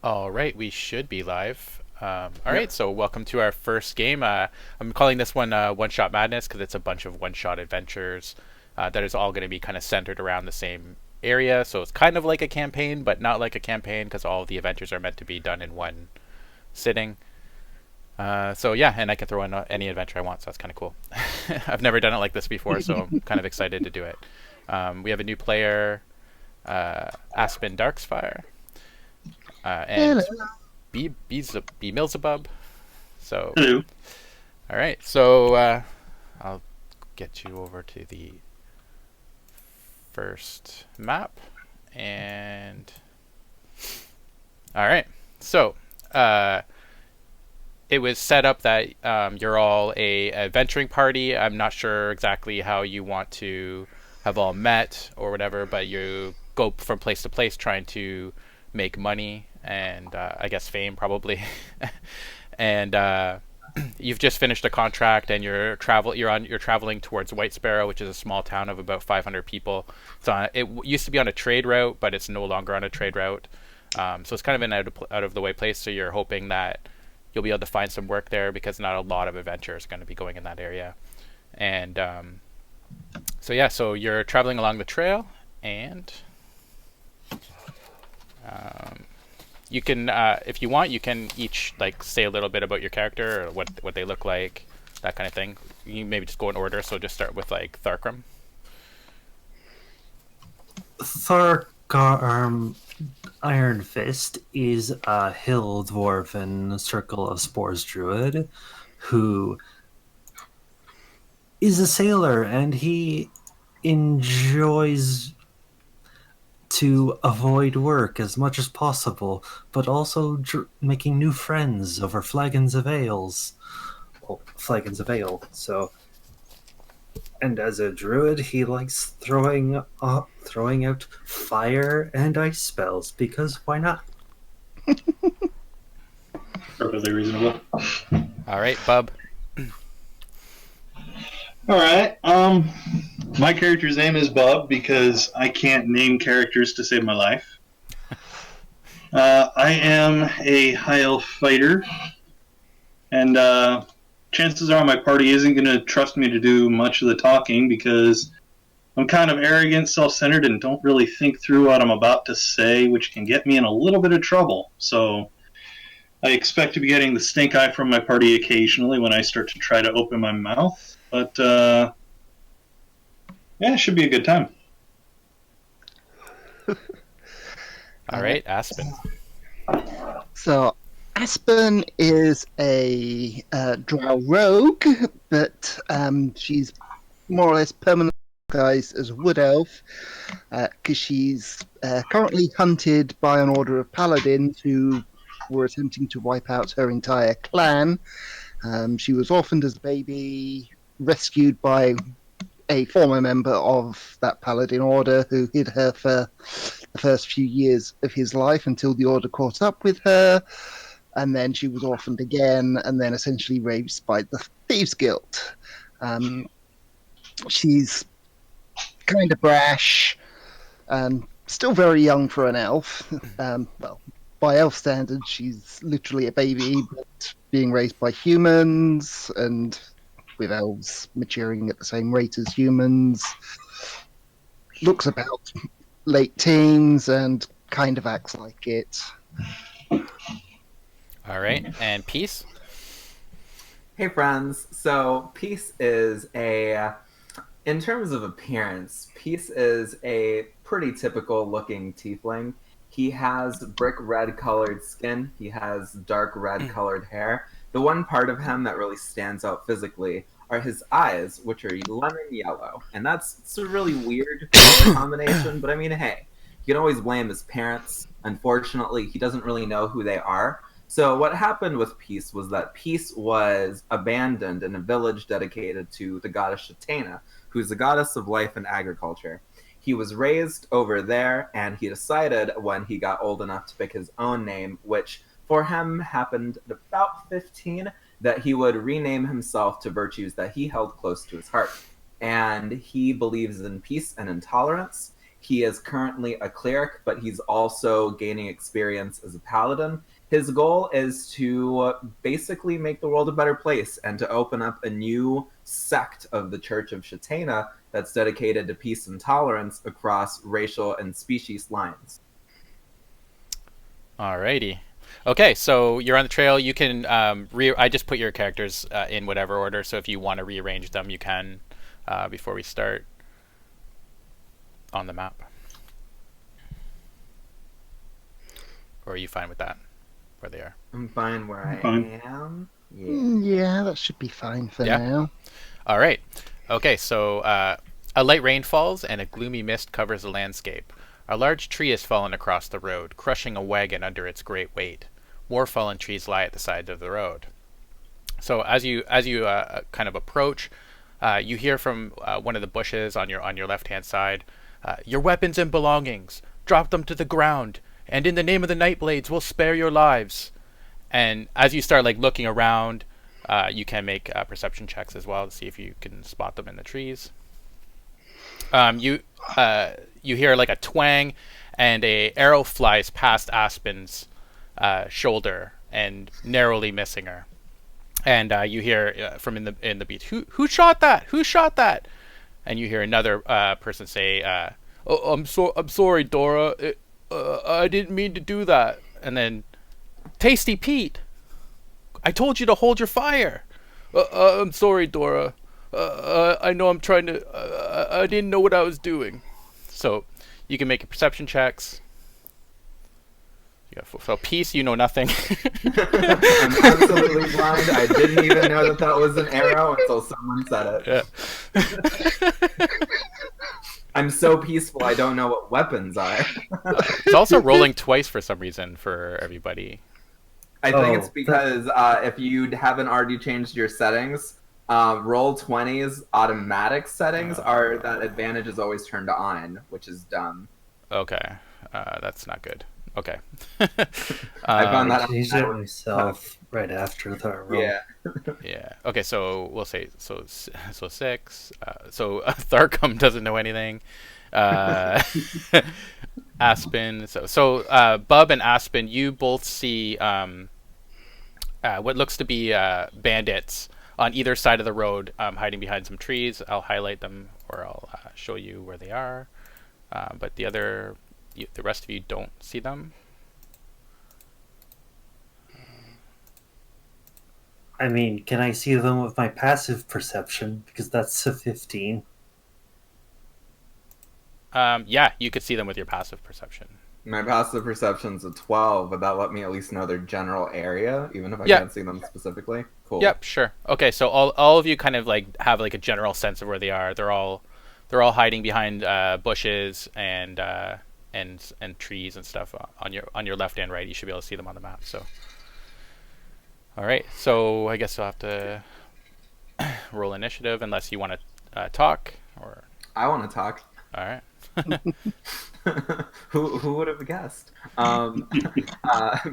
All right, we should be live. All right, so welcome to our first game. I'm calling this one One Shot Madness because it's a bunch of one shot adventures that is all going to be kind of centered around the same area. So it's kind of like a campaign, but not like a campaign because all of the adventures are meant to be done in one sitting. So yeah, and I can throw in any adventure I want, so that's kind of cool. I've never done it like this before, so I'm kind of excited to do it. We have a new player, Aspen Darksfire, Hello. and B Milzabub. So, Hello. all right. So I'll get you over to the first map, and all right. So it was set up that you're all a adventuring party. I'm not sure exactly how you want to have all met or whatever, but you go from place to place trying to make money and I guess fame probably. and you've just finished a contract and you're traveling towards Whitesparrow, which is a small town of about 500 people. It used to be on a trade route, but it's no longer on a trade route. So it's kind of an out of the way place. So you're hoping that you'll be able to find some work there because not a lot of adventures are going to be going in that area. And so yeah, so you're traveling along the trail, and um, you can, if you want, you can each like say a little bit about your character or what they look like, that kind of thing. You maybe just go in order. So just start with like Tharkram. Tharkarm Iron Fist is a hill dwarven circle of spores druid who is a sailor and he enjoys to avoid work as much as possible, but also making new friends over flagons of ales. Well, flagons of ale. So, and as a druid, he likes throwing out fire and ice spells because why not? Perfectly reasonable. All right, Bub. All right. My character's name is Bub because I can't name characters to save my life. I am a high elf fighter, and chances are my party isn't going to trust me to do much of the talking because I'm kind of arrogant, self-centered, and don't really think through what I'm about to say, which can get me in a little bit of trouble. So I expect to be getting the stink eye from my party occasionally when I start to try to open my mouth. But yeah, it should be a good time. All right, Aspen. So Aspen is a drow rogue, but she's more or less permanently disguised as a wood elf because she's currently hunted by an order of paladins who were attempting to wipe out her entire clan. She was orphaned as a baby, rescued by a former member of that paladin order who hid her for the first few years of his life until the order caught up with her, and then she was orphaned again and then essentially raised by the Thieves Guild. She's kind of brash and still very young for an elf. Well, by elf standards, she's literally a baby, but being raised by humans and with elves maturing at the same rate as humans. Looks about late teens and kind of acts like it. All right, and Peace. Hey friends, so Peace is in terms of appearance, Peace is a pretty typical looking tiefling. He has brick red colored skin, he has dark red colored hair. The one part of him that really stands out physically are his eyes, which are lemon yellow. And it's a really weird color combination, but I mean, hey, you can always blame his parents. Unfortunately, he doesn't really know who they are. So what happened with Peace was that Peace was abandoned in a village dedicated to the goddess Shatana, who's the goddess of life and agriculture. He was raised over there, and he decided when he got old enough to pick his own name, which for him happened at about 15, that he would rename himself to virtues that he held close to his heart. And he believes in peace and intolerance. He is currently a cleric, but he's also gaining experience as a paladin. His goal is to basically make the world a better place and to open up a new sect of the Church of Shatana that's dedicated to peace and tolerance across racial and species lines. Alrighty. Okay, so you're on the trail. You can I just put your characters in whatever order, so if you want to rearrange them, you can before we start on the map. Or are you fine with that? Where they are? I'm fine where I Fine. am. Yeah, that should be fine for Yeah. now. All right. Okay, so a light rain falls and a gloomy mist covers the landscape. A large tree has fallen across the road, crushing a wagon under its great weight. More fallen trees lie at the sides of the road. So as you kind of approach, you hear from one of the bushes on your left-hand side, "Your weapons and belongings, drop them to the ground, and in the name of the Nightblades, we'll spare your lives." And as you start like looking around, you can make perception checks as well to see if you can spot them in the trees. You hear like a twang, and a arrow flies past Aspen's shoulder and narrowly missing her. And you hear from in the beach, "Who shot that? Who shot that?" And you hear another person say, "Oh, I'm sorry, Dora. I didn't mean to do that." And then, "Tasty Pete, I told you to hold your fire." "I'm sorry, Dora. I know I'm trying to. I didn't know what I was doing." So you can make your perception checks. So Peace, you know nothing. I'm absolutely blind. I didn't even know that was an arrow until someone said it. Yeah. I'm so peaceful, I don't know what weapons are. It's also rolling twice for some reason for everybody. I think it's Oh, because if you haven't already changed your settings, roll 20's automatic settings are that advantage is always turned on, which is dumb. Okay, that's not good. Okay. I found I that changed it myself right after the roll. Yeah. Yeah. Okay. So we'll say so 6. So Tharcum doesn't know anything. Aspen. So Bub and Aspen, you both see what looks to be bandits on either side of the road, hiding behind some trees. I'll highlight them, or I'll show you where they are. But the rest of you don't see them. I mean, can I see them with my passive perception? Because that's a 15. Yeah, you could see them with your passive perception. My passive perception's a 12, but that let me at least know their general area, even if I Yeah. can't see them specifically. Cool. Yep, sure. Okay, so all of you kind of like have like a general sense of where they are. They're all hiding behind bushes and trees and stuff on your left and right. You should be able to see them on the map. So, all right. So I guess you'll have to roll initiative unless you want to talk or. I want to talk. All right. Who would have guessed?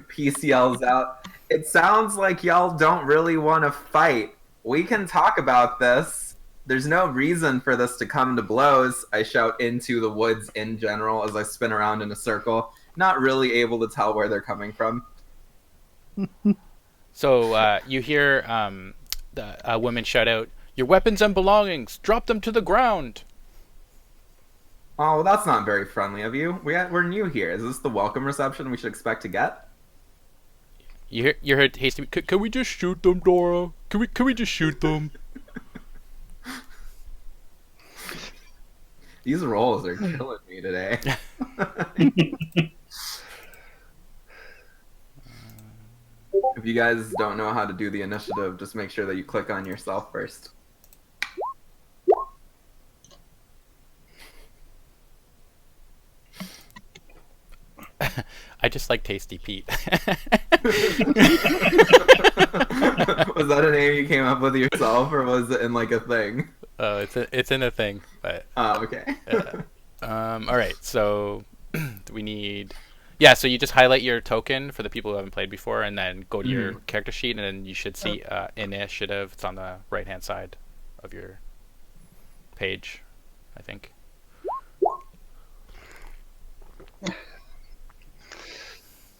Peace yells out, "It sounds like y'all don't really want to fight. We can talk about this. There's no reason for this to come to blows." I shout into the woods in general as I spin around in a circle, not really able to tell where they're coming from. So you hear a woman shout out, "Your weapons and belongings, drop them to the ground." Oh, well, that's not very friendly of you. We're new here. Is this the welcome reception we should expect to get? You heard hasty. Can we just shoot them, Dora? Can we just shoot them? These rolls are killing me today. If you guys don't know how to do the initiative, just make sure that you click on yourself first. I just like Tasty Pete. Was that a name you came up with yourself, or was it in like a thing? It's in a thing, but Oh, okay. all right. So we need. Yeah, so you just highlight your token for the people who haven't played before, and then go to your character sheet, and then you should see initiative. It's on the right-hand side of your page, I think.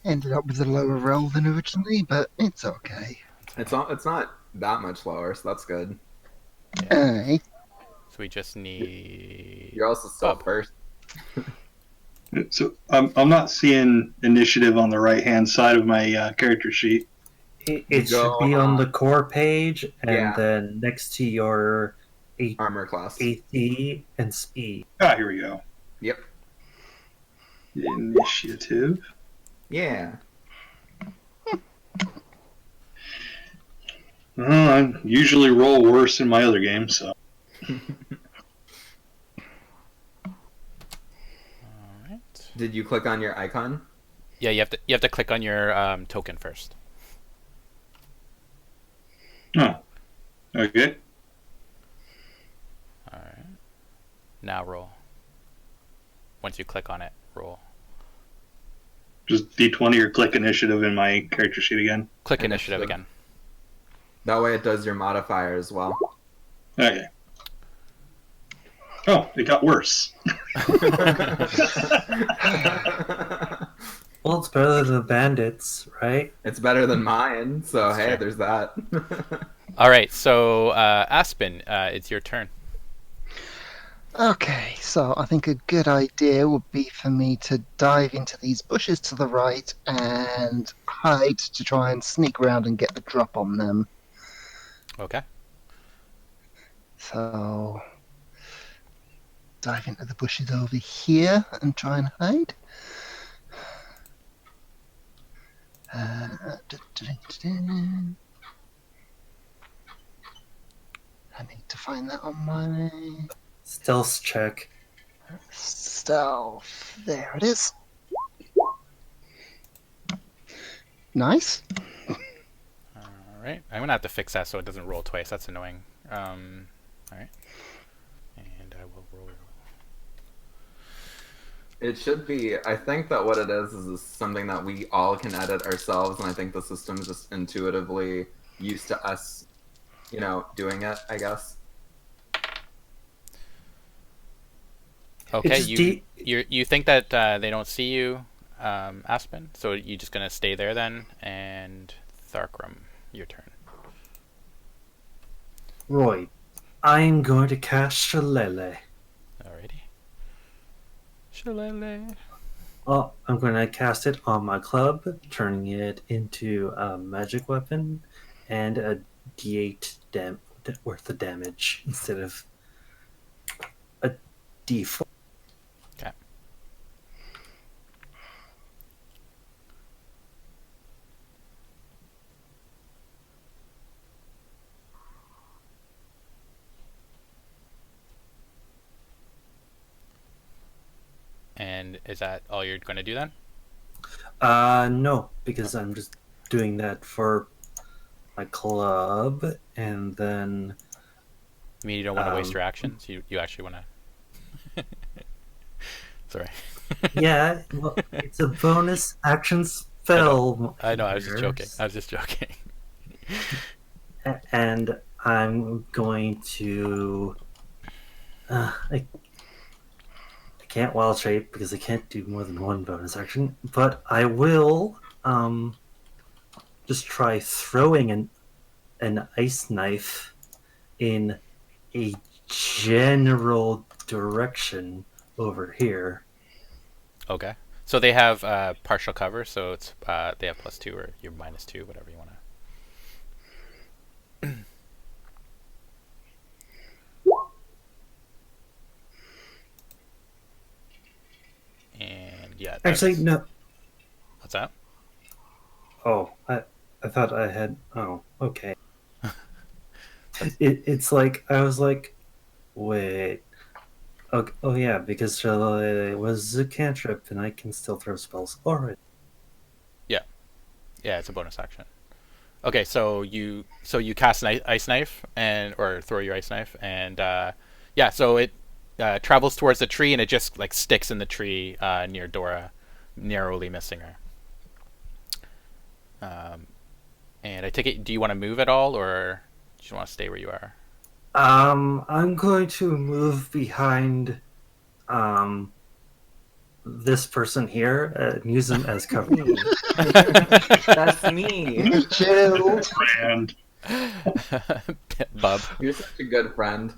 Ended up with a lower roll than originally, but it's okay. It's not that much lower, so that's good. Aye. So we just need You're also still Bub. first. So I'm not seeing initiative on the right hand side of my character sheet. It should be on the core page, and Yeah. then next to your Armor class. AC and speed. Ah, here we go. Yep. Initiative. Yeah. I usually roll worse in my other games, so. Alright. Did you click on your icon? Yeah, you have to click on your token first. Oh. Okay. Alright. Now roll. Once you click on it, roll. Just D20 or click initiative in my character sheet again. Click initiative again. That way it does your modifier as well. Okay. Oh, it got worse. Well, it's better than the bandits, right? It's better than mine, so That's hey, true. there's that. Alright, so Aspen, it's your turn. Okay, so I think a good idea would be for me to dive into these bushes to the right and hide to try and sneak around and get the drop on them. Okay. So, dive into the bushes over here and try and hide. I need to find that on my Stealth check. stealth. There it is. Nice. Alright. I'm gonna have to fix that so it doesn't roll twice. That's annoying. Alright. And I will roll. It should be. I think that what it is something that we all can edit ourselves, and I think the system's just intuitively used to us, doing it, I guess. Okay, just you think that they don't see you, Aspen? So you're just gonna stay there then, and Tharkram, your turn. Roy, I'm going to cast Shillelagh. Alrighty. Shillelagh. Oh, I'm going to cast it on my club, turning it into a magic weapon and a D8 worth of damage instead of a D4. Okay. And is that all you're going to do then? No, because I'm just doing that for my club, and then I mean, you don't want to waste your actions. You actually want to. Sorry. yeah, well, it's a bonus action spell. I know. I was just joking. And I'm going to. I can't wild shape because I can't do more than one bonus action, but I will just try throwing an ice knife in a general direction over here. Okay. So they have partial cover, so it's they have +2 or you're -2, whatever you want to. And yeah. Actually, no. What's that? Oh, I thought I had. Oh, okay. It's like I was like, wait. Okay, oh yeah, because it was a cantrip, and I can still throw spells. All right. Yeah, it's a bonus action. Okay, so you cast an ice knife or throw your ice knife, and yeah, so it travels towards the tree and it just like sticks in the tree near Dora, narrowly missing her. And I take it, do you want to move at all, or do you want to stay where you are? I'm going to move behind this person here and use them as cover. That's me. Chill. And Bub. You're such a good friend.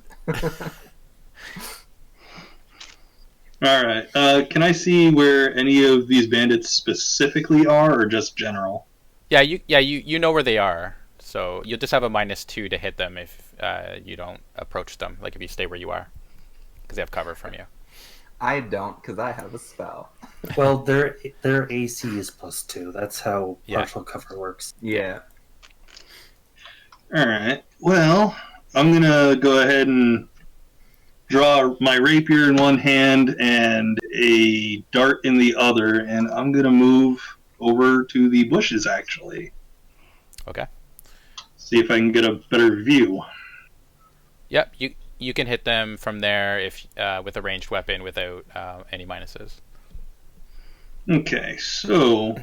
all right. Can I see where any of these bandits specifically are, or just general? You know where they are. So you'll just have a -2 to hit them if you don't approach them. Like if you stay where you are, because they have cover from you. I don't, because I have a spell. Well, their AC is +2. That's how Yeah. partial cover works. Yeah. All right. Well, I'm gonna go ahead and draw my rapier in one hand and a dart in the other, and I'm gonna move over to the bushes. Actually, Okay. see if I can get a better view. Yep. You can hit them from there if with a ranged weapon without any minuses. Okay. So,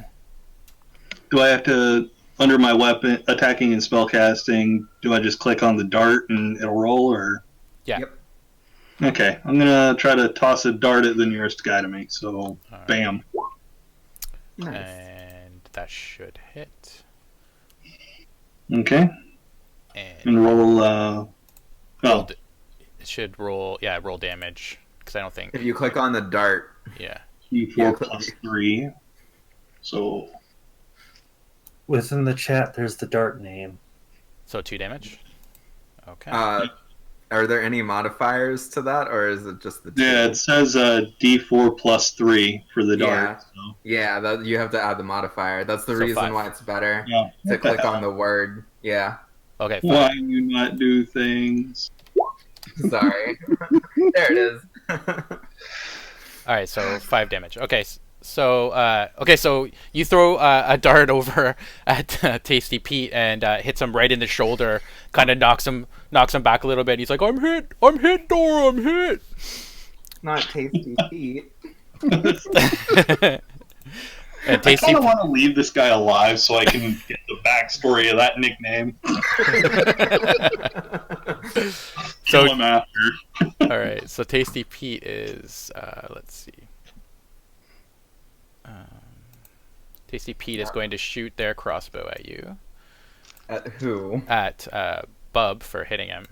do I have to, under my weapon attacking and spellcasting, do I just click on the dart and it'll roll, or? Yeah. Yep. Okay, I'm gonna try to toss a dart at the nearest guy to me. So, Alright. bam. Nice. And that should hit. Okay, And and roll. roll Oh, d- it should roll. Yeah, roll damage. Because I don't think. If you click on the dart, Yeah. D4 Yeah. plus 3. So, Within the chat, there's the dart name. So 2 damage. Okay. are there any modifiers to that, or is it just the two? yeah, it says D4 plus 3 for the Yeah. dart. So. Yeah, that, you have to add the modifier. That's the So reason 5. why it's better Yeah. to click on the word. Yeah. Okay. Why Fine. you not do things? Sorry. There it is. All right. So 5 damage. Okay. So you throw a dart over at Tasty Pete and hits him right in the shoulder. Kind of knocks him back a little bit. He's like, "I'm hit, Dora, I'm hit." Not Tasty Pete. And I Tasty kind of want to leave this guy alive so I can get the backstory of that nickname. So Kill him after. all right. So Tasty Pete is let's see. Tasty Pete is going to shoot their crossbow at you. At who? At Bub for hitting him.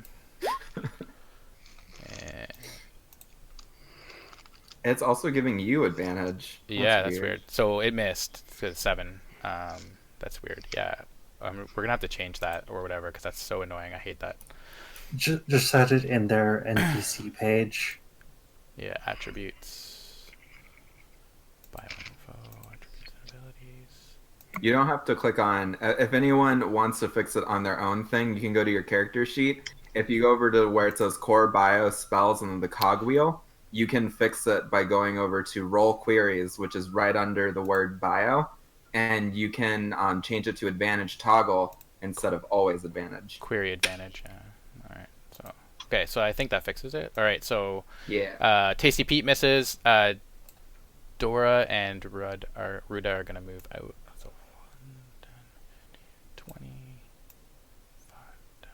And It's also giving you advantage. yeah, that's weird. So it missed for 7. That's weird. Yeah, we're gonna have to change that or whatever because that's so annoying. I hate that. Just set it in their NPC page. Yeah, attributes. Bioinfo, attributes and abilities. You don't have to click on. If anyone wants to fix it on their own thing, you can go to your character sheet. If you go over to where it says core bio spells and then the cogwheel, you can fix it by going over to roll queries, which is right under the word bio, and you can change it to advantage toggle instead of always advantage. Query advantage. Yeah. All right. So okay. So I think that fixes it. All right. So Yeah. Tasty Pete misses. Dora and Ruda are gonna move out. So 1, 10, 20, 5, 10.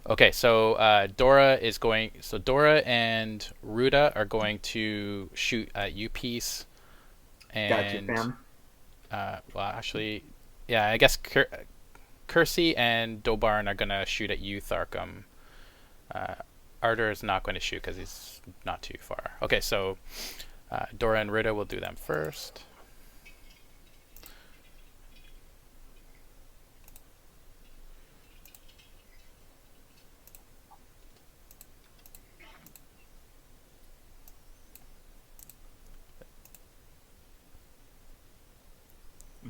Okay, so Dora is going. So Dora and Ruda are going to shoot at you, Peace. Gotcha, And fam. well, actually, yeah, I guess Kersey and Dobarn are gonna shoot at you, Tharkum. Arter is not going to shoot because he's not too far. Okay, so Dora and Ruda will do them first.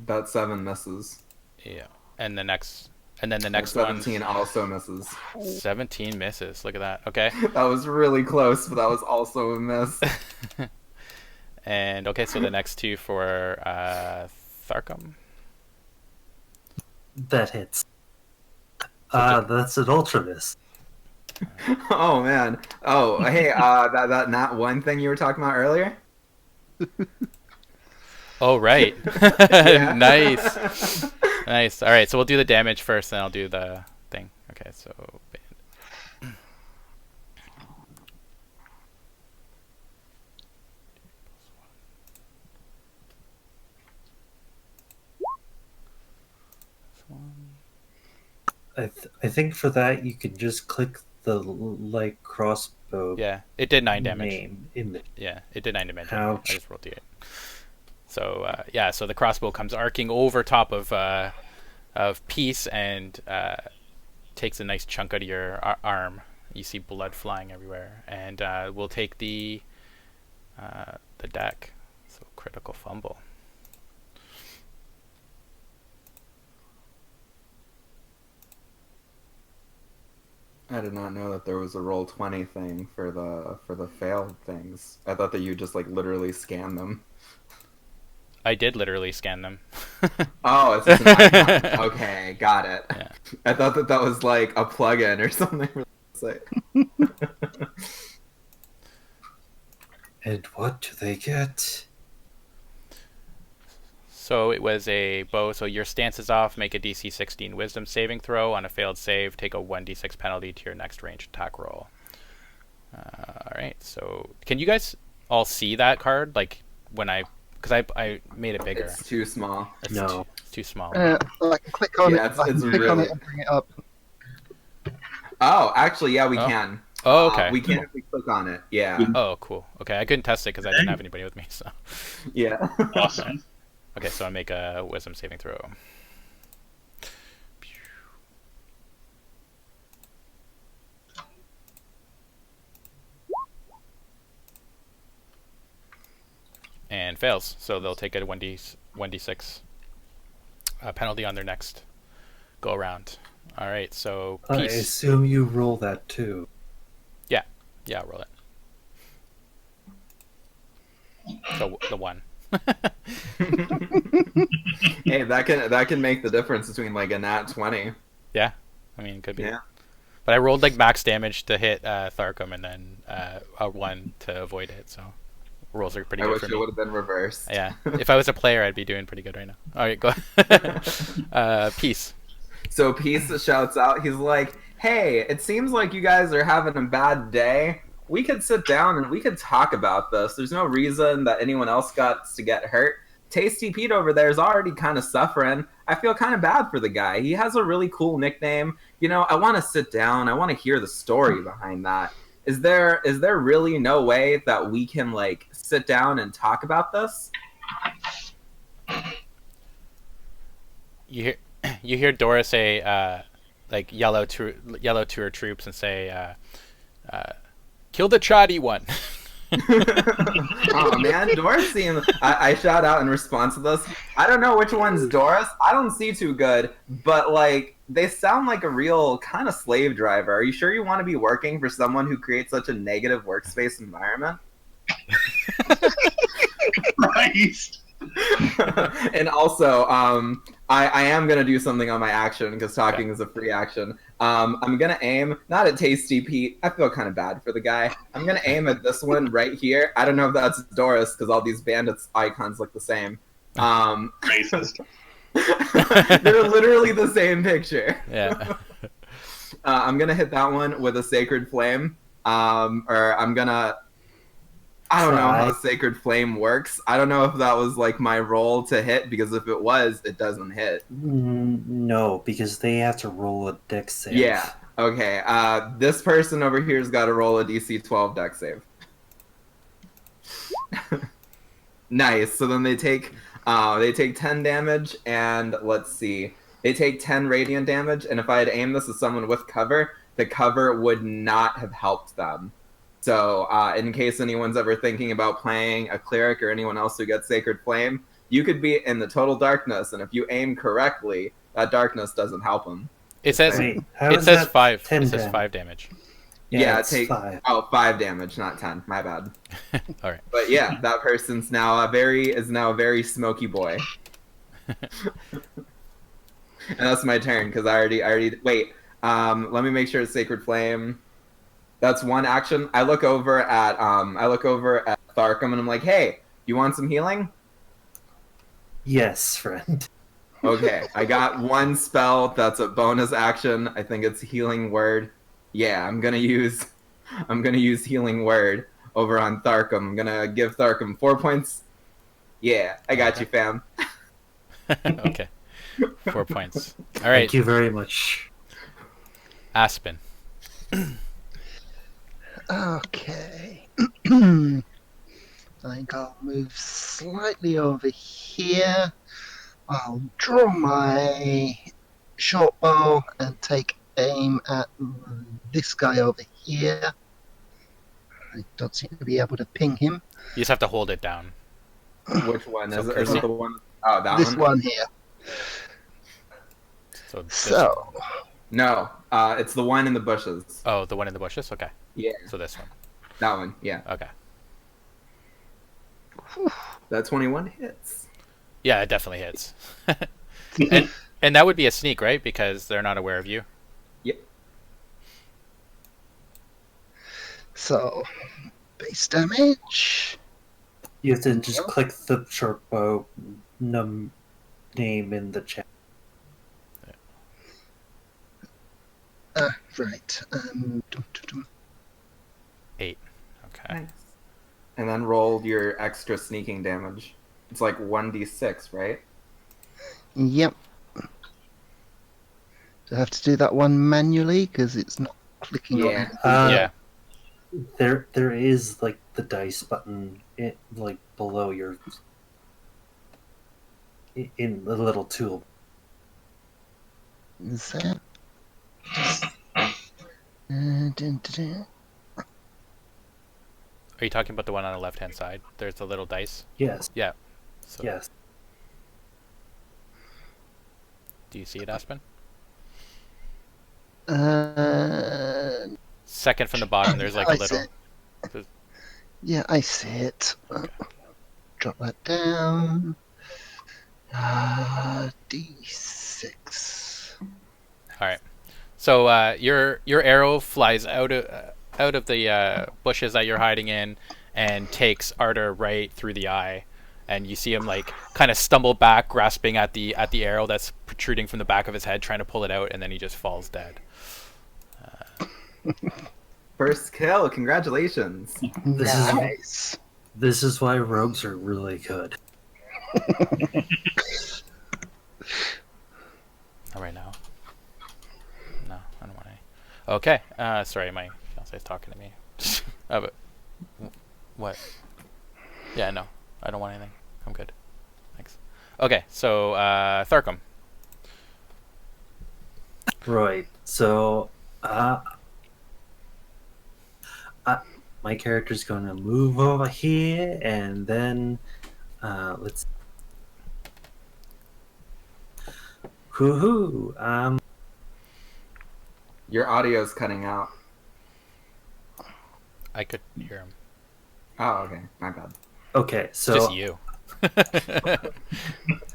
That 7 misses. Yeah, and the next one. 17 also misses. 17 misses. Look at that. Okay. That was really close, but that was also a miss. And okay, so the next 2 for Tharkum. That hits. That's an ultra miss. Oh man. Oh hey, that not one thing you were talking about earlier. Oh, right. Yeah. Nice. Nice. All right, so we'll do the damage first, then I'll do the thing. Okay, so I think for that you could just click the light crossbow yeah, it did 9 damage. name in the. Yeah, it did 9 damage. Ouch. I just rolled the 8. So yeah, so the crossbow comes arcing over top of Peace and takes a nice chunk out of your arm. You see blood flying everywhere, and we'll take the deck. So critical fumble. I did not know that there was a roll 20 thing for the failed things. I thought that you just like literally scan them. I did literally scan them. Oh, it's just an icon. Okay, got it. Yeah. I thought that was like a plugin or something. It's like... And what do they get? So it was a bow. So your stance is off. Make a DC 16 Wisdom saving throw. On a failed save, take a 1d6 penalty to your next range attack roll. All right. So can you guys all see that card? Like when because I made it bigger. It's too small. It's No. too small. I can click on Yeah, it. I can it's click on really- it and bring it up. Oh, actually, yeah, we Oh. can. Oh, okay. We can if we click on it. Yeah. Oh, cool. Okay, I couldn't test it because I didn't have anybody with me. So Yeah. Awesome. okay, so I make a Wisdom saving throw. And fails, so they'll take a 1d6 penalty on their next go around. All right, so I Peace. assume you roll that too. Yeah, roll it. So the 1. Hey, that can make the difference between like a nat 20. Yeah, I mean, it could be. Yeah. But I rolled like max damage to hit Tharkum and then a 1 to avoid it, so rolls are pretty I good wish for it me. would have been reversed. Yeah, if I was a player, I'd be doing pretty good right now. All right, go. Peace. So Peace shouts out, he's like, hey, it seems like you guys are having a bad day. We could sit down and we could talk about this. There's no reason that anyone else got to get hurt. Tasty Pete over there is already kind of suffering. I feel kind of bad for the guy. He has a really cool nickname. You know, I want to sit down. I want to hear the story behind that. Is there really no way that we can like sit down and talk about this? You hear Dora say, like yellow to her troops and say, "Kill the chatty one." Oh man, Doris seems. I shout out in response to this. I don't know which one's Doris. I don't see too good, but like they sound like a real kind of slave driver. Are you sure you want to be working for someone who creates such a negative workspace environment? Christ. And also, I am gonna do something on my action because talking is a free action. I'm gonna aim not at Tasty Pete. I feel kind of bad for the guy. I'm gonna aim at this one right here. I don't know if that's Doris because all these bandits icons look the same. Racist. They're literally the same picture. Yeah. I'm gonna hit that one with a sacred flame. Or I'm gonna. I don't know how Sacred Flame works. I don't know if that was like my roll to hit, because if it was, it doesn't hit. No, because they have to roll a dex save. Yeah. Okay. This person over here's got to roll a DC 12 dex save. Nice. So then they take 10 damage, and let's see. They take 10 radiant damage, and if I had aimed this at someone with cover, the cover would not have helped them. So, in case anyone's ever thinking about playing a cleric or anyone else who gets Sacred Flame, you could be in the total darkness, and if you aim correctly, that darkness doesn't help them. It says Wait, how it is says that 5. 10 It says damage? 5 damage. Yeah, it's take 5. 5 damage, not 10. My bad. All right. But yeah, that person's now a very smoky boy. And that's my turn because I already wait. Let me make sure it's Sacred Flame. That's one action. I look over at Tharkum and I'm like, "Hey, you want some healing?" Yes, friend. Okay, I got one spell that's a bonus action. I think it's healing word. Yeah, I'm gonna use healing word over on Tharkum. I'm gonna give Tharkum 4 points. Yeah, I got you, fam. Okay. 4 points. All right. Thank you very much. Aspen. Okay. I think I'll move slightly over here. I'll draw my short bow and take aim at this guy over here. I don't seem to be able to ping him. You just have to hold it down. Which one So is it? The one? Oh, that This one. one here. So, this So, No, it's the one in the bushes. Oh, the one in the bushes? Okay. Yeah, So this one. that one. Yeah, Okay. that 21 hits. Yeah, it definitely hits. and that would be a sneak, right? Because they're not aware of you. Yep. so base damage. You have to just click the short bow name in the chat. Right. 8. Okay. Nice. And then roll your extra sneaking damage. It's like 1d6, right? Yep. Do I have to do that one manually because it's not clicking Yeah. on? Yeah. There is like the dice button like below your in the little tool. Is that? Dun, dun, dun. Are you talking about the one on the left-hand side? There's the little dice. Yes. Yeah. So, Yes. Do you see it, Aspen? Second from the bottom, there's like a I little. see it. Yeah, I see it. Drop that down. D6. All right. So your arrow flies out of the bushes that you're hiding in, and takes Arter right through the eye, and you see him like kind of stumble back, grasping at the arrow that's protruding from the back of his head, trying to pull it out, and then he just falls dead. First kill. Congratulations. Nice. This is why rogues are really good. Not right now. No, I don't want any. Okay. Sorry, my fiance's talking to me. But what? Yeah, no, I don't want anything. I'm good. Thanks. Okay, so Tharkum. Right. So, my character's going to move over here, and then let's. Woohoo! Your audio's cutting out. I could hear him. Oh, okay. My bad. Okay, It's so just you.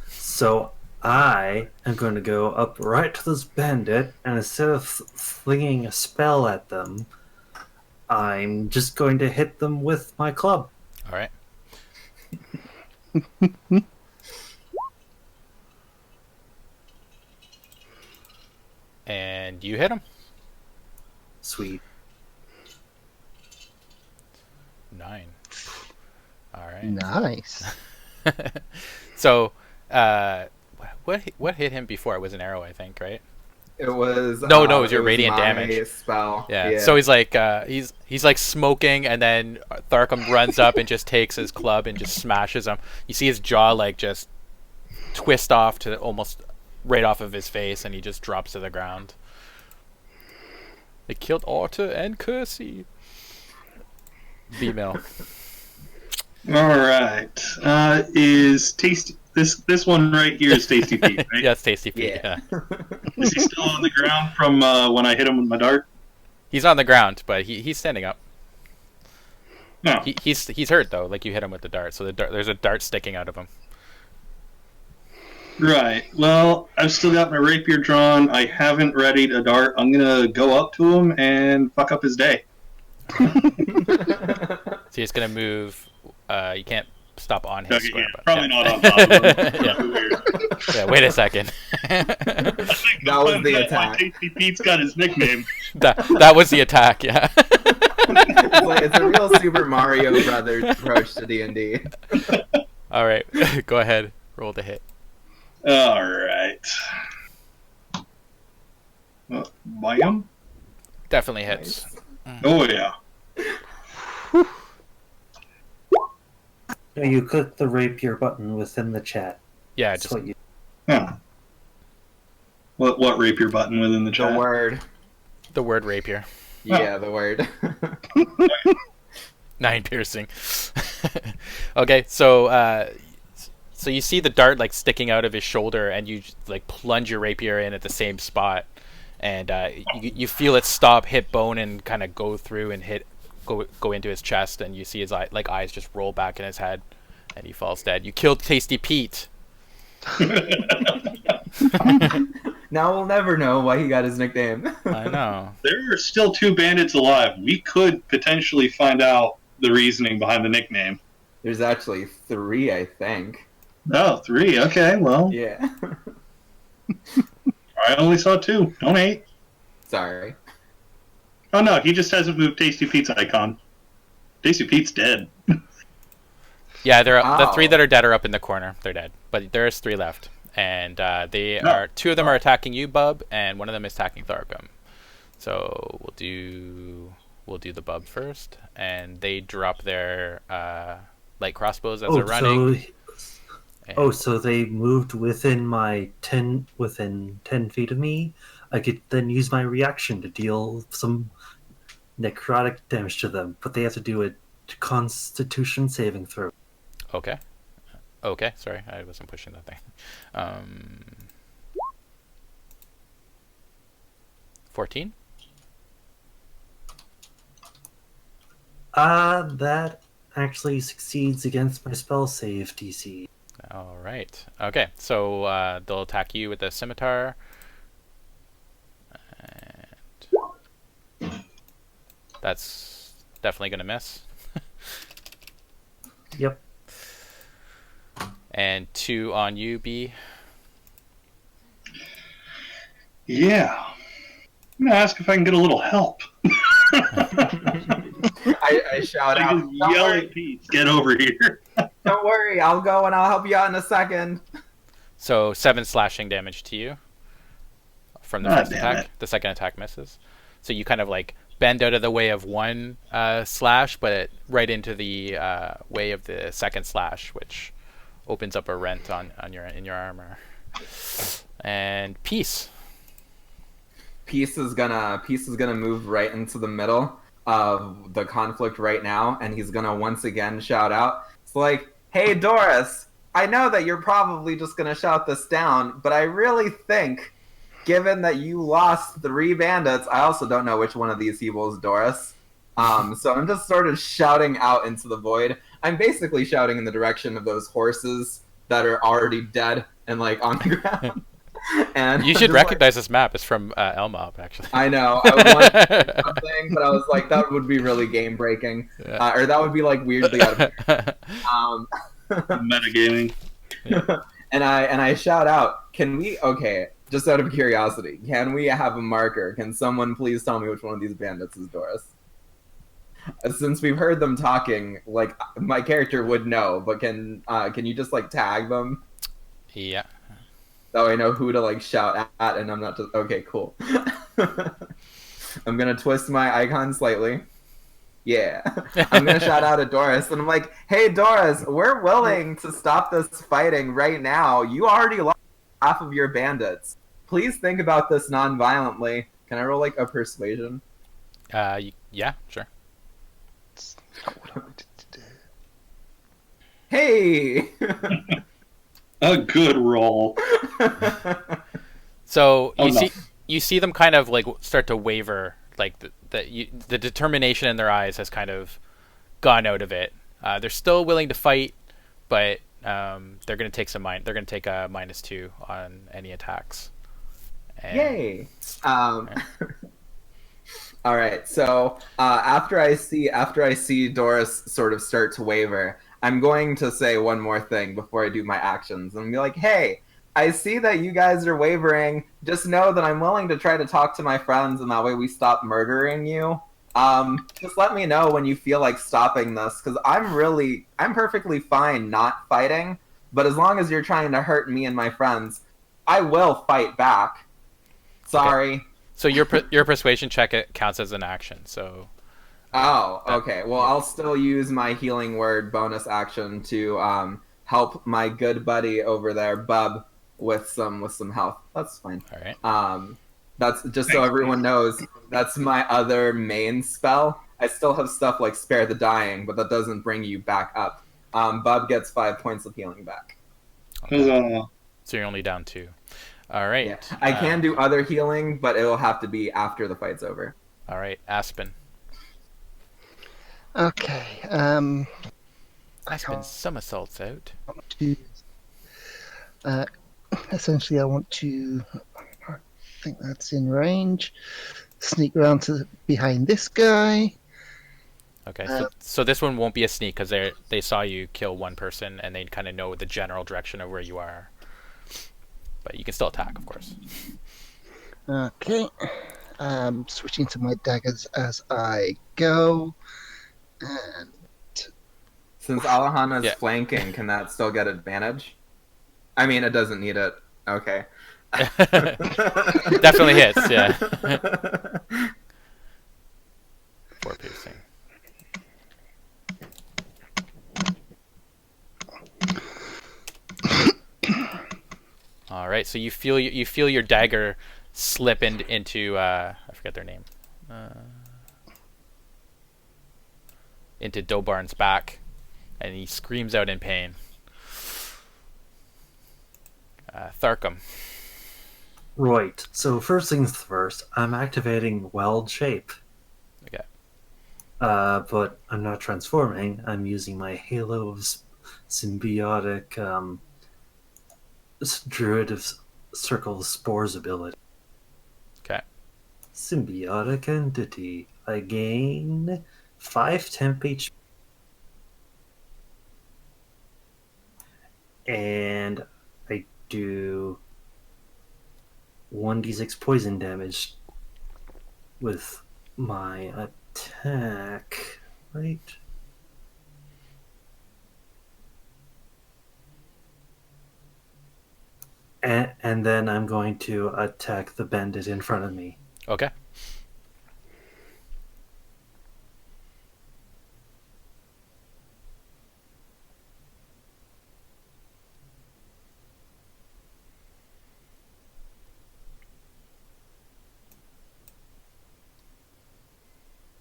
So I am going to go up right to this bandit, and instead of flinging a spell at them, I'm just going to hit them with my club. All right. And you hit him. Sweet. 9. All right. Nice. So, what hit him before? It was an arrow, I think, right? It was No, it was your radiant my damage. spell. Yeah. So he's like he's like smoking, and then Tharkum runs up and just takes his club and just smashes him. You see his jaw like just twist off to almost right off of his face, and he just drops to the ground. It killed Arter and Kersey. B-mill. All right. Is Tasty this one right here is Tasty Pete, right? Yeah, it's Tasty Pete. Yeah. Yeah. Is he still on the ground from when I hit him with my dart? He's on the ground, but he's standing up. No. He's hurt though. Like you hit him with the dart, so there's a dart sticking out of him. Right. Well, I've still got my rapier drawn. I haven't readied a dart. I'm gonna go up to him and fuck up his day. So he's gonna move. You can't stop on his Okay, square. yeah, But, probably not on top of him. Yeah. Weird. Yeah, wait a second. That was the attack. Tasty Pete's got his nickname. that was the attack. Yeah. It's a real Super Mario Brothers approach to D&D. All right, go ahead. Roll the hit. All right. Bite him? Definitely hits. Oh yeah. You click the rapier button within the chat. Yeah, That's just what you. Huh. What rapier button within the chat? The word. the word rapier. Yeah, the word. 9 piercing. Okay, so so you see the dart like sticking out of his shoulder, and you like plunge your rapier in at the same spot, and you feel it stop, hit bone, and kind of go through and go into his chest, and you see his eyes just roll back in his head, and he falls dead. You killed Tasty Pete. Now we'll never know why he got his nickname. I know. There are still 2 bandits alive. We could potentially find out the reasoning behind the nickname. There's actually 3, I think. Oh, 3. Okay, well, Yeah. I only saw 2. Don't hate. Sorry. Oh no, he just hasn't moved Tasty Pete's icon. Tasty Pete's dead. Yeah, the 3 Ow. that are dead are up in the corner. They're dead, but there's 3 left, and they No. are 2 of them are attacking you, Bub, and 1 of them is attacking Thargum. So we'll do the Bub first, and they drop their light crossbows as they're running. So they moved within 10 feet of me. I could then use my reaction to deal some necrotic damage to them, but they have to do a Constitution saving throw. Okay. Sorry, I wasn't pushing that thing. 14. That actually succeeds against my spell save DC. All right. Okay, so they'll attack you with the scimitar. And that's definitely gonna miss. Yep. And 2 on you, B. Yeah. I'm gonna ask if I can get a little help. I shout out, Just yell at Pete, get over here. don't worry, I'll go and I'll help you out in a second. So 7 slashing damage to you from the Ah, first damn attack. it. The second attack misses. So you kind of like bend out of the way of one slash, but right into the way of the second slash, which opens up a rent in your armor. And Peace. Peace is gonna move right into the middle of the conflict right now, and he's gonna once again shout out. It's like, hey Doris, I know that you're probably just gonna shout this down, but I really think, given that you lost 3 bandits, I also don't know which one of these people is Doris. So I'm just sort of shouting out into the void. I'm basically shouting in the direction of those horses that are already dead and like on the ground. And You should recognize this map. It's from Elmob, actually. I know. I would want to do something, but I was like, that would be really game breaking, Yeah. or that would be like weirdly out of Metagaming. and I shout out, can we? Okay, just out of curiosity, can we have a marker? Can someone please tell me which one of these bandits is Doris? Since we've heard them talking, like my character would know, but can you just like tag them? Yeah. That way I know who to like shout at, and I'm not just okay. Cool. I'm gonna twist my icon slightly. Yeah, I'm gonna shout out at Doris, and I'm like, "Hey Doris, we're willing to stop this fighting right now. You already lost half of your bandits. Please think about this non-violently. Can I roll like a persuasion? Yeah, sure. It's not what I wanted to do. Hey." A good roll. So Oh, no. you see them kind of like start to waver, like the determination in their eyes has kind of gone out of it. They're still willing to fight, but they're going to take they're going to take a -2 on any attacks. And, Yay! All right. So after I see Doris sort of start to waver, I'm going to say one more thing before I do my actions, and be like, "Hey, I see that you guys are wavering. Just know that I'm willing to try to talk to my friends, and that way we stop murdering you. Just let me know when you feel like stopping this, because I'm perfectly fine not fighting. But as long as you're trying to hurt me and my friends, I will fight back. Sorry." Okay. So your persuasion check counts as an action. So. Oh, okay. Well, yeah. I'll still use my healing word bonus action to help my good buddy over there, Bub, with some health. That's fine. All right. That's just so everyone knows. That's my other main spell. I still have stuff like Spare the Dying, but that doesn't bring you back up. Bub gets 5 points of healing back. Okay. So you're only down 2. All right. Yeah. I can do other healing, but it'll have to be after the fight's over. All right, Aspen. Okay. Aspen somersaults out. Essentially, I want to. I think that's in range. Sneak around to behind this guy. Okay, so this one won't be a sneak because they saw you kill one person and they kind of know the general direction of where you are. But you can still attack, of course. Okay. Switching to my daggers as I go. And since Alejandro's flanking, can that still get advantage? I mean, it doesn't need it. Okay. Definitely hits, yeah. 4 piercing. All right, so you feel your dagger slip into I forget their name. Into Dobarn's back, and he screams out in pain. Tharkum. Right. So first things first, I'm activating Weld Shape. Okay. But I'm not transforming. I'm using my Halo of Symbiotic Druid of Circle of Spores ability. Okay. Symbiotic Entity. I gain 5 temp HP. And I do 1d6 poison damage with my attack, right? And then I'm going to attack the bandit in front of me. Okay.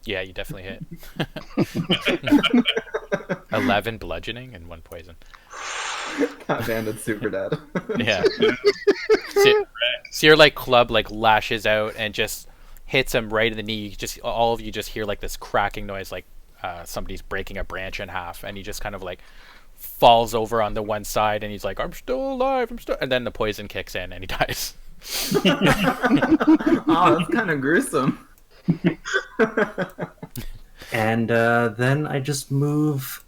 Yeah, you definitely hit. 11 bludgeoning and 1 poison. That bandit's super dead. Yeah. So your club lashes out and just hits him right in the knee. All of you just hear this cracking noise, like somebody's breaking a branch in half, and he just kind of falls over on the one side, and he's like, "I'm still alive, and then the poison kicks in, and he dies. Oh, that's kind of gruesome. And then I just move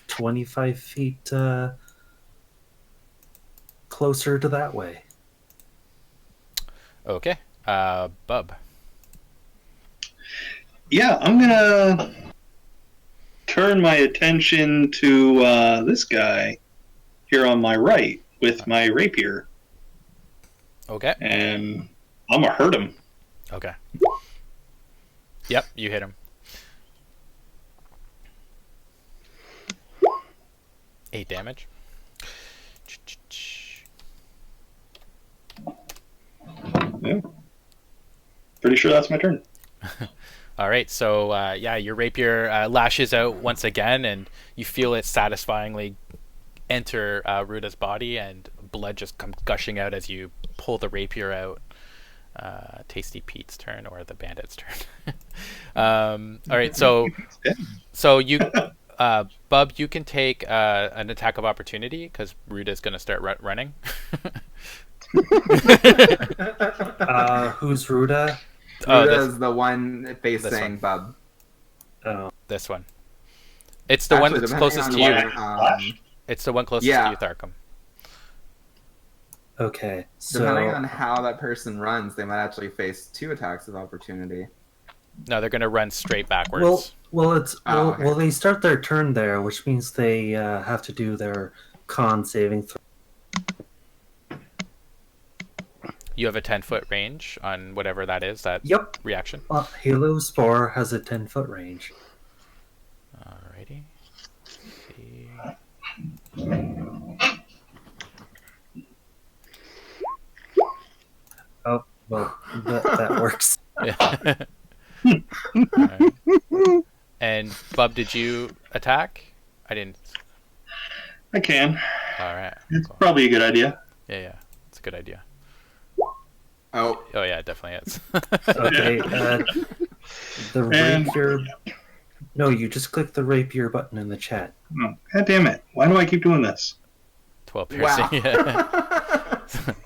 25 feet closer to that way. Okay. Bub. Yeah, I'm gonna turn my attention to this guy here on my right with my rapier. Okay. And I'm gonna hurt him. Okay. Yep, you hit him. 8 damage. Yeah. Pretty sure that's my turn. All right, so your rapier lashes out once again, and you feel it satisfyingly enter Ruda's body, and blood just comes gushing out as you pull the rapier out. Tasty Pete's turn, or the bandit's turn. All right, so you, Bub, you can take an attack of opportunity because Ruda's going to start running. Who's Ruda? Oh, Ruda is the one this facing one. Bub. Oh, This one. It's the one Actually, that's depending closest on to you. where, It's the one closest Yeah. to you, Tharkum. okay. depending So on how that person runs, they might actually face 2 attacks of opportunity. No, they're gonna run straight backwards. well, they start their turn there, which means they have to do their con saving throw. You have a 10-foot range on whatever that is. That Yep. reaction. Halo Spore has a 10-foot range. Alrighty. See. Oh, well, that works. Yeah. Alright. And Bub, did you attack? I didn't. I can. All right. It's Cool. probably a good idea. Yeah, it's a good idea. Oh, Oh yeah, it definitely is. Okay, the And- rapier. No, you just click the rapier button in the chat. Oh, God damn it. Why do I keep doing this? 12 piercing. wow.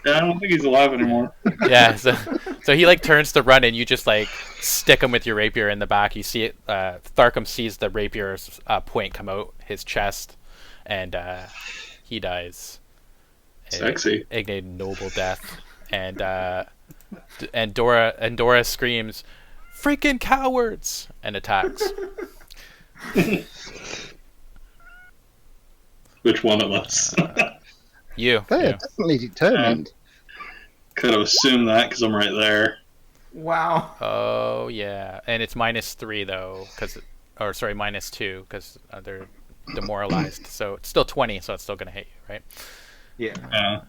Yeah, I don't think he's alive anymore. Yeah. So he like turns to run, and you just like stick him with your rapier in the back. You see it. Tharkum sees the rapier's point come out his chest, and he dies. Sexy. Ignited noble death, and Dora screams, "Freaking cowards!" and attacks. Which one of us? You. They're you. definitely determined. Could have assumed that because I'm right there. Wow. Oh yeah, and it's -3 though, or sorry, -2 because they're demoralized. So it's still 20, so it's still gonna hit you, right? Yeah. Yeah.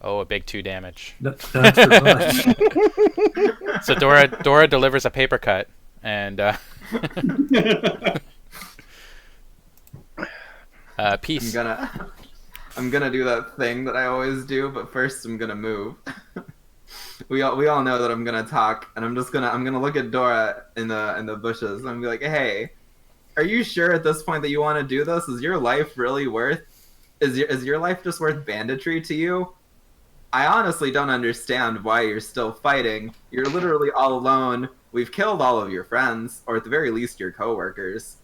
Oh, a big 2 damage. No, not for much. So Dora delivers a paper cut, and peace. I'm gonna do that thing that I always do, but first I'm gonna move. we all know that I'm gonna talk, and I'm gonna look at Dora in the bushes and I'm be like, hey, are you sure at this point that you want to do this? Is your life really is your life just worth banditry to you? I honestly don't understand why you're still fighting. You're literally all alone. We've killed all of your friends, or at the very least your coworkers.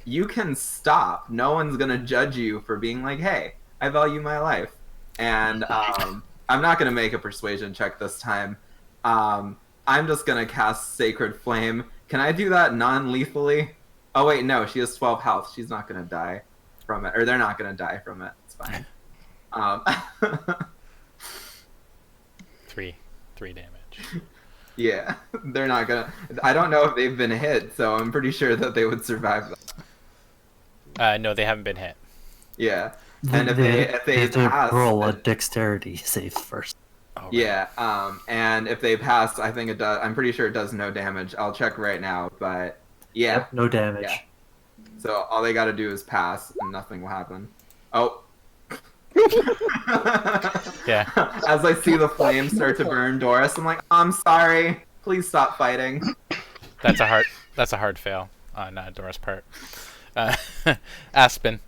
You can stop. No one's gonna judge you for being like, hey, I value my life. And I'm not gonna make a persuasion check this time. I'm just gonna cast Sacred Flame. Can I do that non-lethally? Oh wait, no, she has 12 health. She's not gonna die from it, or they're not gonna die from it. It's fine. 3 damage. Yeah, they're not gonna. I don't know if they've been hit, so I'm pretty sure that they would survive that. No, they haven't been hit. Yeah, and if they have to pass, roll a dexterity save first. Oh, right. yeah, and if they pass, I think it does. I'm pretty sure it does no damage. I'll check right now, but yeah. Yep, no damage. Yeah. So all they got to do is pass, and nothing will happen. Oh. Yeah. As I see the flames start to burn Doris, I'm like, I'm sorry. Please stop fighting. That's a hard fail on Dora's part. Aspen.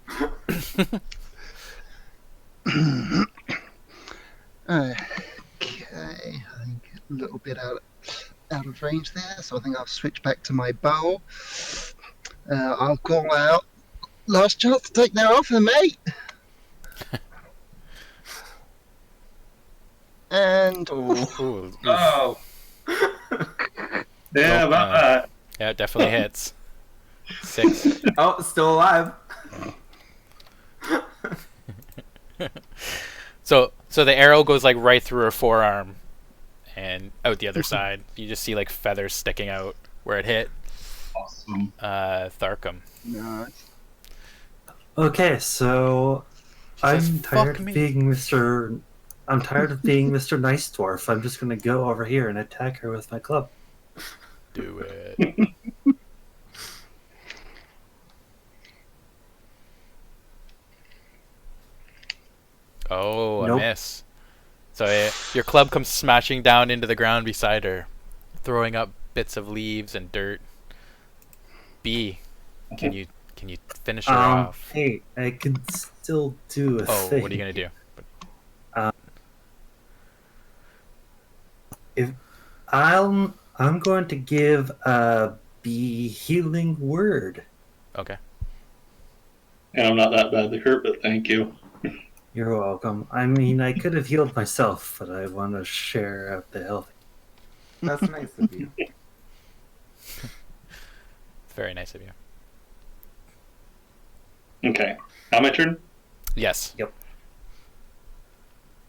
Okay, I think a little bit out of range there, so I think I'll switch back to my bow. I'll call out, last chance to take that off, mate. And Ooh. Oh. Yeah, Oh, about that. Yeah, it definitely hits. 6. Oh, still alive. So the arrow goes like right through her forearm and out the other side. You just see like feathers sticking out where it hit. Awesome. Tharkum. nice. Okay, so Says, I'm tired "Fuck of me." being Mr. I'm tired of being Mr. Nice Dwarf. I'm just gonna go over here and attack her with my club. Do it. Oh, Nope. a miss. So your club comes smashing down into the ground beside her, throwing up bits of leaves and dirt. B, can you can you finish her off? Hey, I can still do a Oh, thing. what are you gonna do? If I'm going to give a bee healing word. Okay. And I'm not that badly hurt, but thank you. You're welcome. I mean, I could have healed myself, but I want to share out the health. That's nice of you. It's very nice of you. Okay. Now my turn? Yes. Yep.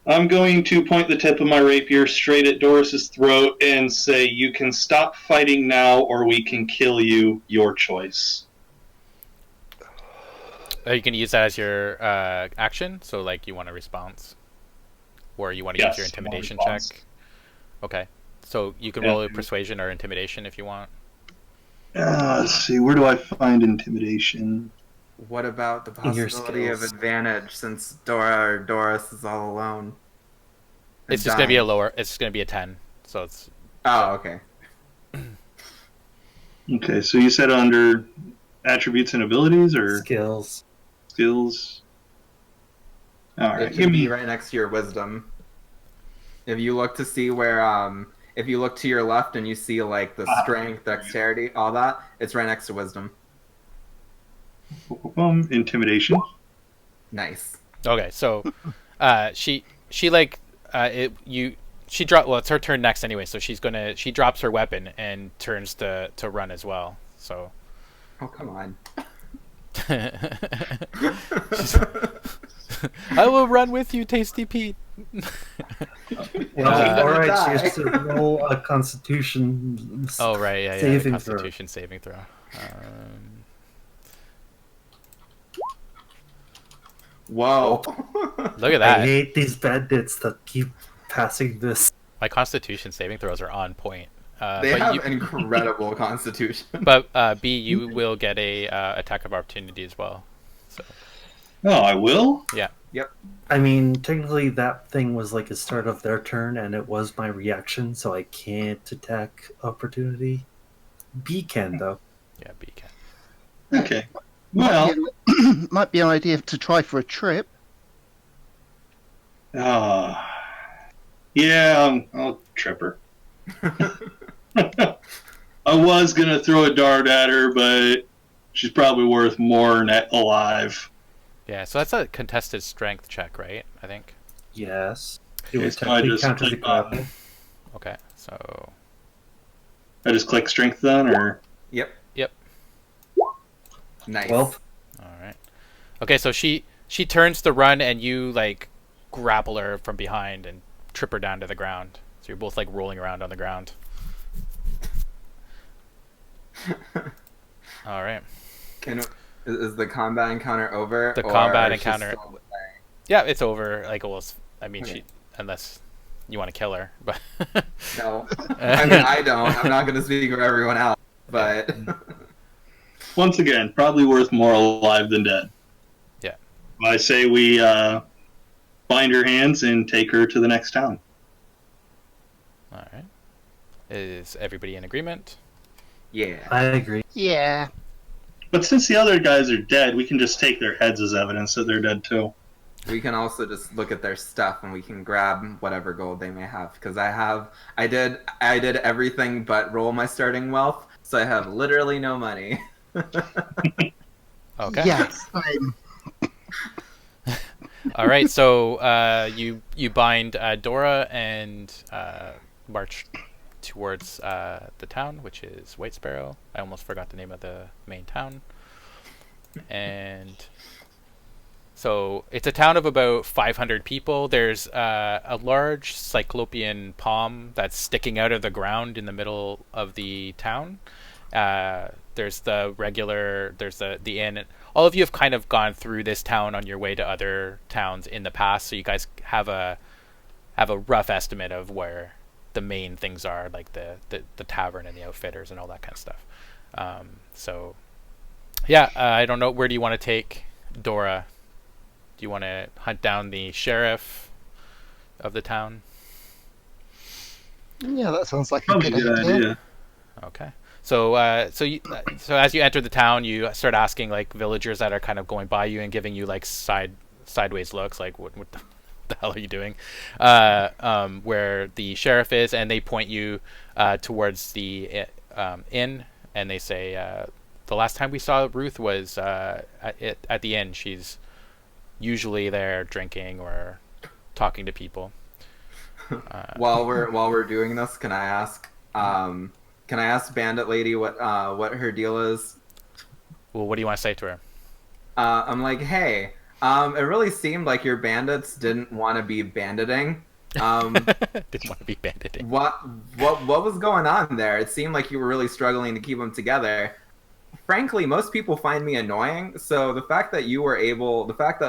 I'm going to point the tip of my rapier straight at Doris's throat and say, "You can stop fighting now, or we can kill you. Your choice." You can use that as your action. So, like, you want a response, or you want to use your Yes, I want a intimidation response. check. Okay. So you can Yeah. roll a persuasion or intimidation if you want. Let's see. Where do I find intimidation? What about the In your possibility of skills. advantage since Dora or Doris is all alone? and It's just gonna be a dying? lower. It's gonna be a 10. So it's Oh, okay. Okay, so you said under attributes and abilities or Skills. skills? All right, It give should be me. right next to your wisdom. If you look to see where, if you look to your left and you see like the strength, dexterity, all that, it's right next to wisdom. Intimidation. Nice. okay. So, she like she drop. Well, it's her turn next anyway. So she drops her weapon and turns to run as well. So. Oh, come on. I will run with you, Tasty Pete. Well, alright, die. she has to roll a constitution Oh right, yeah, saving Constitution saving throw. Whoa. Look at I that. hate these bandits that keep passing this. My Constitution saving throws are on point. They but have you, incredible constitution. but B, you will get a attack of opportunity as well. So Oh, I will. yeah, I mean, technically that thing was like a start of their turn, and it was my reaction, so I can't attack opportunity. B can, though. yeah, B can. Okay. Well, Might be an idea to try for a trip. yeah, I'll trip her. I was gonna throw a dart at her, but she's probably worth more net alive. Yeah, so that's a contested strength check, right? I think. Yes. It Okay, would so I technically just count as a click grapple. on- Okay, so I just click strength then, or Yep. Yep. Nice. Well, all right. Okay, so she turns to run, and you like grapple her from behind and trip her down to the ground. So you're both like rolling around on the ground. All right. Is the combat encounter over? The or combat is she encounter- still there? Yeah, it's over. Like, well, I mean, Okay. unless you want to kill her, but No. I mean, I don't. I'm not going to speak for everyone else, but once again, probably worth more alive than dead. Yeah. I say we bind her hands and take her to the next town. all right. Is everybody in agreement? yeah. I agree. Yeah. But since the other guys are dead, we can just take their heads as evidence that they're dead too. We can also just look at their stuff and we can grab whatever gold they may have because I did everything but roll my starting wealth, so I have literally no money. Okay. Yes. All right. So you bind Dora and march towards the town, which is Whitesparrow. I almost forgot the name of the main town. And so it's a town of about 500 people. There's a large cyclopean palm that's sticking out of the ground in the middle of the town. There's the inn. All of you have kind of gone through this town on your way to other towns in the past, so you guys have a rough estimate of where the main things are, like the tavern and the outfitters and all that kind of stuff. So yeah, I don't know, where do you want to take Dora? Do you want to hunt down the sheriff of the town? Yeah, that sounds like a Probably good a good idea. idea. Okay. So as you enter the town, you start asking like villagers that are kind of going by you and giving you like sideways looks, like what the hell are you doing? Where the sheriff is, and they point you towards the inn, and they say, the last time we saw Ruth was at the inn. She's usually there drinking or talking to people. While we're doing this, can I ask Bandit Lady what her deal is? Well, what do you want to say to her? I'm like, hey, it really seemed like your bandits didn't want to be banditing. Didn't want to be banditing. What was going on there? It seemed like you were really struggling to keep them together. Frankly, most people find me annoying, so the fact that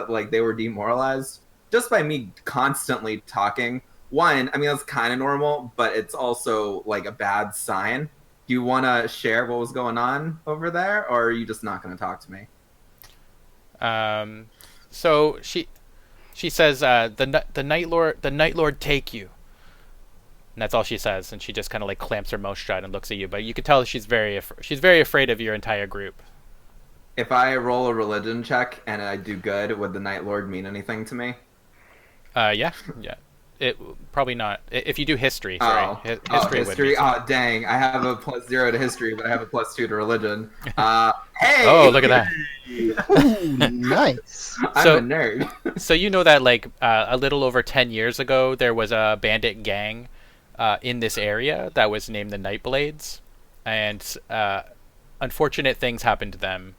like they were demoralized just by me constantly talking, one, I mean, that's kind of normal, but it's also like a bad sign. Do you want to share what was going on over there, or are you just not going to talk to me? So she says, the night lord take you. And that's all she says, and she just kind of like clamps her mouth shut and looks at you. But you can tell she's very afraid of your entire group. If I roll a religion check and I do good, would the Night Lord mean anything to me? Yeah. It probably not. If you do history, sorry. History. History. Oh, dang! I have a +0 to history, but I have a +2 to religion. Hey! Oh, look at that. Ooh, nice. I'm a nerd. So you know that like a little over 10 years ago, there was a bandit gang in this area that was named the Nightblades, and unfortunate things happened to them.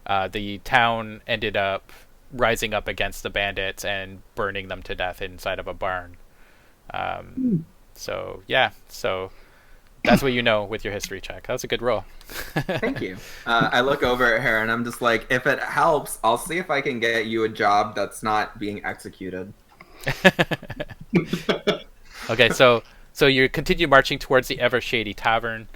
The town ended up rising up against the bandits and burning them to death inside of a barn. So that's what you know with your history check. That was a good roll. Thank you. I look over at her and I'm just like, if it helps, I'll see if I can get you a job that's not being executed. Okay, so you continue marching towards the Ever Shady Tavern,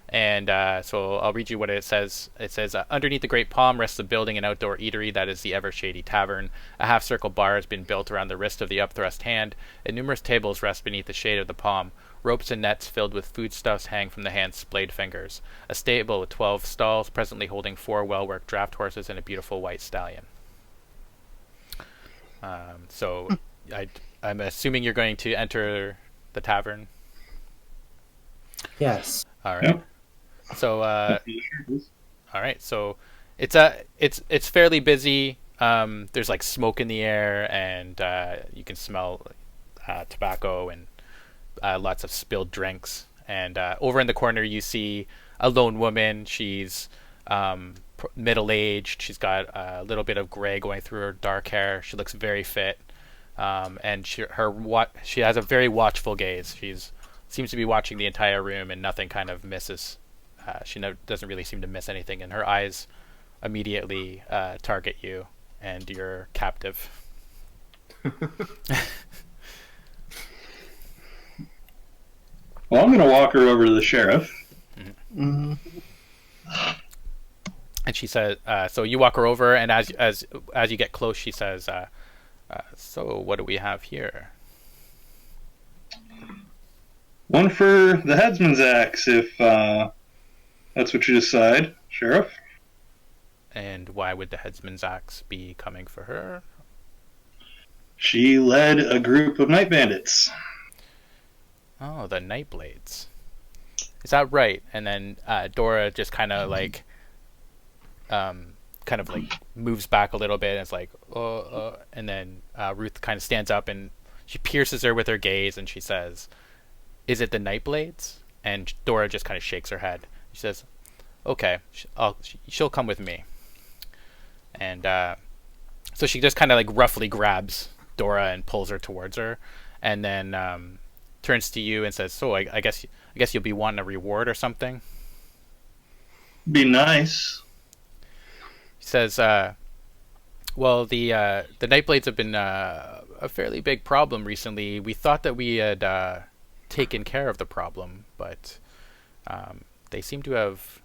and so I'll read you what it says. It says, underneath the great palm rests the building and outdoor eatery that is the Ever Shady Tavern. A half-circle bar has been built around the wrist of the upthrust hand, and numerous tables rest beneath the shade of the palm. Ropes and nets filled with foodstuffs hang from the hand's splayed fingers. A stable with 12 stalls, presently holding 4 well-worked draft horses and a beautiful white stallion. So I'm assuming you're going to enter the tavern. Yes. All right. Yep. So all right. So it's fairly busy. There's like smoke in the air, and you can smell tobacco and lots of spilled drinks. And over in the corner, you see a lone woman. She's middle-aged. She's got a little bit of gray going through her dark hair. She looks very fit, and she has a very watchful gaze. Seems to be watching the entire room, and nothing kind of misses. She doesn't really seem to miss anything, and her eyes immediately target you and your captive. Well, I'm going to walk her over to the sheriff. Mm. And she says, so you walk her over, and as you get close, she says, so what do we have here? One for the headsman's axe, if that's what you decide, Sheriff. And why would the headsman's axe be coming for her? She led a group of night bandits. Oh, the Nightblades. Is that right? And then Dora just kind of like moves back a little bit, and it's like, and then Ruth kind of stands up and she pierces her with her gaze, and she says, "Is it the Nightblades?" And Dora just kind of shakes her head. She says, "Okay, she'll come with me." And so she just kind of like roughly grabs Dora and pulls her towards her, and then turns to you and says, "So I guess you'll be wanting a reward or something." Be nice. He says, "Well, the Nightblades have been a fairly big problem recently. We thought that we had taken care of the problem, but they seem to have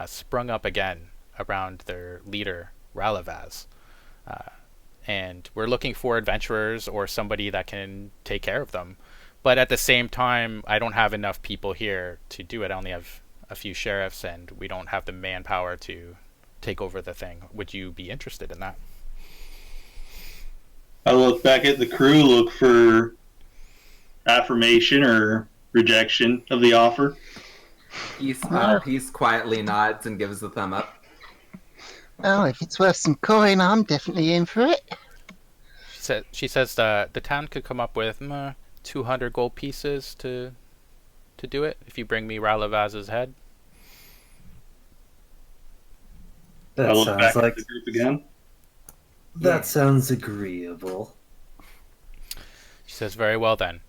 sprung up again around their leader, Ralavaz. And we're looking for adventurers or somebody that can take care of them. But at the same time, I don't have enough people here to do it. I only have a few sheriffs, and we don't have the manpower to take over the thing. Would you be interested in that? I look back at the crew, look for affirmation or rejection of the offer. Peace quietly nods and gives the thumb up. Well, if it's worth some coin, I'm definitely in for it. She says the town could come up with 200 gold pieces to do it if you bring me Ralavaz's head. I That look back sounds like at the group again. that sounds agreeable. She says, very well then.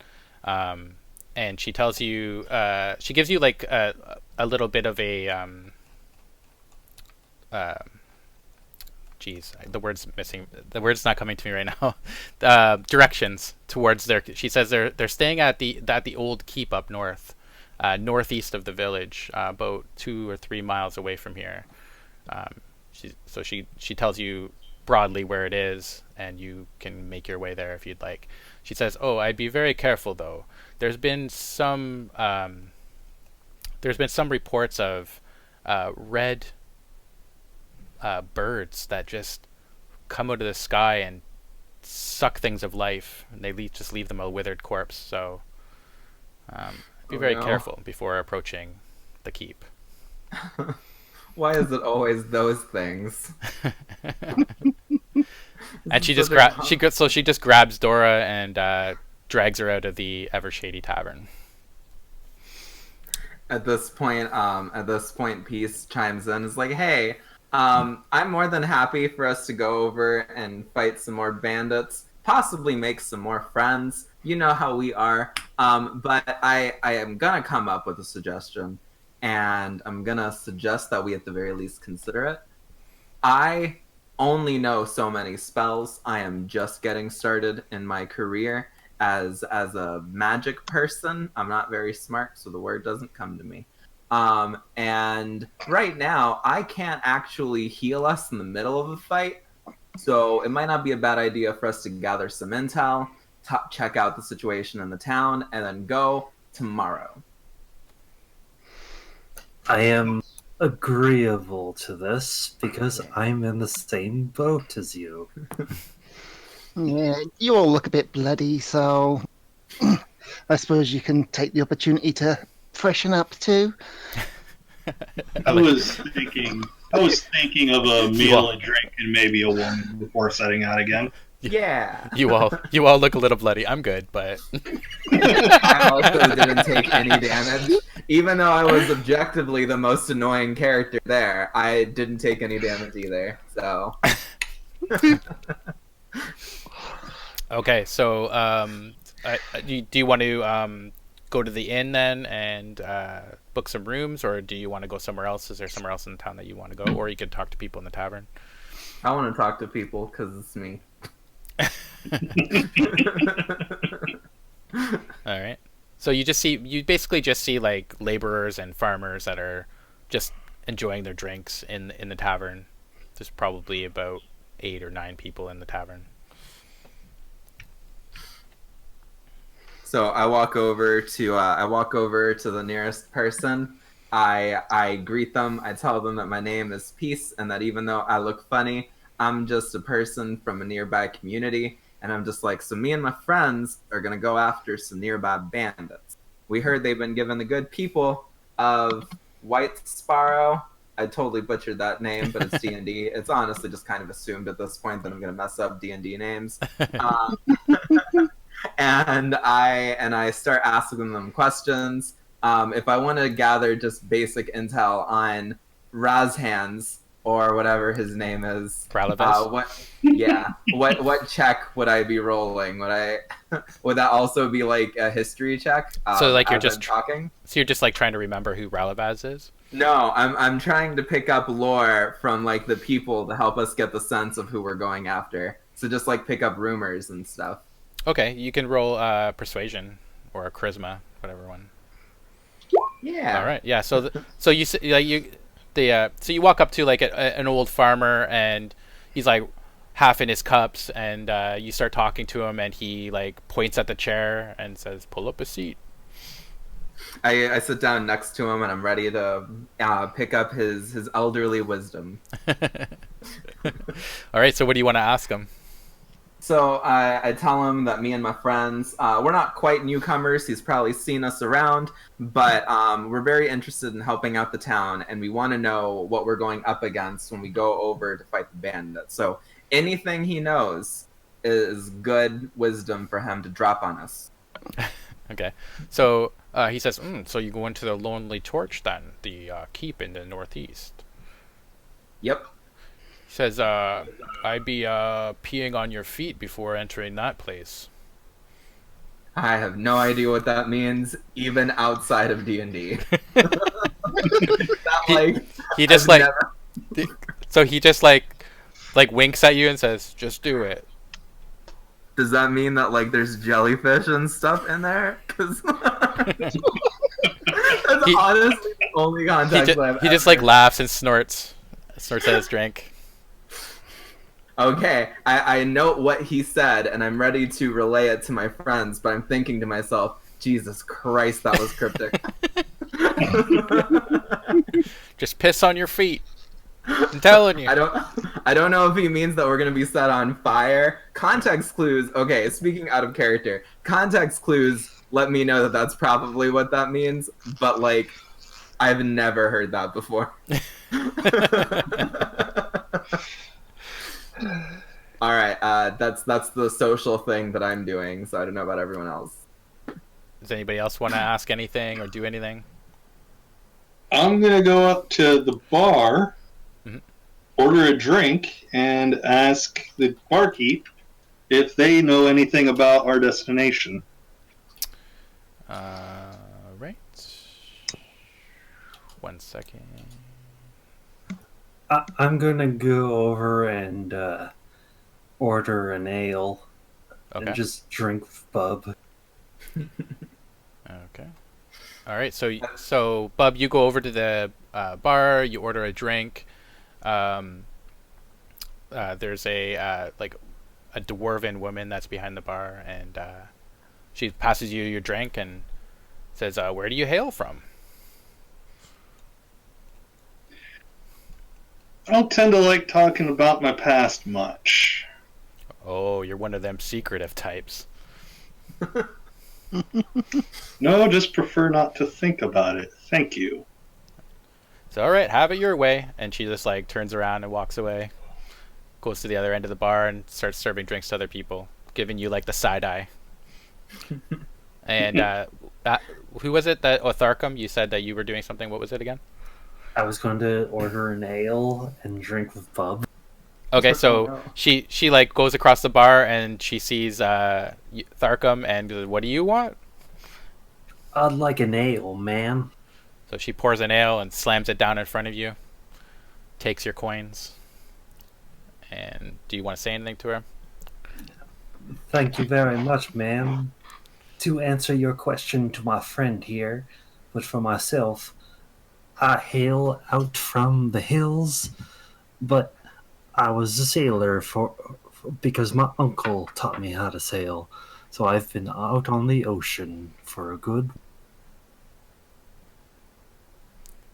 And she tells you, she gives you like a little bit of a, the word's missing. The word's not coming to me right now. Directions towards their. She says they're staying at the old keep up north, northeast of the village, about 2 or 3 miles away from here. She tells you broadly where it is, and you can make your way there if you'd like. She says, "Oh, I'd be very careful though. There's been some reports of red birds that just come out of the sky and suck things of life, and they just leave them a withered corpse. So be very careful before approaching the keep." Why is it always those things? And she just grabs Dora and drags her out of the Evershady Tavern. At this point, Peace chimes in and is like, "Hey, I'm more than happy for us to go over and fight some more bandits, possibly make some more friends. You know how we are. But I am gonna come up with a suggestion, and I'm gonna suggest that we at the very least consider it. I only know so many spells. I am just getting started in my career as a magic person. I'm not very smart, so the word doesn't come to me. And right now, I can't actually heal us in the middle of a fight, so it might not be a bad idea for us to gather some intel, check out the situation in the town, and then go tomorrow." I am agreeable to this because I'm in the same boat as you. Yeah, you all look a bit bloody, so I suppose you can take the opportunity to freshen up too. I was thinking of a meal, a drink, and maybe a woman before setting out again. Yeah. You all look a little bloody. I'm good, but I also didn't take any damage. Even though I was objectively the most annoying character there, I didn't take any damage either. So okay. So, do you want to go to the inn then and book some rooms, or do you want to go somewhere else? Is there somewhere else in the town that you want to go, or you can talk to people in the tavern? I want to talk to people because it's me. All right. So you basically just see like laborers and farmers that are just enjoying their drinks in the tavern. There's probably about 8 or 9 people in the tavern. So I walk over to the nearest person. I greet them. I tell them that my name is Peace, and that even though I look funny, I'm just a person from a nearby community. And I'm just like, so me and my friends are gonna go after some nearby bandits. We heard they've been given the good people of Whitesparrow. I totally butchered that name, but it's D&D. It's honestly just kind of assumed at this point that I'm gonna mess up D&D names. And I start asking them questions. If I want to gather just basic intel on Razhan's or whatever his name is, what check would I be rolling? Would that also be like a history check? So like you're just talking. So you're just like trying to remember who Ralavaz is? No, I'm trying to pick up lore from like the people to help us get the sense of who we're going after. So just like pick up rumors and stuff. Okay, you can roll persuasion or a charisma, whatever one. Yeah. All right. Yeah. So you walk up to like an old farmer, and he's like half in his cups, and you start talking to him, and he like points at the chair and says, "Pull up a seat." I sit down next to him and I'm ready to pick up his elderly wisdom. All right. So what do you want to ask him? So I tell him that me and my friends, we're not quite newcomers. He's probably seen us around, but we're very interested in helping out the town, and we want to know what we're going up against when we go over to fight the bandit. So anything he knows is good wisdom for him to drop on us. Okay. So he says, so you go into the Lonely Torch then, the keep in the northeast. Yep. He says, I'd be peeing on your feet before entering that place. I have no idea what that means, even outside of D&D. He just like, so he just like winks at you and says, just do it. Does that mean that like there's jellyfish and stuff in there? Because that's honestly the only context he just like laughs and snorts at his drink. Okay, I note what he said, and I'm ready to relay it to my friends, but I'm thinking to myself, Jesus Christ, that was cryptic. Just piss on your feet. I'm telling you. I don't know if he means that we're going to be set on fire. Context clues, okay, speaking out of character, context clues let me know that that's probably what that means, but, like, I've never heard that before. All right, that's the social thing that I'm doing, so I don't know about everyone else. Does anybody else want to ask anything or do anything? I'm gonna go up to the bar, order a drink, and ask the barkeep if they know anything about our destination. Right. 1 second. I'm gonna go over and order an ale and just drink bub. Okay. All right. So Bub, you go over to the bar. You order a drink. There's a a dwarven woman that's behind the bar, and she passes you your drink and says, "Where do you hail from?" I don't tend to like talking about my past much. Oh, you're one of them secretive types. No, just prefer not to think about it. Thank you. So, all right, have it your way. And she just like turns around and walks away, goes to the other end of the bar and starts serving drinks to other people, giving you like the side eye. And who was it that Tharkum? You said that you were doing something. What was it again? I was going to order an ale and drink with bub. Okay, so she like goes across the bar and she sees Tharkum and goes, "What do you want?" I'd like an ale, ma'am. So she pours an ale and slams it down in front of you, takes your coins, and do you want to say anything to her? Thank you very much, ma'am. To answer your question to my friend here, but for myself, I hail out from the hills, but I was a sailor because my uncle taught me how to sail. So I've been out on the ocean for a good.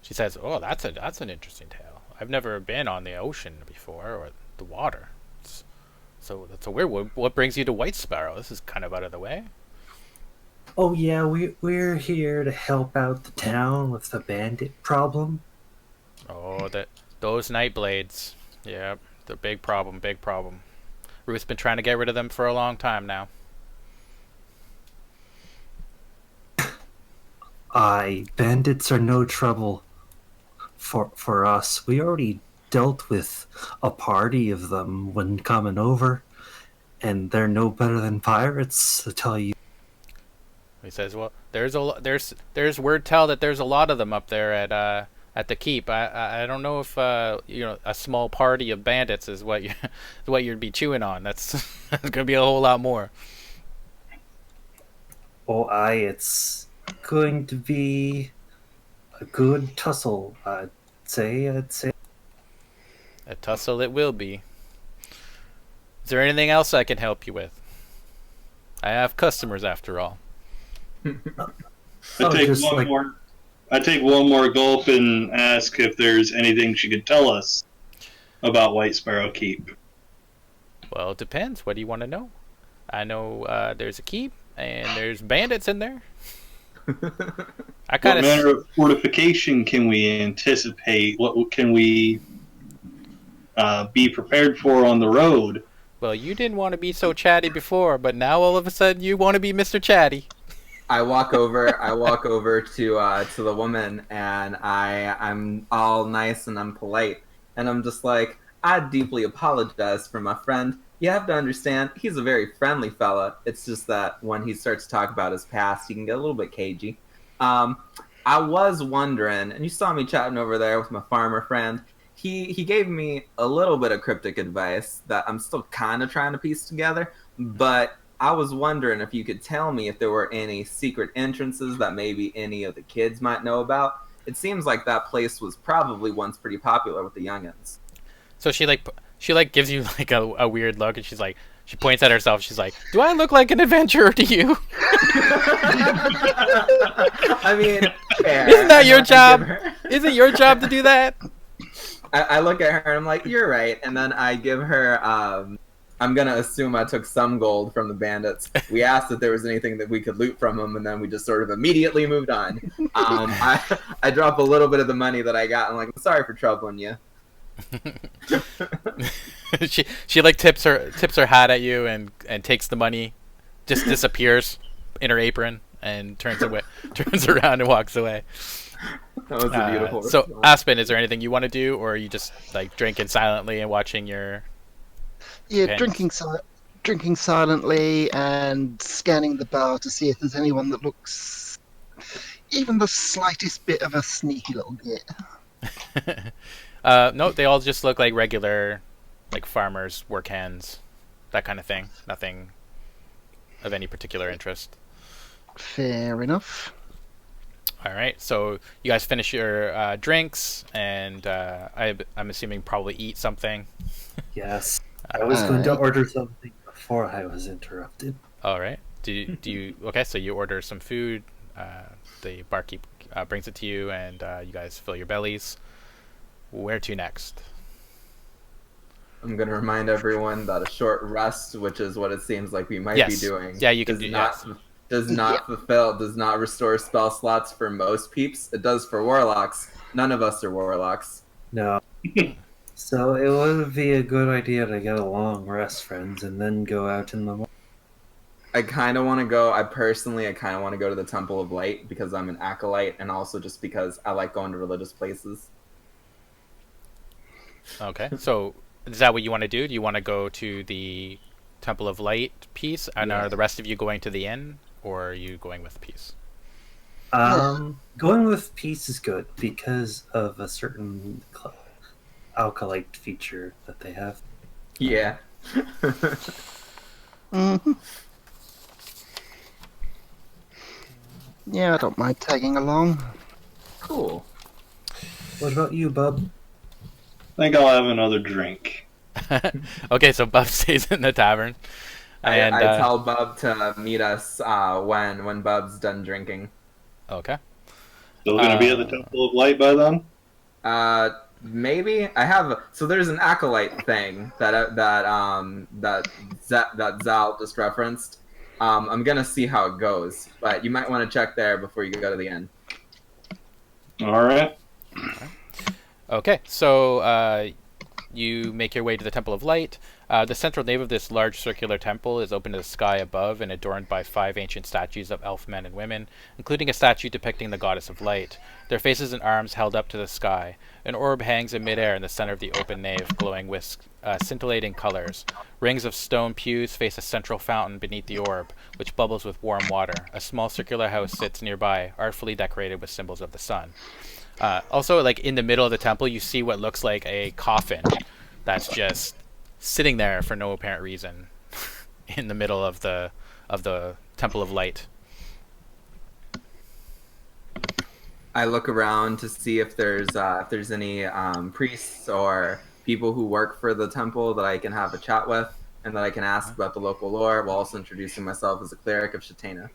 She says, "Oh, that's an interesting tale. I've never been on the ocean before or the water. So that's a weird one. What brings you to Whitesparrow? This is kind of out of the way." Oh yeah, we're here to help out the town with the bandit problem. Oh, those Nightblades. Yeah, the big problem. Ruth's been trying to get rid of them for a long time now. Bandits are no trouble for us. We already dealt with a party of them when coming over, and they're no better than pirates, to tell you. He says, "Well, there's word tell that there's a lot of them up there at the keep. I don't know if a small party of bandits is what you'd be chewing on. That's gonna be a whole lot more." Oh, it's going to be a good tussle. I'd say. A tussle it will be. Is there anything else I can help you with? I have customers after all. I Oh, take just one like more. I take one more gulp and ask if there's anything she could tell us about Whitesparrow Keep. Well, it depends. What do you want to know? I know there's a keep and there's bandits in there. I kind What manner of fortification can we anticipate? What can we be prepared for on the road? Well, you didn't want to be so chatty before, but now all of a sudden you want to be Mr. Chatty. I walk over. I walk over to the woman, and I'm all nice and I'm polite, and I'm just like, I deeply apologize for my friend. You have to understand, he's a very friendly fella. It's just that when he starts to talk about his past, he can get a little bit cagey. Um, I was wondering, and you saw me chatting over there with my farmer friend. He gave me a little bit of cryptic advice that I'm still kind of trying to piece together, but I was wondering if you could tell me if there were any secret entrances that maybe any of the kids might know about. It seems like that place was probably once pretty popular with the youngins. So she gives you like a weird look, and she points at herself. She's like, "Do I look like an adventurer to you? I mean, fair. Isn't that your I job? give her- Isn't it your job to do that?" I look at her and I'm like, you're right. And then I give her, I'm going to assume I took some gold from the bandits. We asked if there was anything that we could loot from them, and then we just sort of immediately moved on. I drop a little bit of the money that I got, and I'm like, I'm sorry for troubling you. she like tips her hat at you and takes the money, just disappears in her apron and turns around and walks away. That was a beautiful So response. Aspen, is there anything you want to do, or are you just like drinking silently and watching your Yeah, companions? drinking silently and scanning the bar to see if there's anyone that looks even the slightest bit of a sneaky little git. No, they all just look like regular, like farmers, work hands, that kind of thing. Nothing of any particular interest. Fair enough. All right, so you guys finish your drinks, and I'm assuming probably eat something. yes. I was going to Alright. order something before I was interrupted. All right. Do you okay? So you order some food. The barkeep brings it to you, and you guys fill your bellies. Where to next? I'm going to remind everyone that a short rest, which is what it seems like we might Yes. be doing, Yeah, you can does do- not yes. does not restore spell slots for most peeps. It does for warlocks. None of us are warlocks. No. So it would be a good idea to get a long rest, friends, and then go out in the morning. I kind of want to go. I kind of want to go to the Temple of Light because I'm an acolyte, and also just because I like going to religious places. Okay. So is that what you want to do? Do you want to go to the Temple of Light piece, and Yeah. are the rest of you going to the inn, or are you going with peace? Going with peace is good because of a certain alkalite feature that they have. Yeah. hmm Yeah, I don't mind tagging along. Cool. What about you, Bub? I think I'll have another drink. Okay, so Buff stays in the tavern, and I tell Bub to meet us when Bub's done drinking. okay. Still going to be at the Temple of Light by then? Maybe I have. So there's an acolyte thing that Zal just referenced. I'm gonna see how it goes, but you might want to check there before you go to the end. All right. Okay, so you make your way to the Temple of Light. The central nave of this large circular temple is open to the sky above and adorned by 5 ancient statues of elf men and women, including a statue depicting the goddess of light, their faces and arms held up to the sky. An orb hangs in midair in the center of the open nave, glowing with scintillating colors. Rings of stone pews face a central fountain beneath the orb, which bubbles with warm water. A small circular house sits nearby, artfully decorated with symbols of the sun. Also, like in the middle of the temple, you see what looks like a coffin that's just sitting there for no apparent reason in the middle of the Temple of Light. I look around to see if there's any priests or people who work for the temple that I can have a chat with and that I can ask about the local lore while also introducing myself as a cleric of Shatena.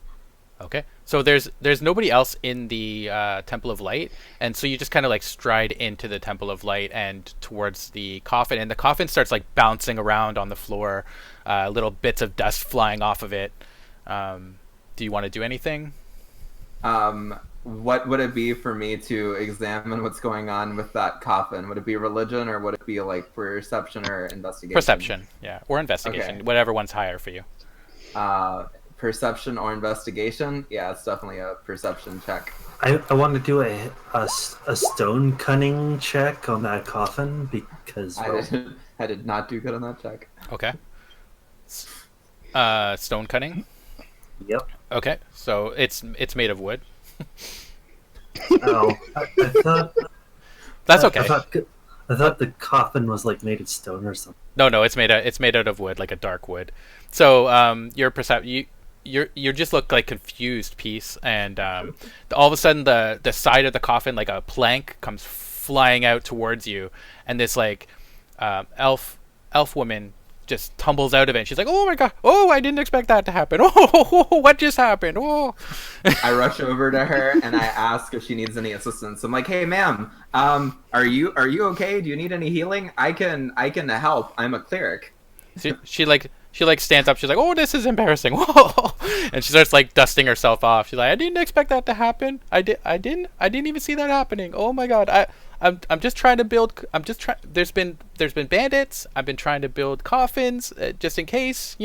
Okay. So there's nobody else in the Temple of Light, and so you just kind of like stride into the Temple of Light and towards the coffin, and the coffin starts like bouncing around on the floor, little bits of dust flying off of it. Do you want to do anything? What would it be for me to examine what's going on with that coffin? Would it be religion, or would it be like perception or investigation? Perception, yeah, or investigation, Okay. whatever one's higher for you. Perception or investigation? Yeah, it's definitely a perception check. I want to do a stone cunning check on that coffin because I did not do good on that check. Okay. Stone cutting. Yep. Okay, so it's made of wood. Oh, I thought That's okay. I thought the coffin was like made of stone or something. No, it's made out of wood, like a dark wood. So you just look like confused piece, and all of a sudden the side of the coffin, like a plank, comes flying out towards you, and this like elf woman just tumbles out of it. And she's like, "Oh my god! Oh, I didn't expect that to happen! Oh, what just happened? Oh!" I rush over to her and I ask if she needs any assistance. I'm like, "Hey, ma'am, are you okay? Do you need any healing? I can help. I'm a cleric." She stands up. She's like, "Oh, this is embarrassing!" Whoa! And she starts like dusting herself off. She's like, "I didn't expect that to happen. I didn't even see that happening. Oh my god! I'm just trying to build. There's been bandits. I've been trying to build coffins just in case,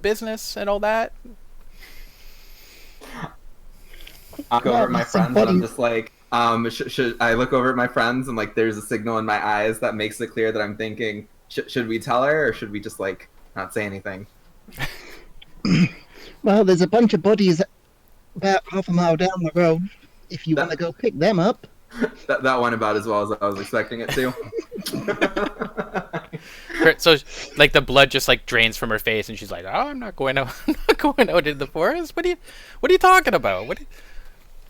business and all that." I go over at my friends and I'm just like, should I look over at my friends and like there's a signal in my eyes that makes it clear that I'm thinking, should we tell her or should we just like not say anything? Well, there's a bunch of bodies about half a mile down the road. If you want to go pick them up. That went about as well as I was expecting it to. So like the blood just like drains from her face, and she's like, "Oh, I'm not going out. I'm not going out in the forest. What are you talking about?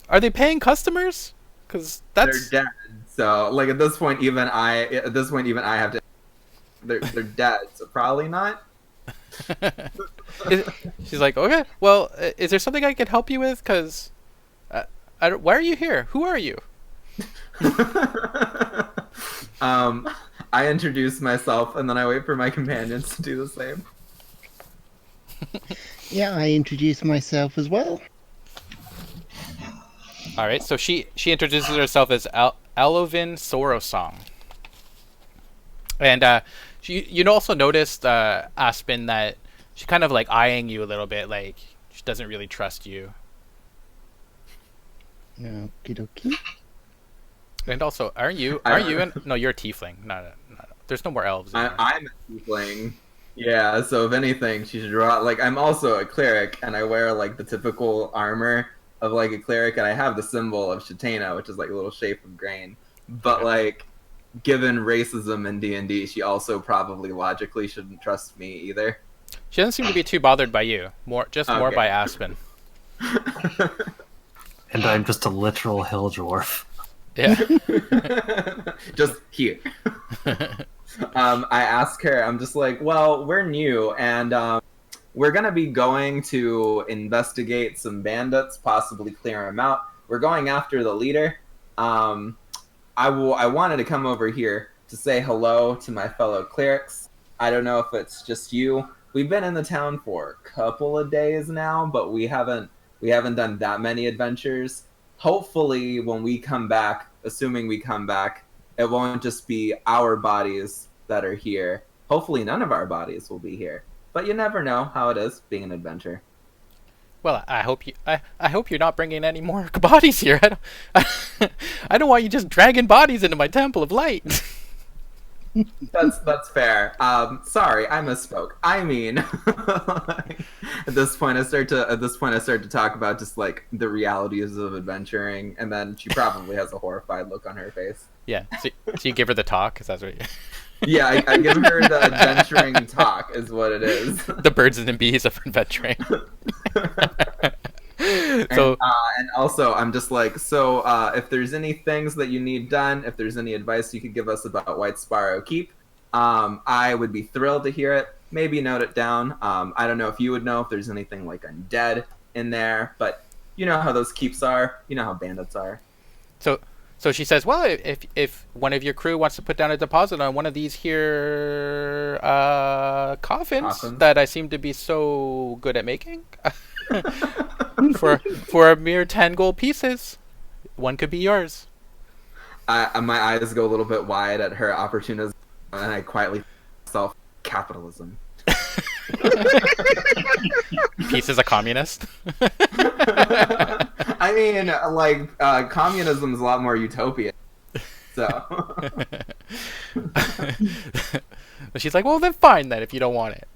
Are they paying customers? Because that's they're dead. So like at this point even I have to. They're dead. So probably not. She's like, "Okay, well, is there something I can help you with? Because why are you here? Who are you?" I introduce myself and then I wait for my companions to do the same. Yeah, I introduce myself as well. All right, so she introduces herself as Alovin Sorosong, and you also noticed Aspen that she's kind of like eyeing you a little bit, like she doesn't really trust you. Okie dokie. And also, aren't you no, you're a tiefling. No, there's no more elves. I'm a tiefling. Yeah, so if anything, she should draw. Like, I'm also a cleric, and I wear like the typical armor of like a cleric, and I have the symbol of Shatena, which is like a little shape of grain. But like, given racism in D&D, she also probably logically shouldn't trust me either. She doesn't seem to be too bothered by you. More by Aspen. And I'm just a literal hill dwarf. Yeah. Just here. I ask her, I'm just like, well, we're new, and we're going to be going to investigate some bandits, possibly clear them out. We're going after the leader. I wanted to come over here to say hello to my fellow clerics. I don't know if it's just you. We've been in the town for a couple of days now, but we haven't done that many adventures. Hopefully, when we come back, assuming we come back, it won't just be our bodies that are here. Hopefully, none of our bodies will be here. But you never know how it is being an adventurer. Well, I hope you're not bringing any more bodies here. I don't want you just dragging bodies into my Temple of Light. That's fair. Sorry, I misspoke. I mean, at this point, I start to talk about just like the realities of adventuring, and then she probably has a horrified look on her face. Yeah. So you give her the talk, because that's what. Yeah, I give her the adventuring talk, is what it is. The birds and the bees of adventuring. And also, I'm just like, so if there's any things that you need done, if there's any advice you could give us about Whitesparrow Keep, I would be thrilled to hear it. Maybe note it down. I don't know if you would know if there's anything like undead in there, but you know how those keeps are. You know how bandits are. So, so she says, "Well, if one of your crew wants to put down a deposit on one of these here coffins that I seem to be so good at making, for a mere 10 gold pieces, one could be yours." My eyes go a little bit wide at her opportunism, and I quietly myself capitalism. Peace is a communist. I mean, like, communism is a lot more utopian. So. She's like, "Well, then fine then if you don't want it."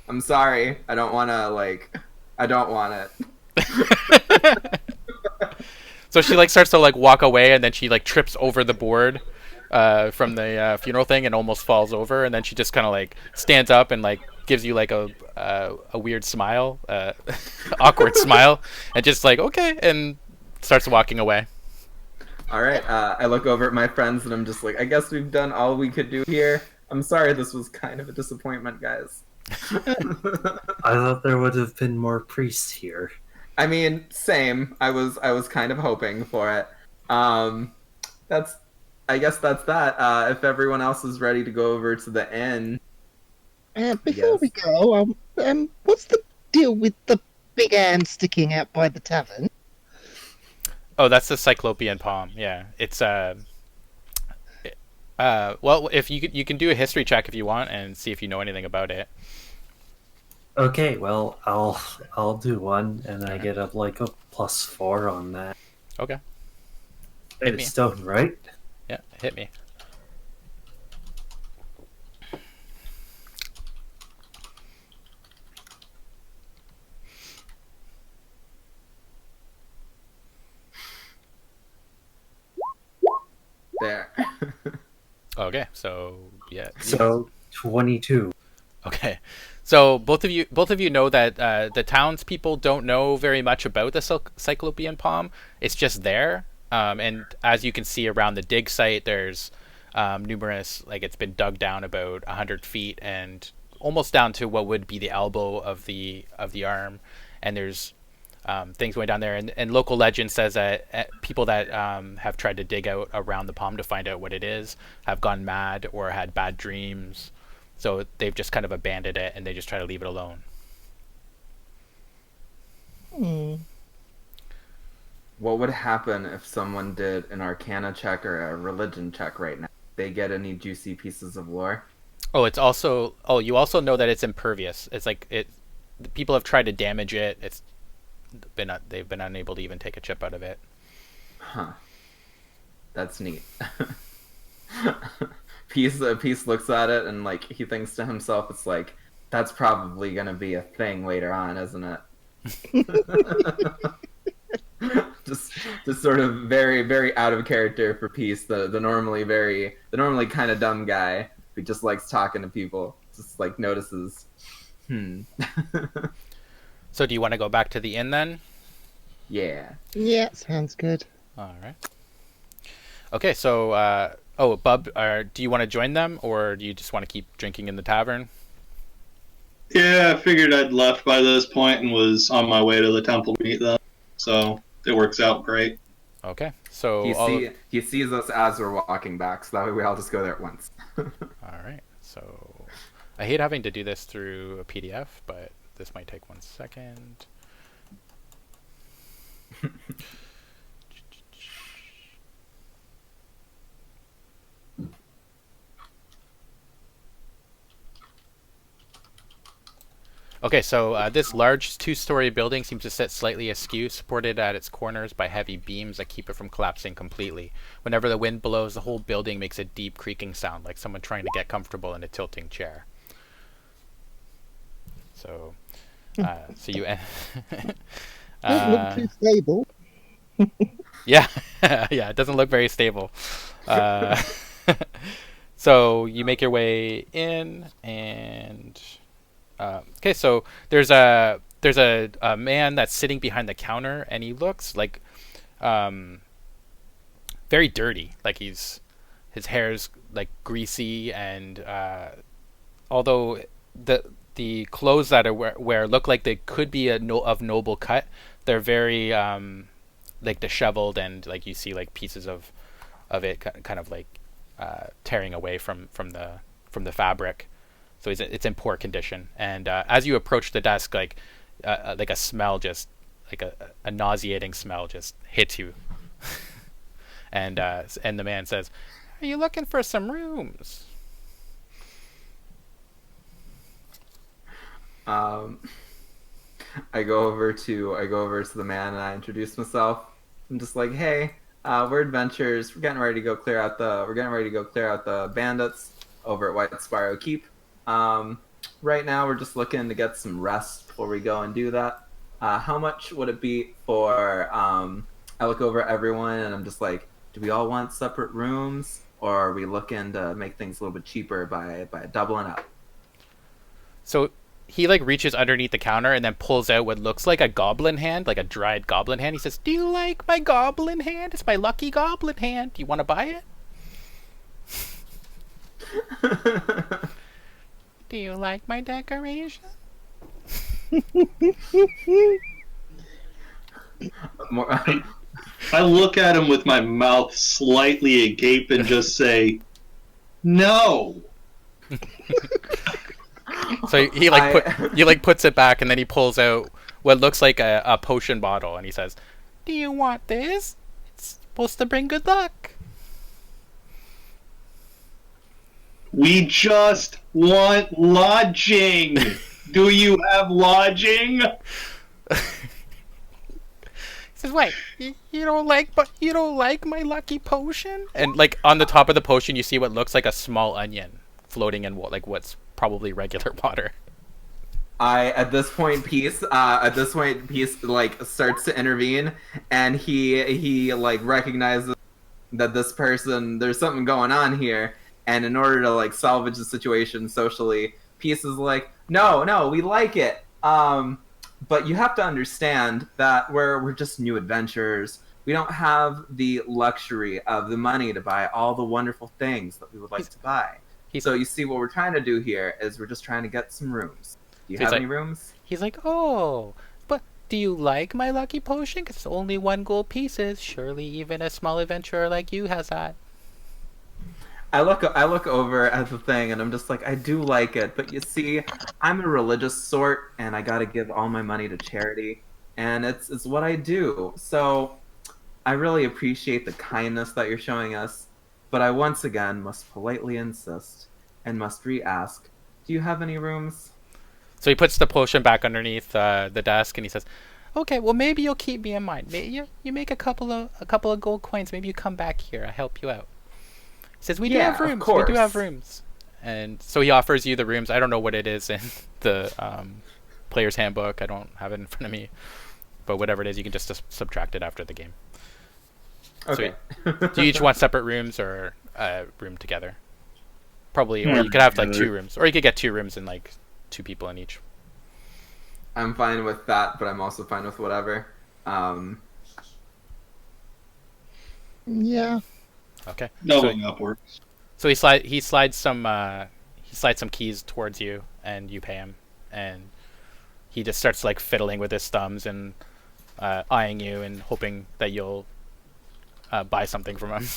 I'm sorry. I don't want it. So she like starts to like walk away, and then she like trips over the board from the funeral thing and almost falls over, and then she just kind of like stands up and like gives you like a weird smile, awkward smile, and just like okay, and starts walking away. All right. I look over at my friends and I'm just like, I guess we've done all we could do here. I'm sorry this was kind of a disappointment, guys. I thought there would have been more priests here. I mean, same. I was kind of hoping for it. I guess that's that. If everyone else is ready to go over to the inn. Before we go, what's the deal with the big hand sticking out by the tavern? Oh, that's the Cyclopean palm. Yeah, it's well, if you can do a history check if you want and see if you know anything about it. Okay, well, I'll do one, and I get a +4 on that. Okay. Hit me. It's stone, right? Yeah, hit me. There. Okay, so yeah. So 22. Okay, so both of you know that the townspeople don't know very much about the Cyclopean palm. It's just there, and as you can see around the dig site, there's numerous, like it's been dug down about 100 feet and almost down to what would be the elbow of the arm, and there's things going down there, and local legend says that people that have tried to dig out around the palm to find out what it is have gone mad or had bad dreams, so they've just kind of abandoned it and they just try to leave it alone. What would happen if someone did an Arcana check or a religion check right now? They get any juicy pieces of lore? Oh, it's also you also know that it's impervious. It's like people have tried to damage it. They've been unable to even take a chip out of it. Huh. That's neat. Peace looks at it and like he thinks to himself, it's like, that's probably gonna be a thing later on, isn't it? just sort of very, very out of character for Peace, the normally kind of dumb guy who just likes talking to people, just like notices. So do you want to go back to the inn then? Yeah. Yeah, sounds good. All right. Okay, so Bub, do you want to join them, or do you just want to keep drinking in the tavern? Yeah, I figured I'd left by this point and was on my way to the temple to meet them, so it works out great. Okay, so he sees us as we're walking back, so that way we all just go there at once. all right. So I hate having to do this through a PDF, but this might take 1 second. Okay, so this large 2-story building seems to sit slightly askew, supported at its corners by heavy beams that keep it from collapsing completely. Whenever the wind blows, the whole building makes a deep creaking sound, like someone trying to get comfortable in a tilting chair. So you Doesn't look too stable. yeah. Yeah, it doesn't look very stable. So you make your way in, and okay, so there's a man that's sitting behind the counter, and he looks like very dirty, like his hair's like greasy, and although the clothes that I wear look like they could be of noble cut. They're very like disheveled, and like you see like pieces of it kind of like tearing away from the fabric. So it's in poor condition. And as you approach the desk, like a smell, just like a nauseating smell, just hits you. And the man says, "Are you looking for some rooms?" I go over to the man and I introduce myself. I'm just like, "Hey, we're adventurers. We're getting ready to go clear out the bandits over at Whitesparrow Keep. Right now we're just looking to get some rest before we go and do that. How much would it be for?" I look over at everyone and I'm just like, "Do we all want separate rooms, or are we looking to make things a little bit cheaper by doubling up?" So he like reaches underneath the counter and then pulls out what looks like a goblin hand, like a dried goblin hand. He says, "Do you like my goblin hand? It's my lucky goblin hand. Do you want to buy it?" "Do you like my decoration?" I look at him with my mouth slightly agape and just say, "No." So he like puts it back, and then he pulls out what looks like a potion bottle, and he says, "Do you want this? It's supposed to bring good luck." "We just want lodging. Do you have lodging?" He says, "Wait, you don't like my lucky potion?" And like on the top of the potion, you see what looks like a small onion floating in what's probably regular water. At this point, Peace like starts to intervene, and he like recognizes that this person, there's something going on here, and in order to like salvage the situation socially, Peace is like, no, we like it. But you have to understand that we're just new adventurers. We don't have the luxury of the money to buy all the wonderful things that we would like to buy. So you see, what we're trying to do here is we're just trying to get some rooms. Do you have any rooms?" He's like, "Oh, but do you like my lucky potion? 'Cause it's only 1 gold pieces. Surely even a small adventurer like you has that." I look over at the thing and I'm just like, "I do like it, but you see, I'm a religious sort and I gotta give all my money to charity, and it's what I do. So I really appreciate the kindness that you're showing us, but I once again must politely insist and must re-ask, do you have any rooms?" So he puts the potion back underneath the desk, and he says, "Okay, well maybe you'll keep me in mind. Maybe you make a couple of gold coins. Maybe you come back here. I'll help you out." He says, "We do have rooms. We do have rooms." And so he offers you the rooms. I don't know what it is in the player's handbook. I don't have it in front of me. But whatever it is, you can just subtract it after the game. Okay. So do you each want separate rooms or a room together? Probably, or you could have like 2 rooms. Or you could get 2 rooms and like 2 people in each. I'm fine with that, but I'm also fine with whatever. Yeah. Okay. Doubling up works. So he slides some keys towards you, and you pay him, and he just starts like fiddling with his thumbs and eyeing you and hoping that you'll buy something from him.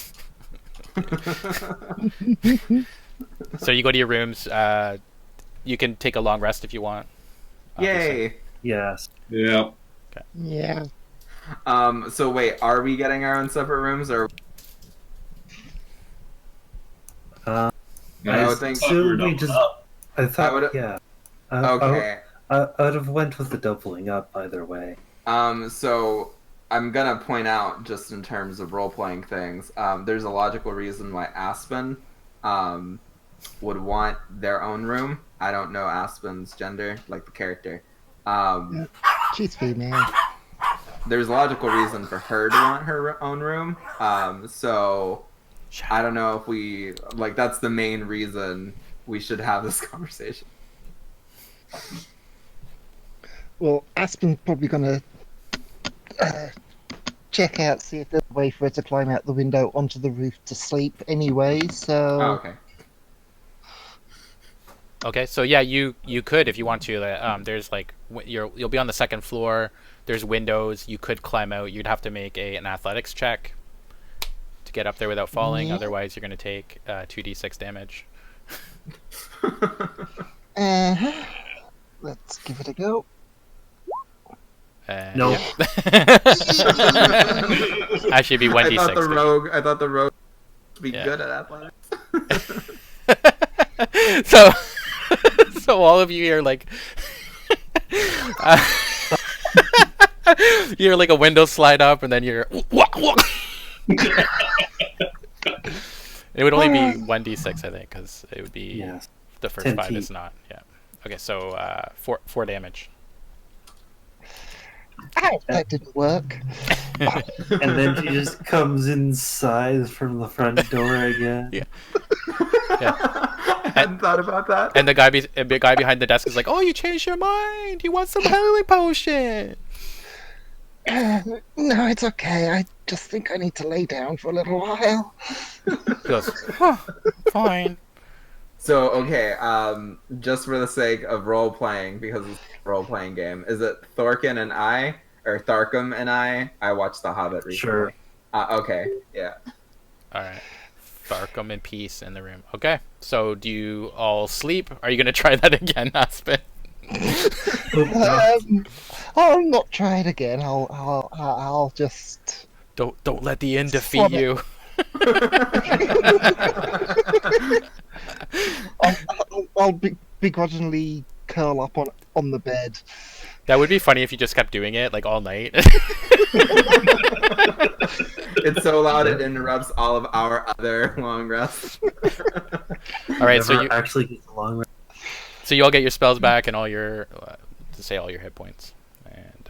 So you go to your rooms. You can take a long rest if you want. Yay! Yes. Yeah. Okay. Yeah. So wait, are we getting our own separate rooms, or? I would think. I thought, yeah. Okay. I would have went with the doubling up either way. So I'm gonna point out, just in terms of role-playing things, there's a logical reason why Aspen would want their own room. I don't know Aspen's gender, like the character. She's female. There's a logical reason for her to want her own room. So I don't know if we, like, that's the main reason we should have this conversation. Well, Aspen's probably gonna check out, see if there's a way for her to climb out the window onto the roof to sleep anyway, so... Oh, okay. Okay, so yeah, you could if you want to. There's like you'll be on the second floor. There's windows. You could climb out. You'd have to make an athletics check to get up there without falling. Yeah. Otherwise, you're gonna take 2d6 damage. Uh-huh. Let's give it a go. No. Yeah. Actually, it'd be 1d6. I thought the rogue would be Yeah. good at athletics. So, so all of you are like, you're like a window slide up, and then you're. It would only be 1d6, I think, because it would be Yes. the first 10 5 feet. is not. Yeah. Okay, so 4 damage. Ow, that didn't work. And then she just comes inside from the front door again. Yeah. I hadn't thought about that. And the guy behind the desk is like, "Oh, you changed your mind. You want some healing potion?" No, it's okay. I just think I need to lay down for a little while. He goes, "Huh, fine." So, okay, just for the sake of role playing, because it's a role playing game, is it Thorkin and I, or Tharkum and I? I watched The Hobbit recently. Sure. Okay, yeah. All right. Tharkum in peace in the room. Okay. So do you all sleep? Are you gonna try that again, Aspen? I'll not try it again. I'll just. Don't let the inn defeat Swab it. you. I'll begrudgingly curl up on the bed. That would be funny if you just kept doing it like all night. It's so loud it interrupts all of our other long rests. All right. So Never you actually gets along with. so you all get your spells back and all your to say all your hit points. And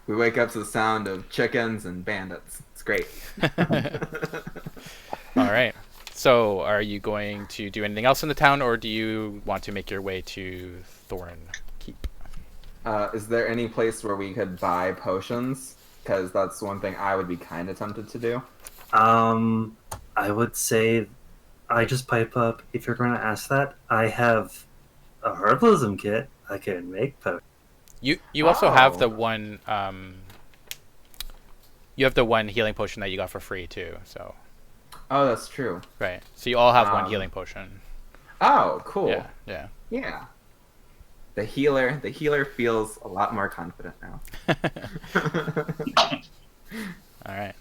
We wake up to the sound of chickens and bandits. It's great. all right. So are you going to do anything else in the town, or do you want to make your way to Thorn Keep? Is there any place where we could buy potions? Because that's one thing I would be kind of tempted to do. I would say I just pipe up. If you're going to ask that, I have a herbalism kit. I can make potions. You also have Oh. the one you have the one healing potion that you got for free too. So Oh, that's true. right. So you all have one Um, healing potion. Oh, cool. Yeah. Yeah. Yeah. The healer feels a lot more confident now. All right.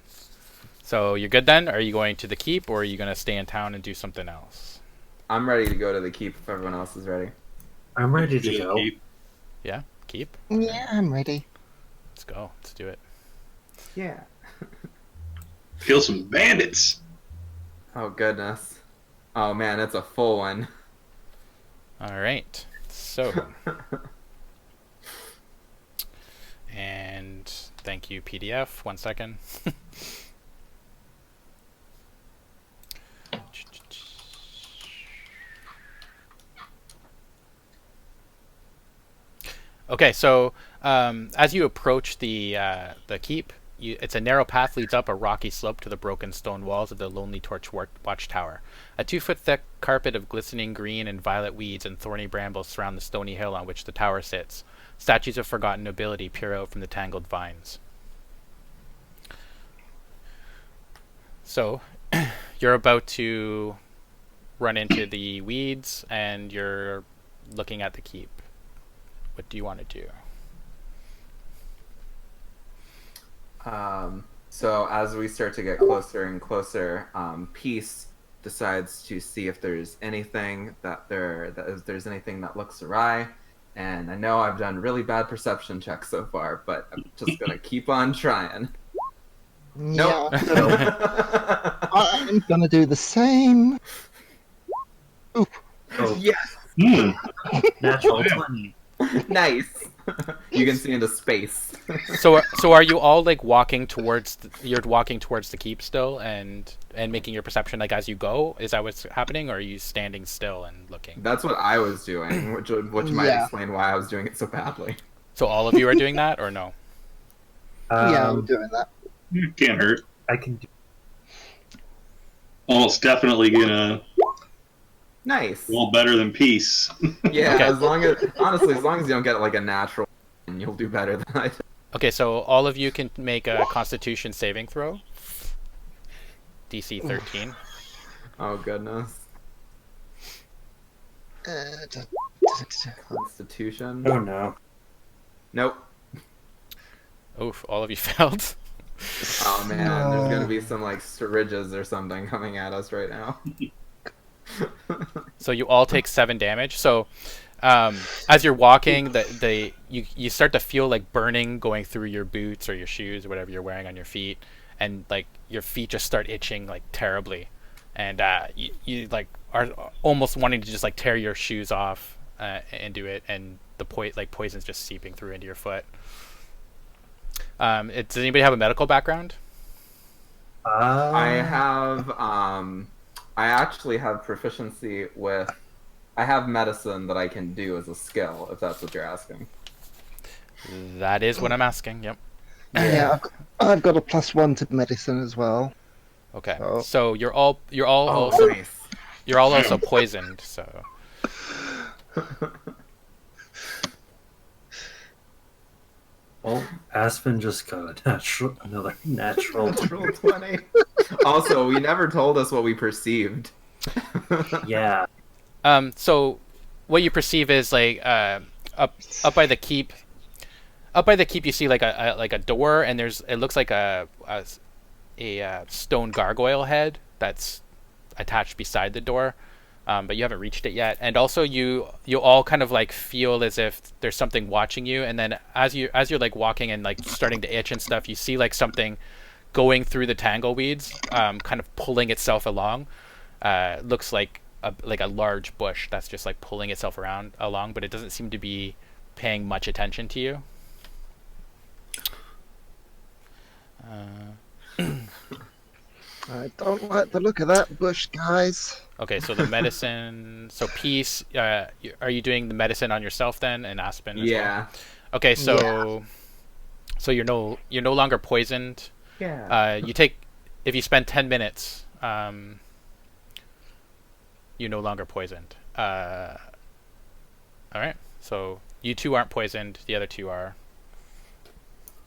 So you're good then? Are you going to the keep, or are you going to stay in town and do something else? I'm ready to go to the keep if everyone else is ready. I'm ready to go. Yeah, keep. Yeah, I'm ready. Let's go. Let's do it. Yeah. Kill some bandits. Oh goodness. Oh man, it's a full one. All right. So, and thank you, PDF. 1 second. Okay, so as you approach the keep, it's a narrow path leads up a rocky slope to the broken stone walls of the Lonely Torch watchtower. A 2-foot thick carpet of glistening green and violet weeds and thorny brambles surround the stony hill on which the tower sits. Statues of forgotten nobility peer out from the tangled vines. So, you're about to run into the weeds, and you're looking at the keep. What do you want to do? So as we start to get closer and closer, Peace decides to see if there's anything if there's anything that looks awry. And I know I've done really bad perception checks so far, but I'm just gonna keep on trying. Nope. Yeah, I'm gonna do the same. Oh, Yes, natural 20. nice. You can see into space. So are you all like walking towards? You're walking towards the keep still, and making your perception like as you go. Is that what's happening, or are you standing still and looking? That's what I was doing, which might Yeah. explain why I was doing it so badly. So all of you are doing that, or no? Yeah, I'm doing that. Can't hurt. I can do. Almost definitely gonna Nice. Well, better than peace. Yeah, Okay. as long as you don't get like a natural, you'll do better than I did. Okay, so all of you can make a Constitution saving throw. DC 13. Oh goodness. Constitution. Oh no. Nope. Oof, all of you failed. Oh man, there's gonna be some like ridges or something coming at us right now. So you all take 7 damage. So as you're walking, you start to feel like burning going through your boots or your shoes or whatever you're wearing on your feet, and like your feet just start itching like terribly, and you like are almost wanting to just like tear your shoes off and do it, and the poison's just seeping through into your foot. Does anybody have a medical background? I have I actually have proficiency with I have medicine that I can do as a skill, if that's what you're asking. That is what I'm asking. Yep. Yeah, I've got a +1 to medicine as well. Okay. Oh. So you're all Oh, also nice. you're all also poisoned. So Well, Aspen just got another natural. Natural 20. Also, we never told us what we perceived. Yeah. So what you perceive is like up by the keep. Up by the keep, you see like a door, and it looks like a stone gargoyle head that's attached beside the door, but you haven't reached it yet. And also you all kind of like feel as if there's something watching you, and then as you're like walking and like starting to itch and stuff, you see like something going through the tangle weeds, kind of pulling itself along. Looks like a large bush that's just like pulling itself along, but it doesn't seem to be paying much attention to you. I don't like the look of that bush, guys. Okay, so the medicine. So Peace, are you doing the medicine on yourself then, and Aspen? As Yeah. Well? Okay, so you're no longer poisoned. Yeah. You take if you spend 10 minutes, you're no longer poisoned. All right, so you two aren't poisoned. The other two are.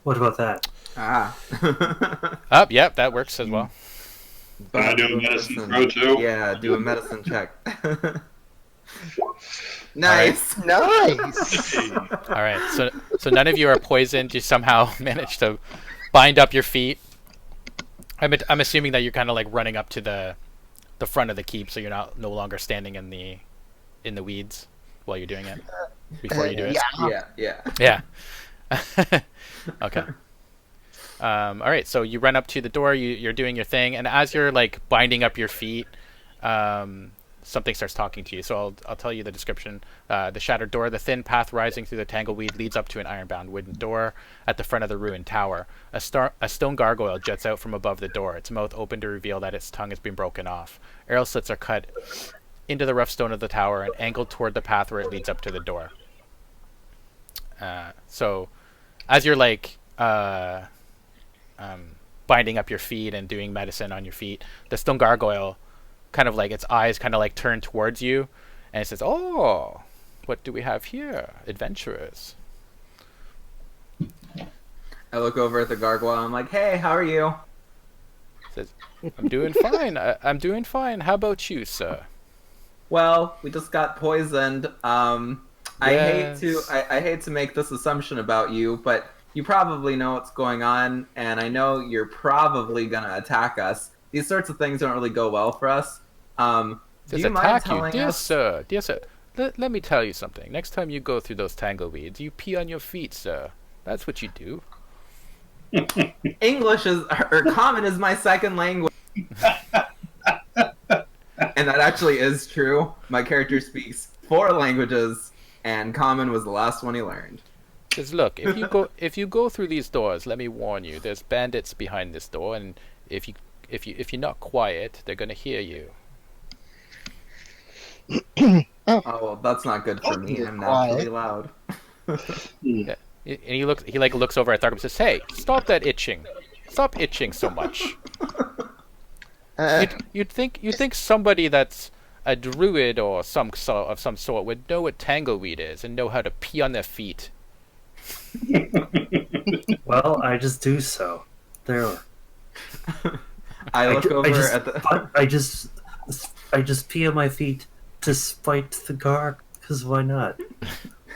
What about that? Yep, that works as well. Can I do a medicine throw too? Yeah, do a medicine check. Nice. Nice. All right, so none of you are poisoned. You somehow managed to bind up your feet. I'm assuming that you're kind of like running up to the front of the keep, so you're no longer standing in the weeds while you're doing it. Before you do it. Yeah. Yeah. Okay. All right. So you run up to the door. You're doing your thing, and as you're like binding up your feet, something starts talking to you. So I'll tell you the description. The shattered door, the thin path rising through the tangleweed leads up to an iron-bound wooden door at the front of the ruined tower. A stone gargoyle jets out from above the door, its mouth open to reveal that its tongue has been broken off. Arrow slits are cut into the rough stone of the tower and angled toward the path where it leads up to the door. So as you're like binding up your feet and doing medicine on your feet, the stone gargoyle kind of like its eyes kind of like turn towards you, and it says, "Oh, what do we have here, adventurers?" I look over at the gargoyle. I'm like, "Hey, how are you?" It says, "I'm doing fine. I'm doing fine. How about you, sir?" Well, we just got poisoned. Yes. I hate to make this assumption about you, but you probably know what's going on, and I know you're probably gonna attack us. These sorts of things don't really go well for us. Do Just you mind attack you, telling dear us? sir. Dear sir, let me tell you something. Next time you go through those tangleweeds, you pee on your feet, sir. That's what you do. English is or common is my second language, and that actually is true. My character speaks 4 languages, and common was the last one he learned. Says, look, if you go through these doors, let me warn you. There's bandits behind this door, and if you're not quiet, they're gonna hear you. Oh, well, that's not good for me. I'm naturally loud. Yeah. And he looks over at Tharkum and says, "Hey, stop that itching. Stop itching so much. You'd think somebody that's a druid or some sort would know what tangleweed is and know how to pee on their feet. Well, I just do so. There. I look over I just, at the. I just pee on my feet to spite the garg, because why not?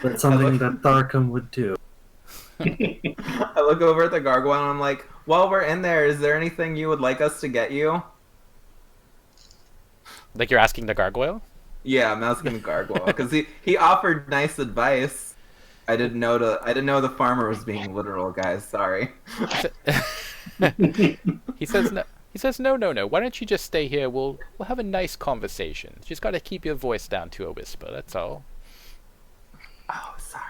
That's something that Tharkum would do. I look over at the gargoyle and I'm like, while we're in there, is there anything you would like us to get you? Like you're asking the gargoyle? Yeah, I'm asking the gargoyle because he offered nice advice. I didn't know the farmer was being literal, guys. Sorry. He says no. He says no. Why don't you just stay here? We'll have a nice conversation. You just got to keep your voice down to a whisper. That's all. Oh, sorry.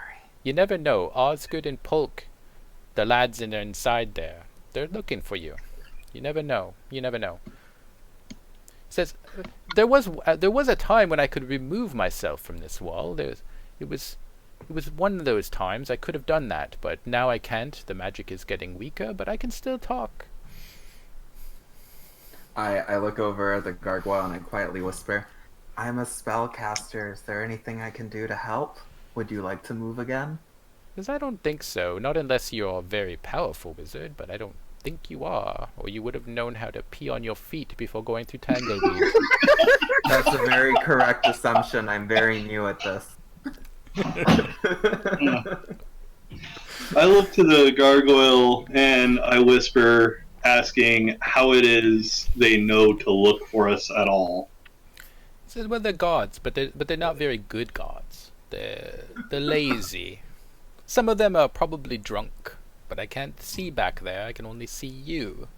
You never know. Osgood and Polk, the lads inside there, they're looking for you. You never know. You never know. He says there was a time when I could remove myself from this wall. It was one of those times I could have done that, but now I can't. The magic is getting weaker, but I can still talk. I look over at the gargoyle and I quietly whisper, I'm a spellcaster. Is there anything I can do to help? Would you like to move again? Because I don't think so. Not unless you're a very powerful wizard, but I don't think you are. Or you would have known how to pee on your feet before going through tangleweed. That's a very correct assumption. I'm very new at this. I look to the gargoyle and I whisper, asking how it is they know to look for us at all. He says, well, they're gods, but they're not very good gods. They're lazy. Some of them are probably drunk, but I can't see back there. I can only see you.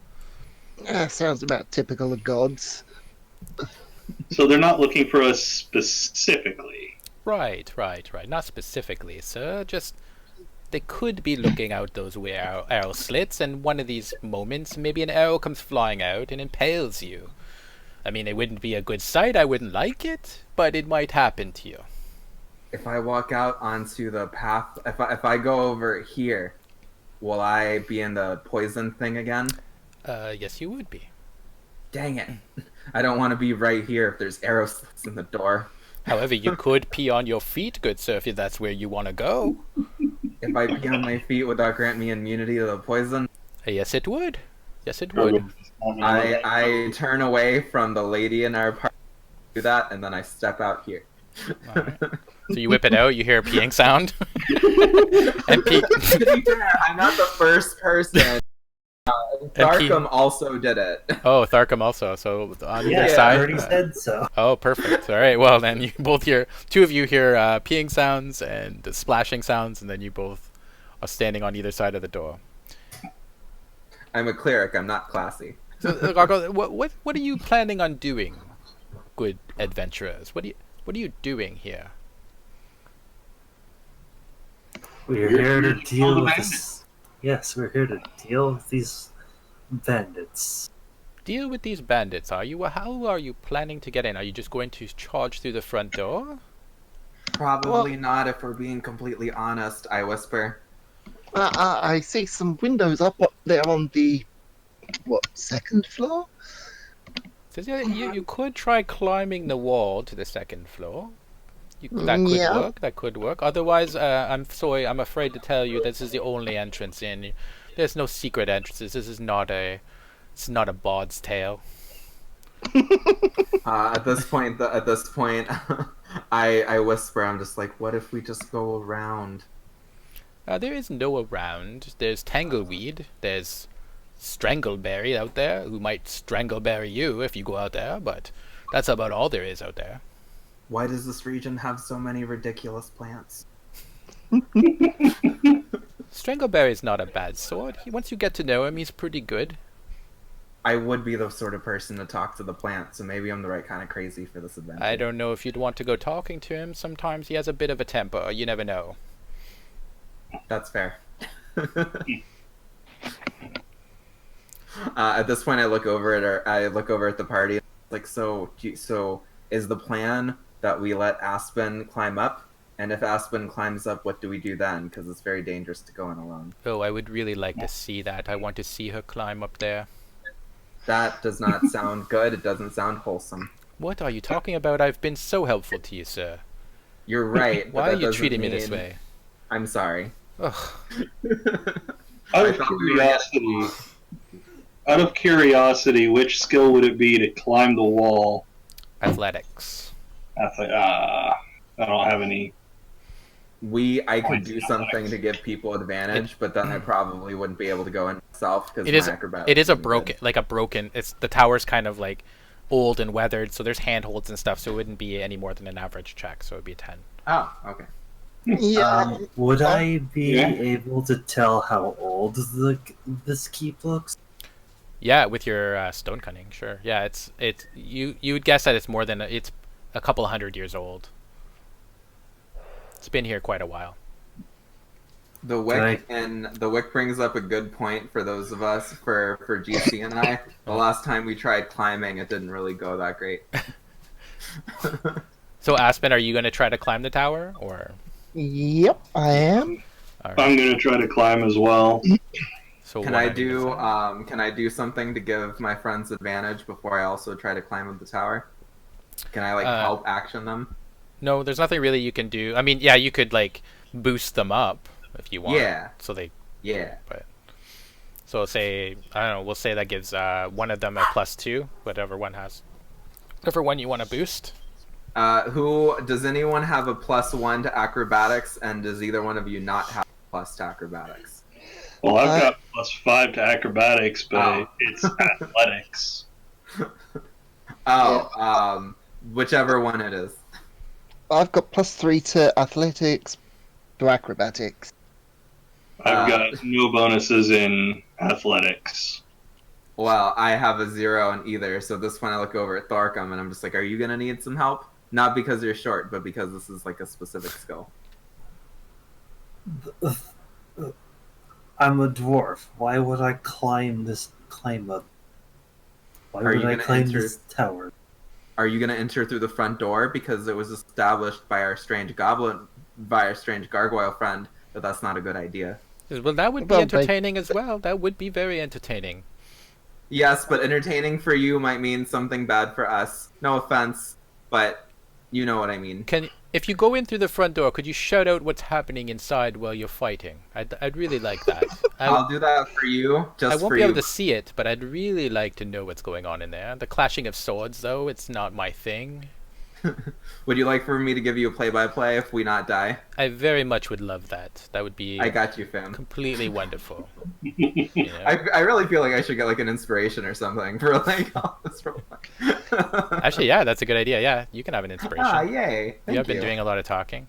Sounds about typical of gods. So they're not looking for us specifically. Right. Not specifically, sir. Just they could be looking out those arrow slits, and one of these moments, maybe an arrow comes flying out and impales you. I mean, it wouldn't be a good sight. I wouldn't like it, but it might happen to you. If I walk out onto the path, if I go over here, will I be in the poison thing again? Yes, you would be. Dang it. I don't want to be right here if there's arrow slits in the door. However, you could pee on your feet, good sir, if that's where you want to go. If I pee on my feet, would that grant me immunity to the poison? Yes, it would. Yes, it would. I turn away from the lady in our party, do that, and then I step out here. All right. So you whip it out, you hear a peeing sound. And To be fair, I'm not the first person. Tharkum also did it. Oh, Tharkum also. So on your I side. already said so. Oh, perfect. All right. Well, then you both hear, two of you hear peeing sounds and splashing sounds, and then you both are standing on either side of the door. I'm a cleric. I'm not classy. So, Gargoyle, what are you planning on doing, good adventurers? What are you doing here? We're here to deal with this. Yes, we're here to deal with these bandits. Deal with these bandits, are you? How are you planning to get in? Are you just going to charge through the front door? Probably not, if we're being completely honest, I whisper. I see some windows up there on the, second floor? Says, yeah, you could try climbing the wall to the second floor. That could work. Otherwise, I'm afraid to tell you this is the only entrance in. There's no secret entrances. This is not it's not a Bard's Tale. At this point, I whisper. I'm just like, what if we just go around? There is no around. There's Tangleweed. There's Strangleberry out there, who might strangleberry you if you go out there, but that's about all there is out there. Why does this region have so many ridiculous plants? Strangleberry is not a bad sword. Once you get to know him, he's pretty good. I would be the sort of person to talk to the plant, so maybe I'm the right kind of crazy for this adventure. I don't know if you'd want to go talking to him. Sometimes he has a bit of a temper. You never know. That's fair. At this point, I look over at the party. Like, so is the plan that we let Aspen climb up? And if Aspen climbs up, what do we do then? Because it's very dangerous to go in alone. Oh, I would really like to see that. I want to see her climb up there. That does not sound good. It doesn't sound wholesome. What are you talking about? I've been so helpful to you, sir. You're right. Why but are that you doesn't treating me this mean- way? I'm sorry. Ugh. Out I of thought we were curiosity, which skill would it be to climb the wall? Athletics. I don't have any. I could Points do in something athletics. to give people advantage, but then I probably wouldn't be able to go in myself because It is. my acrobatics. It is a isn't good. broken. It's the tower's kind of like old and weathered, so there's handholds and stuff. So it wouldn't be any more than an average check. So it'd be a 10. Oh, okay. Yeah. Would I be Yeah. able to tell how old this keep looks? Yeah, with your stone cunning, sure. Yeah, it's you would guess that it's more than it's a couple 100 years old. It's been here quite a while. The wick brings up a good point for those of us for GC and I. The last time we tried climbing, it didn't really go that great. So Aspen, are you going to try to climb the tower or? Yep, I am. All right. I'm gonna try to climb as well. So Can what I are you gonna say? can I do something to give my friends advantage before I also try to climb up the tower? Can I help action them? No, there's nothing really you can do. I mean, yeah, you could like boost them up if you want. Yeah. So they. Yeah. So say I don't know. We'll say that gives one of them a +2, whatever one has. Whatever one you want to boost. Does anyone have a +1 to acrobatics, and does either one of you not have a plus to acrobatics? Well, I've got +5 to acrobatics, but Oh. it's athletics. Oh, whichever one it is. I've got +3 to athletics to acrobatics. I've got no bonuses in athletics. Well, I have a 0 in either, so this one I look over at Tharkum and I'm just like, are you gonna need some help? Not because you're short, but because this is like a specific skill. I'm a dwarf. Why would I climb up? Why Are would you I gonna climb enter- this tower? Are you gonna enter through the front door because it was established by our strange gargoyle friend that that's not a good idea? Well, that would be Well, entertaining as well. That would be very entertaining. Yes, but entertaining for you might mean something bad for us. No offense, but you know what I mean. If you go in through the front door, could you shout out what's happening inside while you're fighting? I'd really like that. I'll do that for you, just I won't for be you. able to see it, but I'd really like to know what's going on in there. The clashing of swords, though, it's not my thing. Would you like for me to give you a play-by-play if we not die? I very much would love that. That would be I got you, fam. completely wonderful. Yeah. I really feel like I should get like an inspiration or something for like all this roleplay. Actually, yeah, that's a good idea. Yeah, you can have an inspiration. Ah, yay! Thank You have been doing a lot of talking.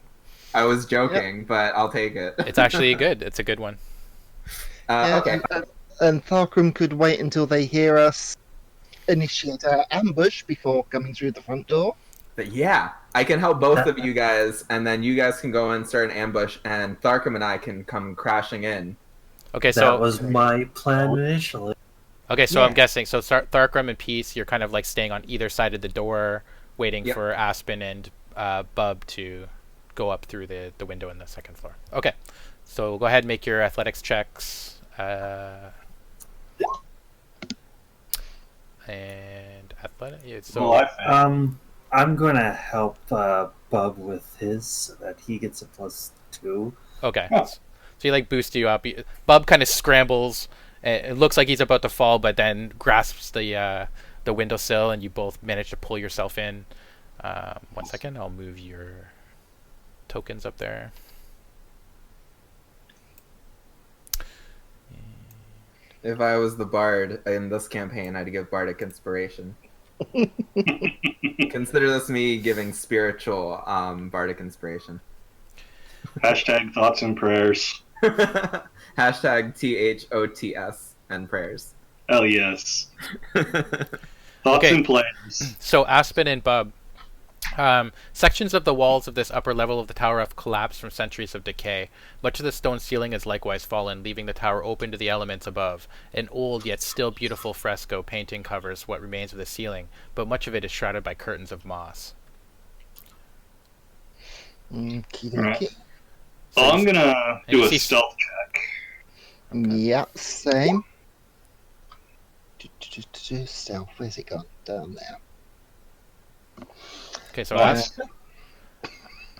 I was joking, but I'll take it. It's actually good. It's a good one. Okay. And Tharkum could wait until they hear us initiate our ambush before coming through the front door. But yeah, I can help both of you guys, and then you guys can go and start an ambush, and Tharkum and I can come crashing in. Okay, That so was my plan initially. I'm Yeah. guessing. So Tharkram and Peace, you're kind of like staying on either side of the door, waiting Yep. for Aspen and Bub to go up through the window in the second floor. Okay, so go ahead and make your athletics checks. And athletic. Yeah, so Well, I failed. I'm gonna help Bub with his so that he gets a +2. okay. Oh. So he like boosts you up. Bub kind of scrambles. It looks like he's about to fall, but then grasps the windowsill, and you both manage to pull yourself in. 1 second, I'll move your tokens up there. If I was the bard in this campaign, I'd give bardic inspiration. Consider this me giving spiritual bardic inspiration. Hashtag thoughts and prayers. Hashtag THOTS and prayers. Hell yes. Thoughts Okay. and plans. So Aspen and Bub, sections of the walls of this upper level of the tower have collapsed from centuries of decay. Much of the stone ceiling has likewise fallen, leaving the tower open to the elements above. An old yet still beautiful fresco painting covers what remains of the ceiling, but much of it is shrouded by curtains of moss. Okey-dokey. Well, I'm gonna do you a see- stealth check. Yeah, same. Stealth, where's it gone? Down there. Okay, so Well, Aspen.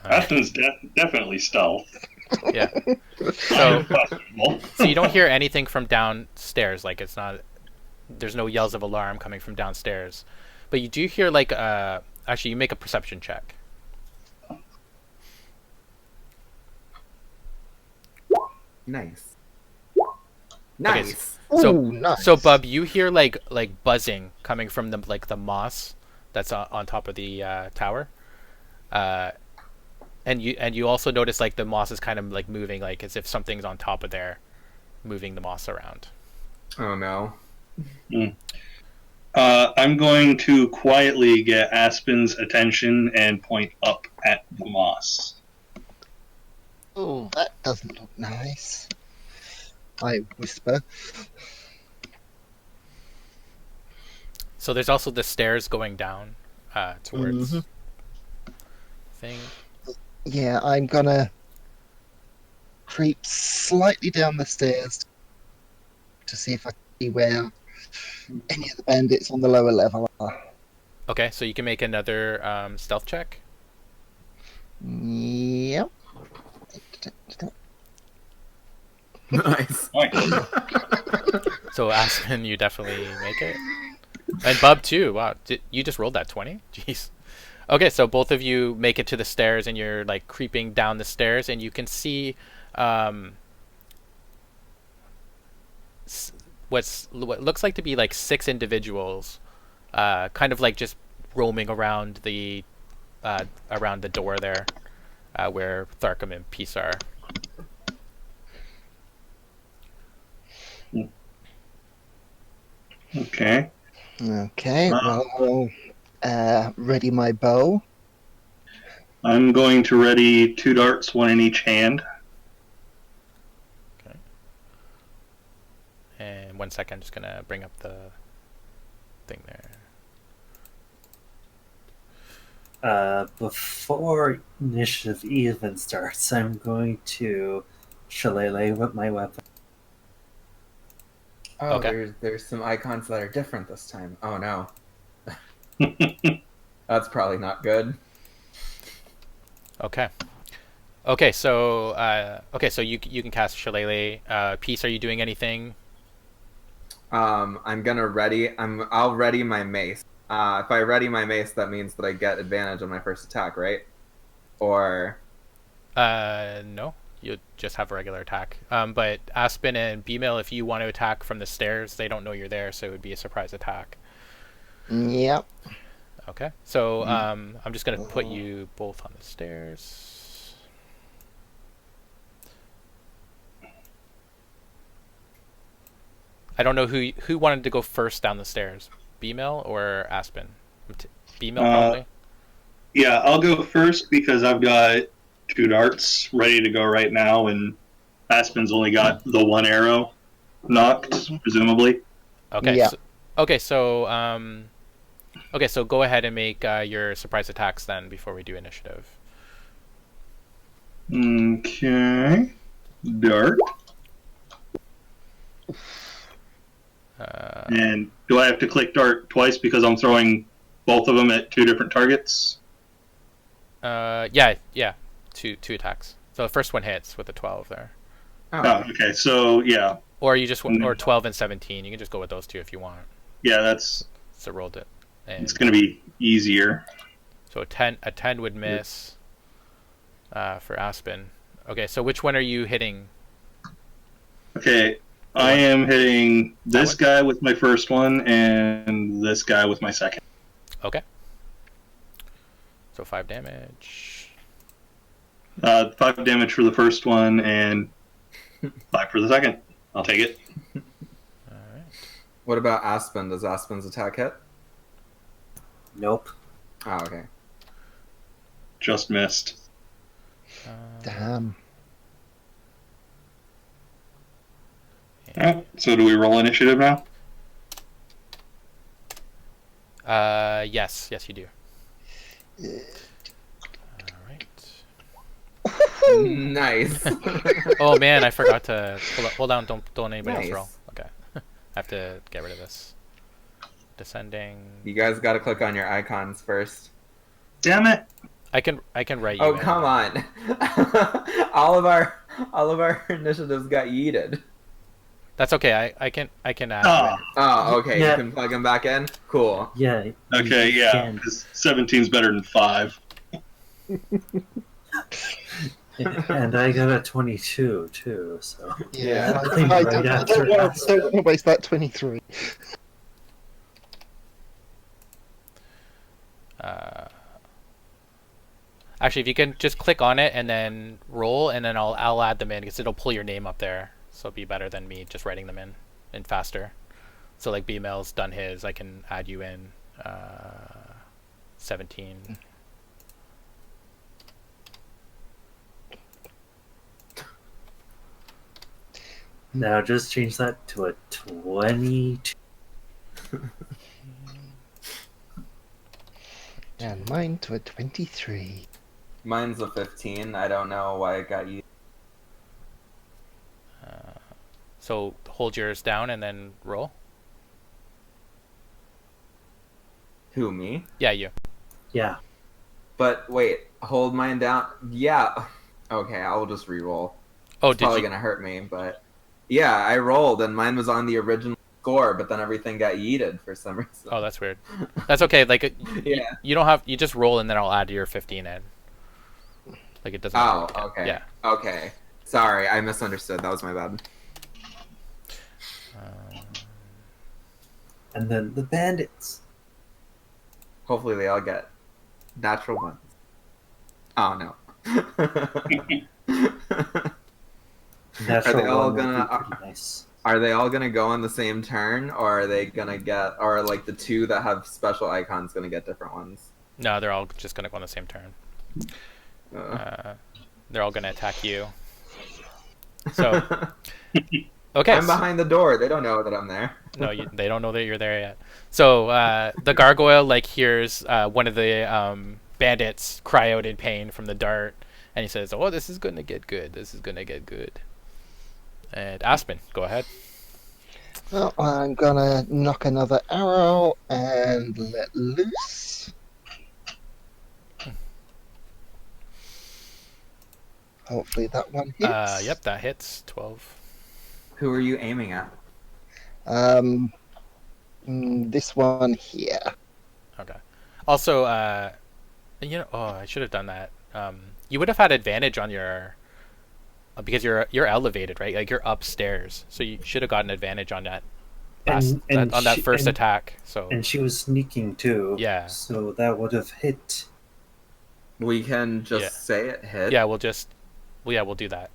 Aspen's definitely stealth. Yeah. Kind So of questionable. so you don't hear anything from downstairs. Like it's not. There's no yells of alarm coming from downstairs, but you do hear like actually you make a perception check. Nice. Okay, Nice. So Ooh, nice. so Bub, you hear like buzzing coming from the moss that's on top of the tower, and you also notice like the moss is kind of like moving, like as if something's on top of there, moving the moss around. Oh no. I'm going to quietly get Aspen's attention and point up at the moss. Oh, that doesn't look nice. I whisper. So there's also the stairs going down towards Mhm. thing. Yeah, I'm gonna creep slightly down the stairs to see if I can see where any of the bandits on the lower level are. Okay, so you can make another stealth check. Yep. Nice. So Aspen, you definitely make it, and Bub too. Wow, you just rolled that 20? Jeez. Okay, so both of you make it to the stairs, and you're like creeping down the stairs, and you can see what looks like to be like 6 individuals, kind of like just roaming around the door there, where Tharkum and Peace are. Okay. Okay, well, I'll ready my bow. I'm going to ready 2 darts, 1 in each hand. Okay. And 1 second, just gonna bring up the thing there. Before initiative even starts, I'm going to shillelagh with my weapon. Oh, Okay. there's some icons that are different this time. Oh no. That's probably not good. Okay. Okay, so you can cast Shillelagh. Peace, are you doing anything? I'm gonna ready. I'll ready my mace. If I ready my mace, that means that I get advantage on my first attack, right? Or No. You just have a regular attack. But Aspen and B-Mail, if you want to attack from the stairs, they don't know you're there, so it would be a surprise attack. Yep. Okay. So I'm just gonna put you both on the stairs. I don't know who wanted to go first down the stairs, B-Mail or Aspen. B-Mail probably. Yeah, I'll go first because I've got 2 darts ready to go right now, and Aspen's only got the 1 arrow knocked, presumably. Okay. Yeah. So go ahead and make your surprise attacks then before we do initiative. Okay. Dart. And do I have to click dart twice because I'm throwing both of them at 2 different targets? Yeah. Two attacks. So the first one hits with a 12 there. Oh, okay. So, yeah. Or you just or 12 and 17. You can just go with those two if you want. Yeah, that's... So rolled it. And It's going to be easier. so a 10 would miss for Aspen. Okay, so which one are you hitting? Okay, I am hitting this one? guy with my first one and this guy with my second. Okay. So 5 damage. 5 damage for the first one and 5 for the second. I'll take it. All right. what about Aspen? Does Aspen's attack hit? Nope. Oh, okay. Just missed. Damn. Alright, so do we roll initiative now? Yes, you do. All right. Nice. Oh man, I forgot to hold on. Don't anybody Nice. else roll. Okay, I have to get rid of this. Descending. You guys got to click on your icons first. Damn it! I can write you. Oh, in. come on. all of our initiatives got yeeted. That's okay. I can add you Ah, in. Oh, okay. Yeah. You can plug them back in. Cool. Yeah. you okay, yeah. can. Because 17's better than 5. And I got a 22 too. So Yeah. I think right after don't want Aspen. to waste that 23. Actually, if you can just click on it and then roll, and then I'll add them in because it'll pull your name up there. So it'll be better than me just writing them in and faster. So like B-Mail's done his, I can add you in. 17. Now just change that to a 22. And mine to a 23. Mine's a 15. I don't know why it got yeeted. So hold yours down and then roll. Who, me? Yeah, you. Yeah. But wait, hold mine down. Yeah. Okay, I'll just re-roll. Oh, It's did probably you? gonna hurt me, but yeah, I rolled and mine was on the original score, but then everything got yeeted for some reason. Oh, that's weird. That's okay. Like, Yeah. you don't have. You just roll and then I'll add your 15 in. Like it doesn't. Oh, matter. okay. Yeah. Okay. Sorry, I misunderstood. That was my bad. And then the bandits. Hopefully they all get natural ones. Oh no. Natural Are they all one would gonna- be pretty nice. Are they all gonna go on the same turn, or are they gonna get, or like the two that have special icons gonna get different ones? No, they're all just gonna go on the same turn. They're all gonna attack you. So okay. I'm behind the door. They don't know that I'm there. No, they don't know that you're there yet. So the gargoyle like hears one of the bandits cry out in pain from the dart, and he says, "Oh, this is gonna get good. This is gonna get good." And Aspen, go ahead. Well, I'm gonna knock another arrow and let loose. Hopefully that one hits. Yep, that hits 12. Who are you aiming at? This one here. Okay. Also, I should have done that. You would have had advantage on your because you're elevated, right? Like you're upstairs, so you should have gotten advantage on that. And On that she- first and- attack. So And she was sneaking too. Yeah. So that would have hit. We can just Yeah. say it hit. yeah, we'll do that.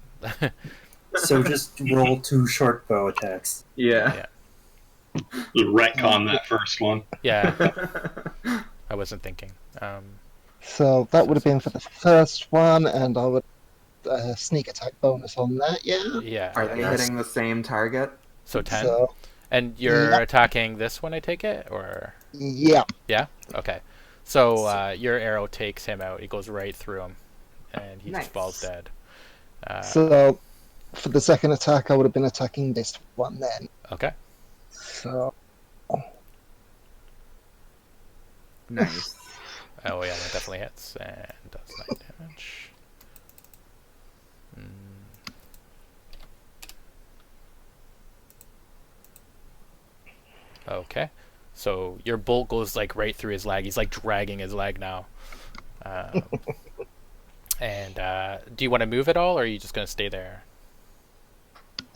So just roll 2 short bow attacks. Yeah. Retcon that first one. Yeah, I wasn't thinking. So that would have been for the first one, and I would sneak attack bonus on that, yeah? Yeah. Are they Yes. hitting the same target? So 10. So, And you're Yeah. attacking this one, I take it, or yeah. yeah? Okay. So your arrow takes him out. It goes right through him, and he Nice. just falls dead. So for the second attack, I would have been attacking this one then. Okay. So, Nice. Oh yeah, that definitely hits and does 9 damage. Okay. So your bolt goes like right through his leg. He's like dragging his leg now. And do you want to move at all, or are you just gonna stay there?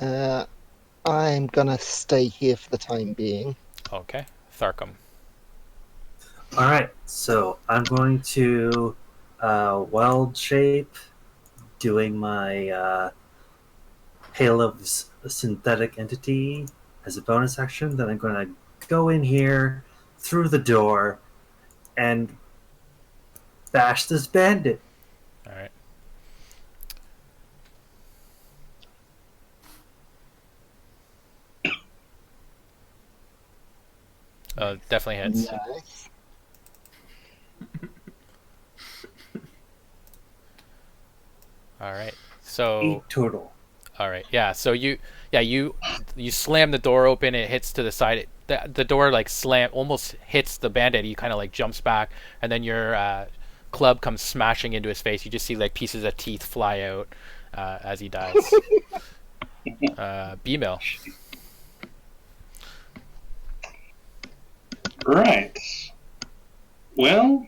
I'm gonna stay here for the time being. Okay. Tharkum. Alright, so I'm going to weld shape, doing my Hail of Synthetic Entity as a bonus action. Then I'm going to go in here through the door and bash this bandit. All right. Definitely hits. Nice. All right. So 8 total. all right. Yeah. So you slam the door open. It hits to the side. The door like almost hits the bandit. He kind of like jumps back, and then your club comes smashing into his face. You just see like pieces of teeth fly out as he dies. B-mill. Right. Well,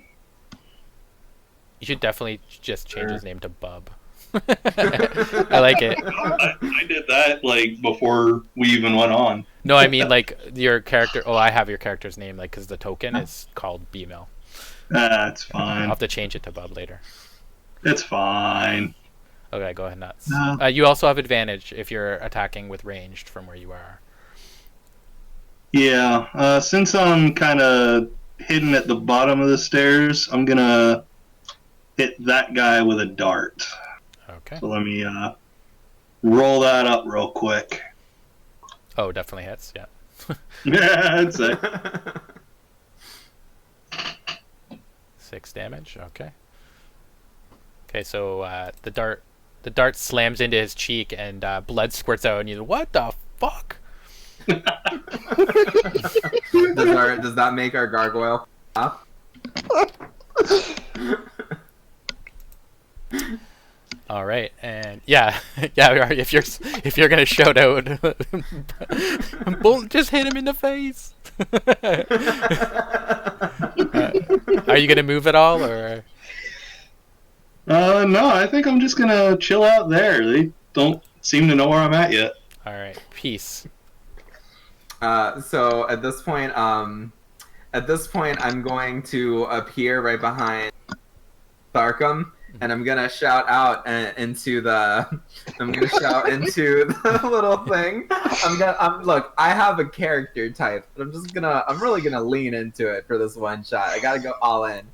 You should definitely just change his name to Bub. I like it. I did that like before we even went on. No, I mean like your character. Oh, I have your character's name, like, because the token is called B-mill. That's I'll fine. have to change it to Bub later. It's fine. Okay, go ahead, nuts. No. You also have advantage if you're attacking with ranged from where you are. Yeah. Since I'm kind of hidden at the bottom of the stairs, I'm gonna hit that guy with a dart. Okay. So let me roll that up real quick. Oh, definitely hits. Yeah. Yeah, that's it. 6 damage. Okay. Okay, so the dart slams into his cheek and blood squirts out, and he's like, "What the fuck?" Does that make our gargoyle up? All right, and yeah, yeah. If you're gonna shout out, just hit him in the face. Are you gonna move at all, or? No, I think I'm just gonna chill out there. They don't seem to know where I'm at yet. All right, peace. So at this point, I'm going to appear right behind Tharkum, and I'm gonna shout out into the little thing. Look, I have a character type, but I'm really gonna lean into it for this one shot. I gotta go all in.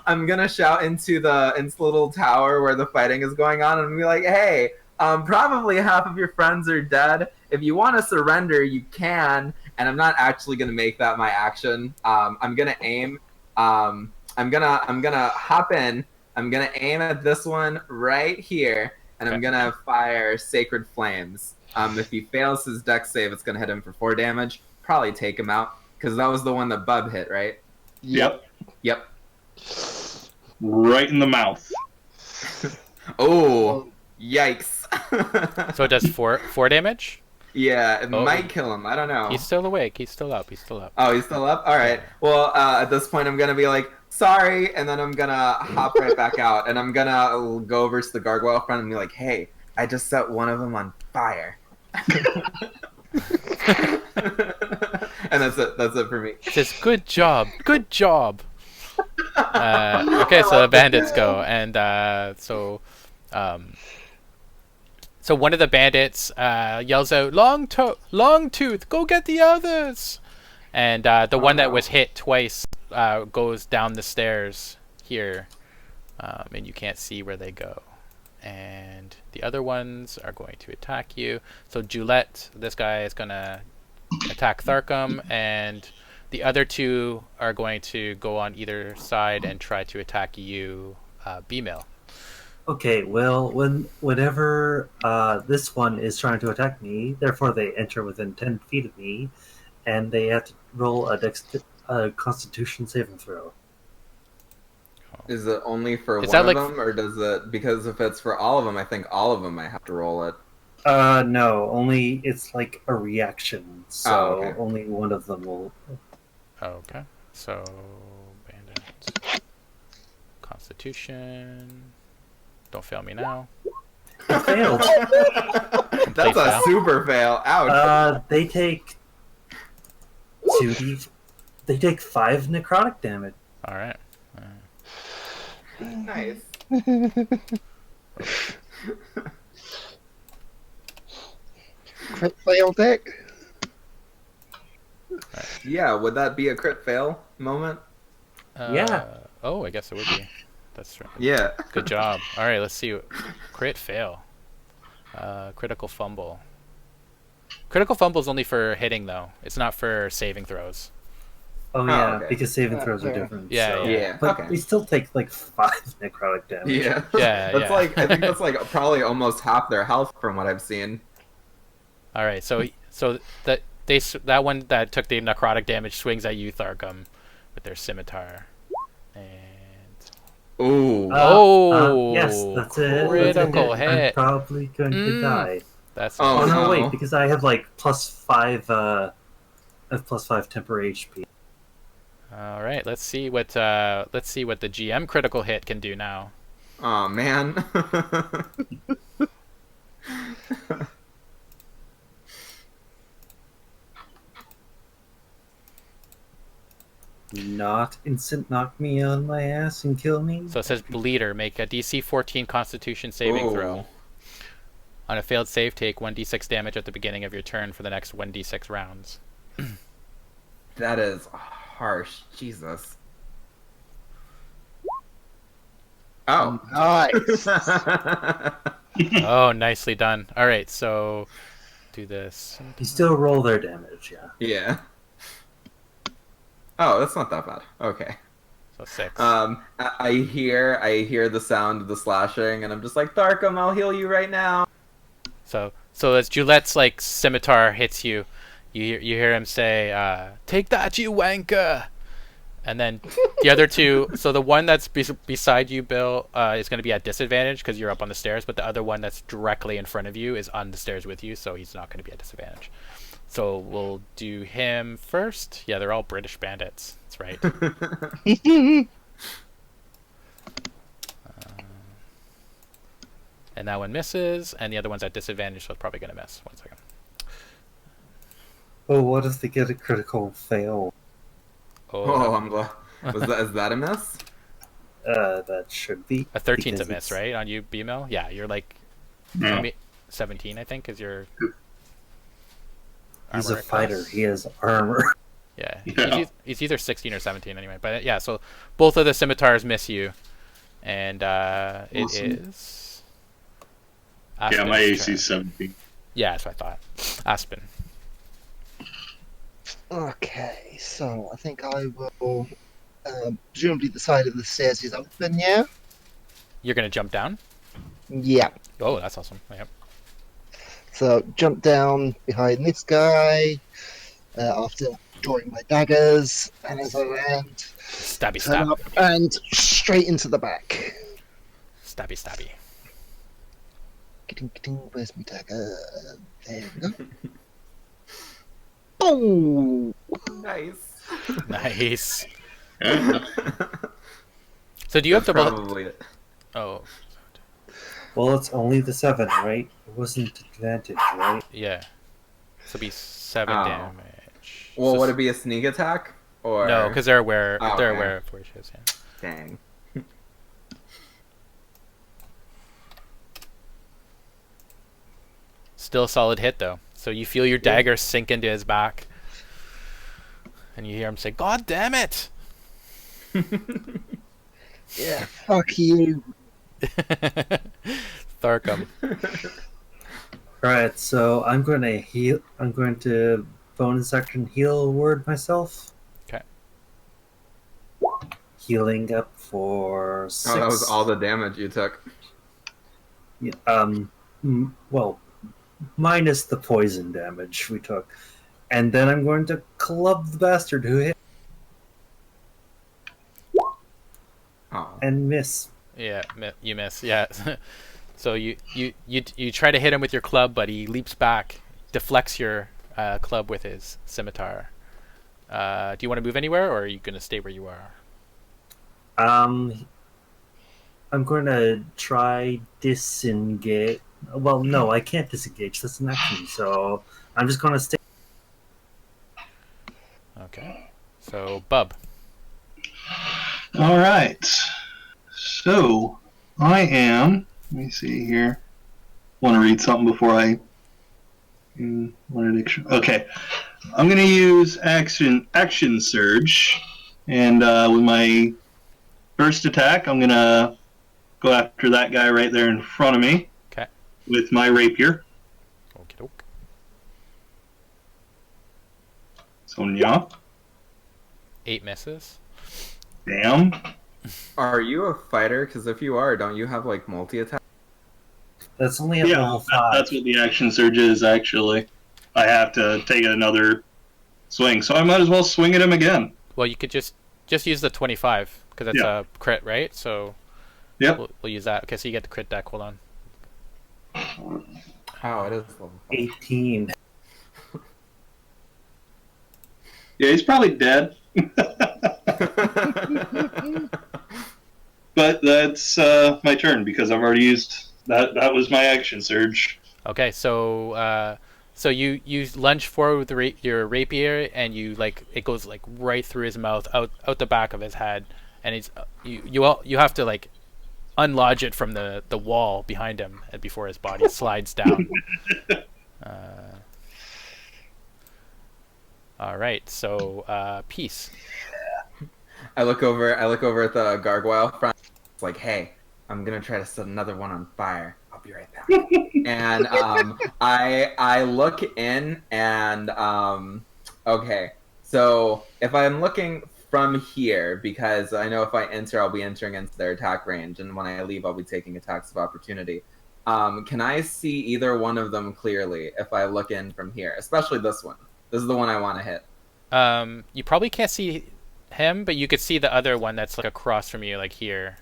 I'm gonna shout into the little tower where the fighting is going on, and I'm gonna be like, "Hey, probably half of your friends are dead. If you want to surrender, you can." And I'm not actually gonna make that my action. I'm gonna aim. I'm gonna hop in. I'm gonna aim at this one right here, and I'm gonna fire Sacred Flames. If he fails his dex save, it's gonna hit him for 4 damage. Probably take him out, because that was the one that Bub hit, right? Yep. Yep. Right in the mouth. Oh, yikes. So it does 4 damage. Yeah, it might kill him. I don't know. He's still awake. He's still up. He's still up. Oh, he's still up? All right. Well, at this point, I'm going to be like, sorry, and then I'm going to hop right back out, and I'm going to go over to the gargoyle friend and be like, hey, I just set one of them on fire. And that's it. That's it for me. He says, "Good job. Good job." Okay, so the bandits go, and so one of the bandits yells out, "Long tooth, go get the others!" And the one that was hit twice goes down the stairs here, and you can't see where they go. And the other ones are going to attack you. So Julette, this guy is gonna attack Tharkum, and the other two are going to go on either side and try to attack you, B-mill. Okay, well, whenever this one is trying to attack me, therefore they enter within 10 feet of me, and they have to roll a Constitution saving throw. Is it only for Is one that of like- them, or does it? Because if it's for all of them, I think all of them might have to roll it. No, only it's like a reaction, so Oh, okay. only one of them will. Okay, so bandit, Constitution. Don't fail me now. They failed. That's a fail. super fail. Ouch. They take they take 5 necrotic damage. All right. Nice. Crit fail deck. Yeah, would that be a crit fail moment? Yeah. Oh, I guess it would be. That's right. Yeah. Good job. All right, let's see. Crit fail. Critical fumble. Critical fumble is only for hitting, though. It's not for saving throws. Oh yeah, okay. because saving throws are different. Yeah, so. yeah. But Okay. they still take like 5 necrotic damage. Yeah. Yeah, That's yeah. like I think that's like probably almost half their health from what I've seen. All right, so that one that took the necrotic damage swings at you, Tharkum, with their scimitar. And Ooh. Yes, that's it. critical That's a hit. I'm hit. probably going to die. That's Oh, Oh no, no. wait, because I have like +5. I have +5 temporary HP. All right. Let's see what the GM critical hit can do now. Oh man. Not instant knock me on my ass and kill me. So it says Bleeder. Make a DC 14 Constitution saving Ooh. throw. On a failed save, take 1d6 damage at the beginning of your turn for the next 1d6 rounds. That is harsh. Jesus. Oh. Nice. Oh, nicely done. All right, so do this. You still roll their damage, yeah. Yeah. Oh, that's not that bad. Okay. So 6. I hear the sound of the slashing, and I'm just like, Tharkum, I'll heal you right now. So as Julette's like scimitar hits you, you hear him say, "Take that, you wanker!" And then the other two. So the one that's beside you, Bill, is going to be at disadvantage because you're up on the stairs. But the other one that's directly in front of you is on the stairs with you, so he's not going to be at disadvantage. So we'll do him first. Yeah, they're all British bandits. That's right. And that one misses, and the other one's at disadvantage, so it's probably going to miss. 1 second. Oh, what if they get a critical fail? Oh, I'm glad. Is that a miss? That should be. A 13's a because miss, it's- right? On you, BML? Yeah, you're like No. 17, I think, is your. He's armor a fighter. class. He has armor. Yeah, Yeah. he's either 16 or 17 anyway. But yeah, so both of the scimitars miss you, and it Awesome. is. Yeah, Aspen's my AC turn. is 17. Yeah, that's what I thought. Aspen. Okay, so I think I will. Presumably the side of the stairs is open, yeah? You're gonna jump down. Yeah. Oh, that's awesome. Yep. So jump down behind this guy after drawing my daggers, and as I land, Stabby, turn stab. up and straight into the back. Stabby, stabby. Where's my dagger? There we go. Boom! Nice. Nice. So do you have to? Probably it. Oh, Well, it's only the 7, right? It wasn't advantage, right? yeah. So it'll be 7 Oh. damage. Well, So would it be a sneak attack? Or No, because they're aware. Oh, They're okay. aware of where she is. Yeah. Dang. Still a solid hit though. So you feel your dagger sink into his back, and you hear him say, "God damn it!" Yeah, fuck you. Tharkum. Alright, so I'm going to heal. I'm going to bonus action heal word myself. Okay. Healing up for 6. Oh, that was all the damage you took. Yeah, well, minus the poison damage we took. And then I'm going to club the bastard who hit Oh. and miss. Yeah, you miss. Yeah. So you try to hit him with your club, but he leaps back, deflects your club with his scimitar. Do you want to move anywhere, or are you going to stay where you are? I'm going to try disengage. Well, no, I can't disengage. That's an action. So I'm just going to stay. Okay. So Bub. All right. So I am. Let me see here. Want to read something before I. Okay. I'm going to use action surge, and with my first attack, I'm going to go after that guy right there in front of me. Okay. With my rapier. Okie doke. So yeah. 8 misses. Damn. Are you a fighter? Because if you are, don't you have like multi-attack? That's only at Yeah, level 5. that's what the action surge is, actually. I have to take another swing, so I might as well swing at him again. Well, you could just just use the 25 because it's Yeah. a crit, right? So Yep. we'll use that. Okay, so you get the crit deck. Hold on. Oh, it is level 5. 18. Yeah, he's probably dead. But that's my turn because I've already used that. That was my action surge. Okay, so you lunge forward with your rapier, and you like it goes like right through his mouth, out the back of his head, and it's you have to like unlodge it from the wall behind him before his body slides down. All right, so peace. I look over at the gargoyle front. It's like, hey, I'm gonna try to set another one on fire. I'll be right back. And I look in and okay. So if I'm looking from here, because I know if I enter, I'll be entering into their attack range, and when I leave, I'll be taking attacks of opportunity. Can I see either one of them clearly if I look in from here? Especially this one. This is the one I want to hit. You probably can't see him, but you could see the other one that's like across from you, like here.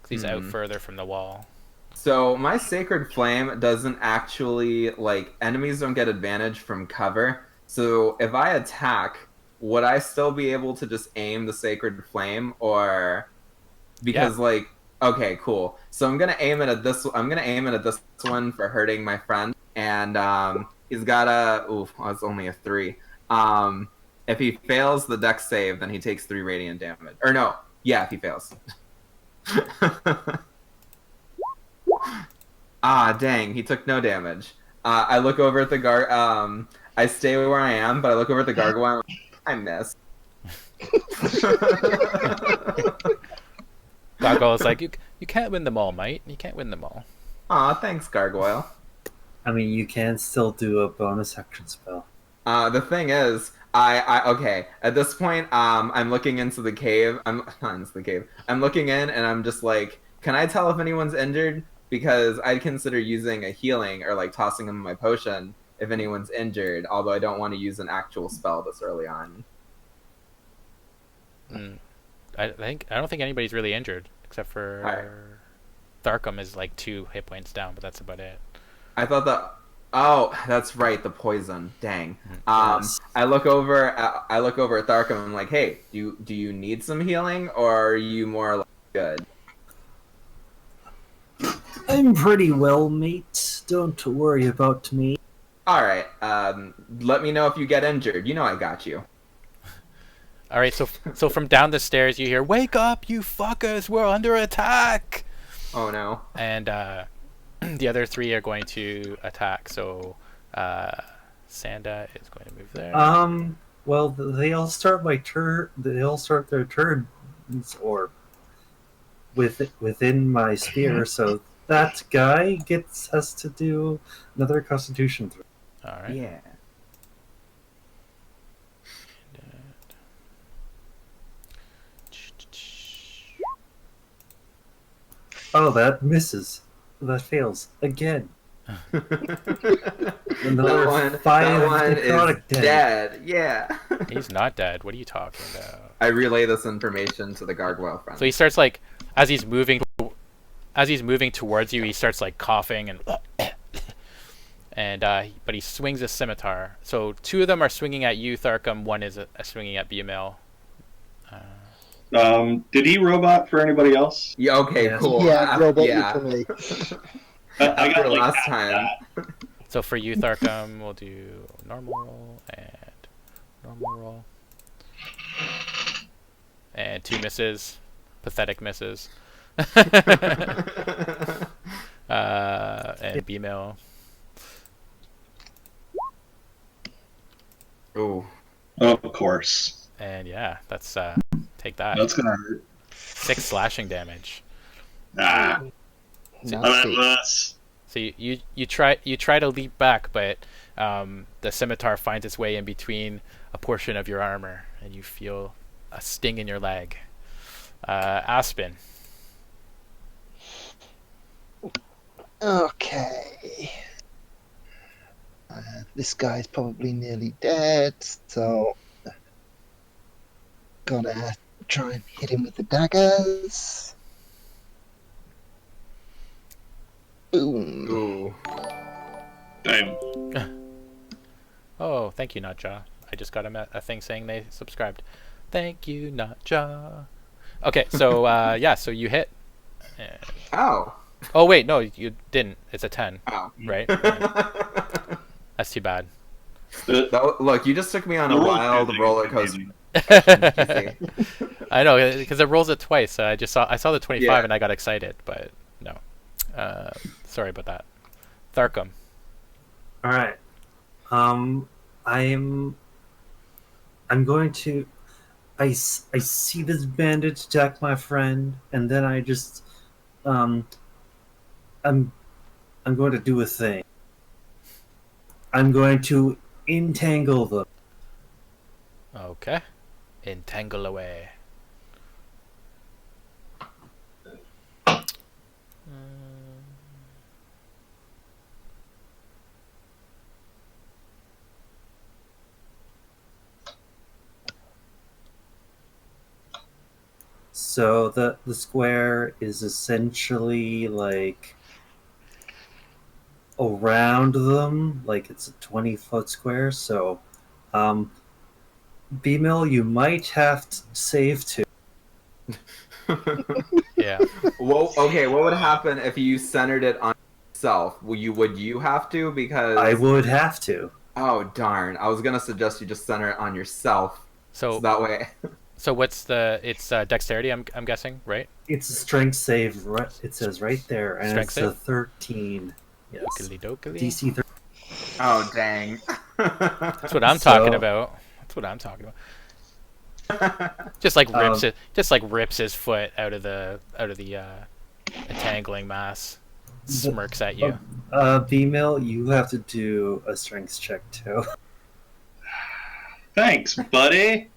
'Cause he's out further from the wall. So my sacred flame doesn't actually like enemies don't get advantage from cover. So if I attack, would I still be able to just aim the sacred flame, or because like okay, cool. So I'm gonna aim it at this. I'm gonna aim it at this one for hurting my friend, and he's got a. Oof, oh, it's only a 3. If he fails the dex save, then he takes 3 radiant damage. Or no, yeah, if he fails. Ah, dang, he took no damage. I look over at the I stay where I am, but I look over at the gargoyle. I miss. Gargoyle's like, you can't win them all, mate. You can't win them all. Aw, thanks, gargoyle. I mean, you can still do a bonus action spell. The thing is, I okay. At this point, I'm looking into the cave. I'm not into the cave. I'm looking in, and I'm just like, can I tell if anyone's injured? Because I'd consider using a healing or like tossing them my potion if anyone's injured. Although I don't want to use an actual spell this early on. I don't think anybody's really injured except for Tharkum is like 2 hit points down, but that's about it. I thought that. Oh, that's right, the poison. Dang. Yes. I look over at Tharkum and I'm like, hey, do you need some healing, or are you more like good? I'm pretty well, mate. Don't worry about me. All right. Let me know if you get injured. You know I got you. All right, so from down the stairs you hear, "Wake up, you fuckers! We're under attack!" Oh no. And the other 3 are going to attack. So Sanda is going to move there. Well, they all start by turn. They all start their turns, or within my sphere. So that guy has to do another Constitution throw. All right. Yeah. Oh, that misses. That fails again. Another 5 that one necrotic is dead. Yeah. He's not dead. What are you talking about? I relay this information to the gargoyle friend. So he starts like as he's moving towards you, he starts like coughing and but he swings a scimitar. So 2 of them are swinging at you, Tharkum. 1 is swinging at BML. Did he robot for anybody else? Yeah. Okay. Yes. Cool. Yeah, robot yeah. for me. I got After like last half time. that. So for you, Tharkum, we'll do normal roll and normal roll. And 2 misses. Pathetic misses. And BML. Ooh. Of course. And yeah, that's take that. That's gonna hurt. 6 slashing damage. Ah, Nasty. So you try to leap back, but the scimitar finds its way in between a portion of your armor, and you feel a sting in your leg. Aspen. Okay. This guy's probably nearly dead, so gonna Try and hit him with the daggers. Boom. Ooh. Damn. Oh, thank you, Notjaw. I just got a thing saying they subscribed. Thank you, Notjaw. Okay, so yeah, so you hit. And... Oh. Oh wait, no, you didn't. It's a 10, Oh. right? That's too bad. Look, you just took me on a wild roller coaster. I know, because it rolls it twice. So I saw the 25 Yeah. and I got excited, but no. Sorry about that. Tharkum. All right. I'm going to. I see this bandit attack my friend, and then I just I'm going to do a thing. I'm going to entangle them. Okay. Entangle away. So the square is essentially like around them, like it's a 20-foot square. So, B-Mill, you might have to save two. Yeah. Well, okay. What would happen if you centered it on yourself? Would you have to? Because I would have to. Oh darn! I was gonna suggest you just center it on yourself, so So that way. so what's the? It's dexterity. I'm guessing, right? It's a strength save. Right, it says right there, and Strength it's save? a 13. Yes. Dokily dokily. DC 13. Oh dang! That's what I'm talking about. That's what I'm talking about. Just like rips his foot out of the entangling mass. Smirks at you. B-Mill, you have to do a strength check too. Thanks, buddy.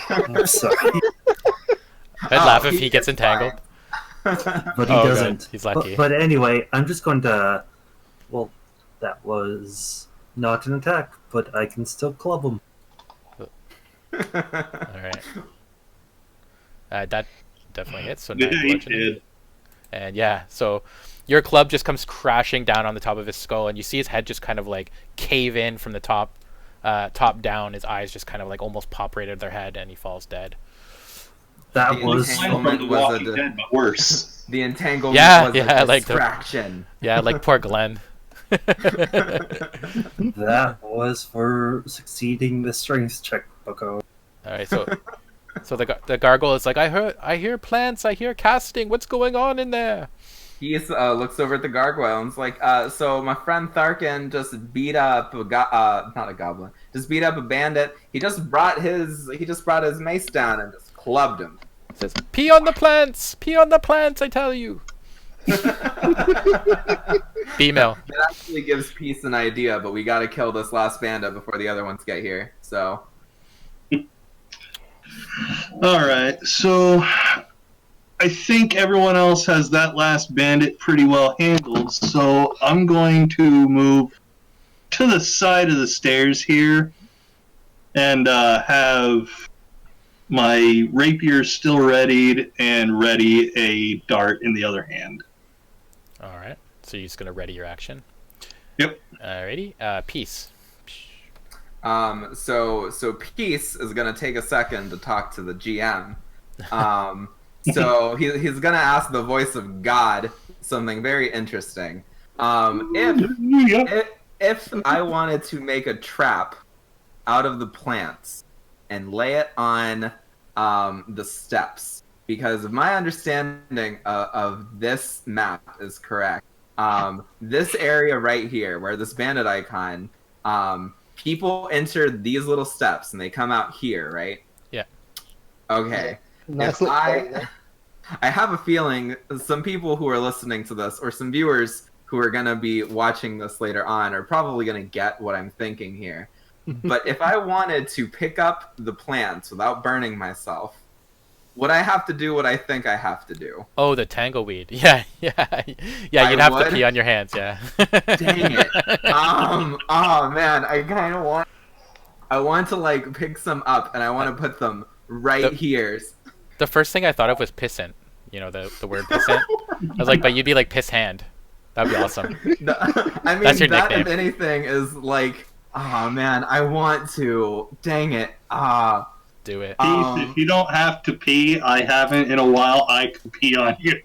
I'm sorry, I'd laugh if he gets entangled. but he Oh, doesn't. good. He's lucky. But anyway, I'm just going to. Well, that was not an attack, but I can still club him. All right. That definitely hits. So Yeah, 9 he bludgeoning. did. And yeah, so your club just comes crashing down on the top of his skull, and you see his head just kind of like cave in from the top down. His eyes just kind of like almost pop right out of their head, and he falls dead. That The was entanglement The was Walking a Dead, but worse. the entanglement Yeah, was yeah, a like the- distraction. Yeah, like poor Glenn. that was for succeeding the strength check, Bucko. All right, so the gargoyle is like, I hear plants, I hear casting. What's going on in there? He looks over at the gargoyle and is like, so my friend Tharkin just beat up not a goblin, just beat up a bandit. He just brought his mace down and just clubbed him. Says, pee on the plants, I tell you. Female. That actually gives Peace an idea, but we gotta kill this last bandit before the other ones get here. So. Alright, so I think everyone else has that last bandit pretty well handled, so I'm going to move to the side of the stairs here and have my rapier still readied and ready a dart in the other hand. All right. So you're just gonna ready your action. Yep. Alrighty. Peace. So Peace is gonna take a second to talk to the GM. So he's gonna ask the voice of God something very interesting. If I wanted to make a trap out of the plants and lay it on the steps, because if my understanding of this map is correct, this area right here where this bandit icon, people enter these little steps and they come out here, right? Yeah. Okay. Nice If little point there. I have a feeling some people who are listening to this, or some viewers who are going to be watching this later on, are probably going to get what I'm thinking here. But if I wanted to pick up the plants without burning myself, would I have to do what I think I have to do? Oh, the tangleweed. Yeah. You'd have to pee on your hands. Yeah. Dang it. Oh man, I kind of want to like pick some up and I want to put them right here. The first thing I thought of was pissant. You know, the word pissant. I was like, but you'd be like piss hand. That'd be awesome. No, I mean, That's your that nickname. if anything is like, oh man, I want to. Dang it. Do it. If you don't have to pee, I haven't in a while. I can pee on you.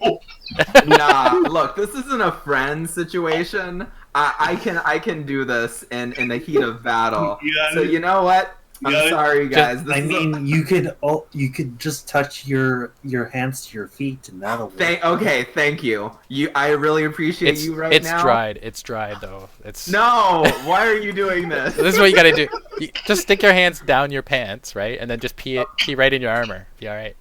Nah, look, this isn't a friend situation. I can do this in the heat of battle. So you know what? I'm sorry, guys. This you could just touch your hands to your feet, and that'll work. Thank you. I really appreciate you right now. It's dried. It's dried though. It's No. Why are you doing this? This is what you gotta do. You just stick your hands down your pants, right, and then just pee right in your armor. Be all right.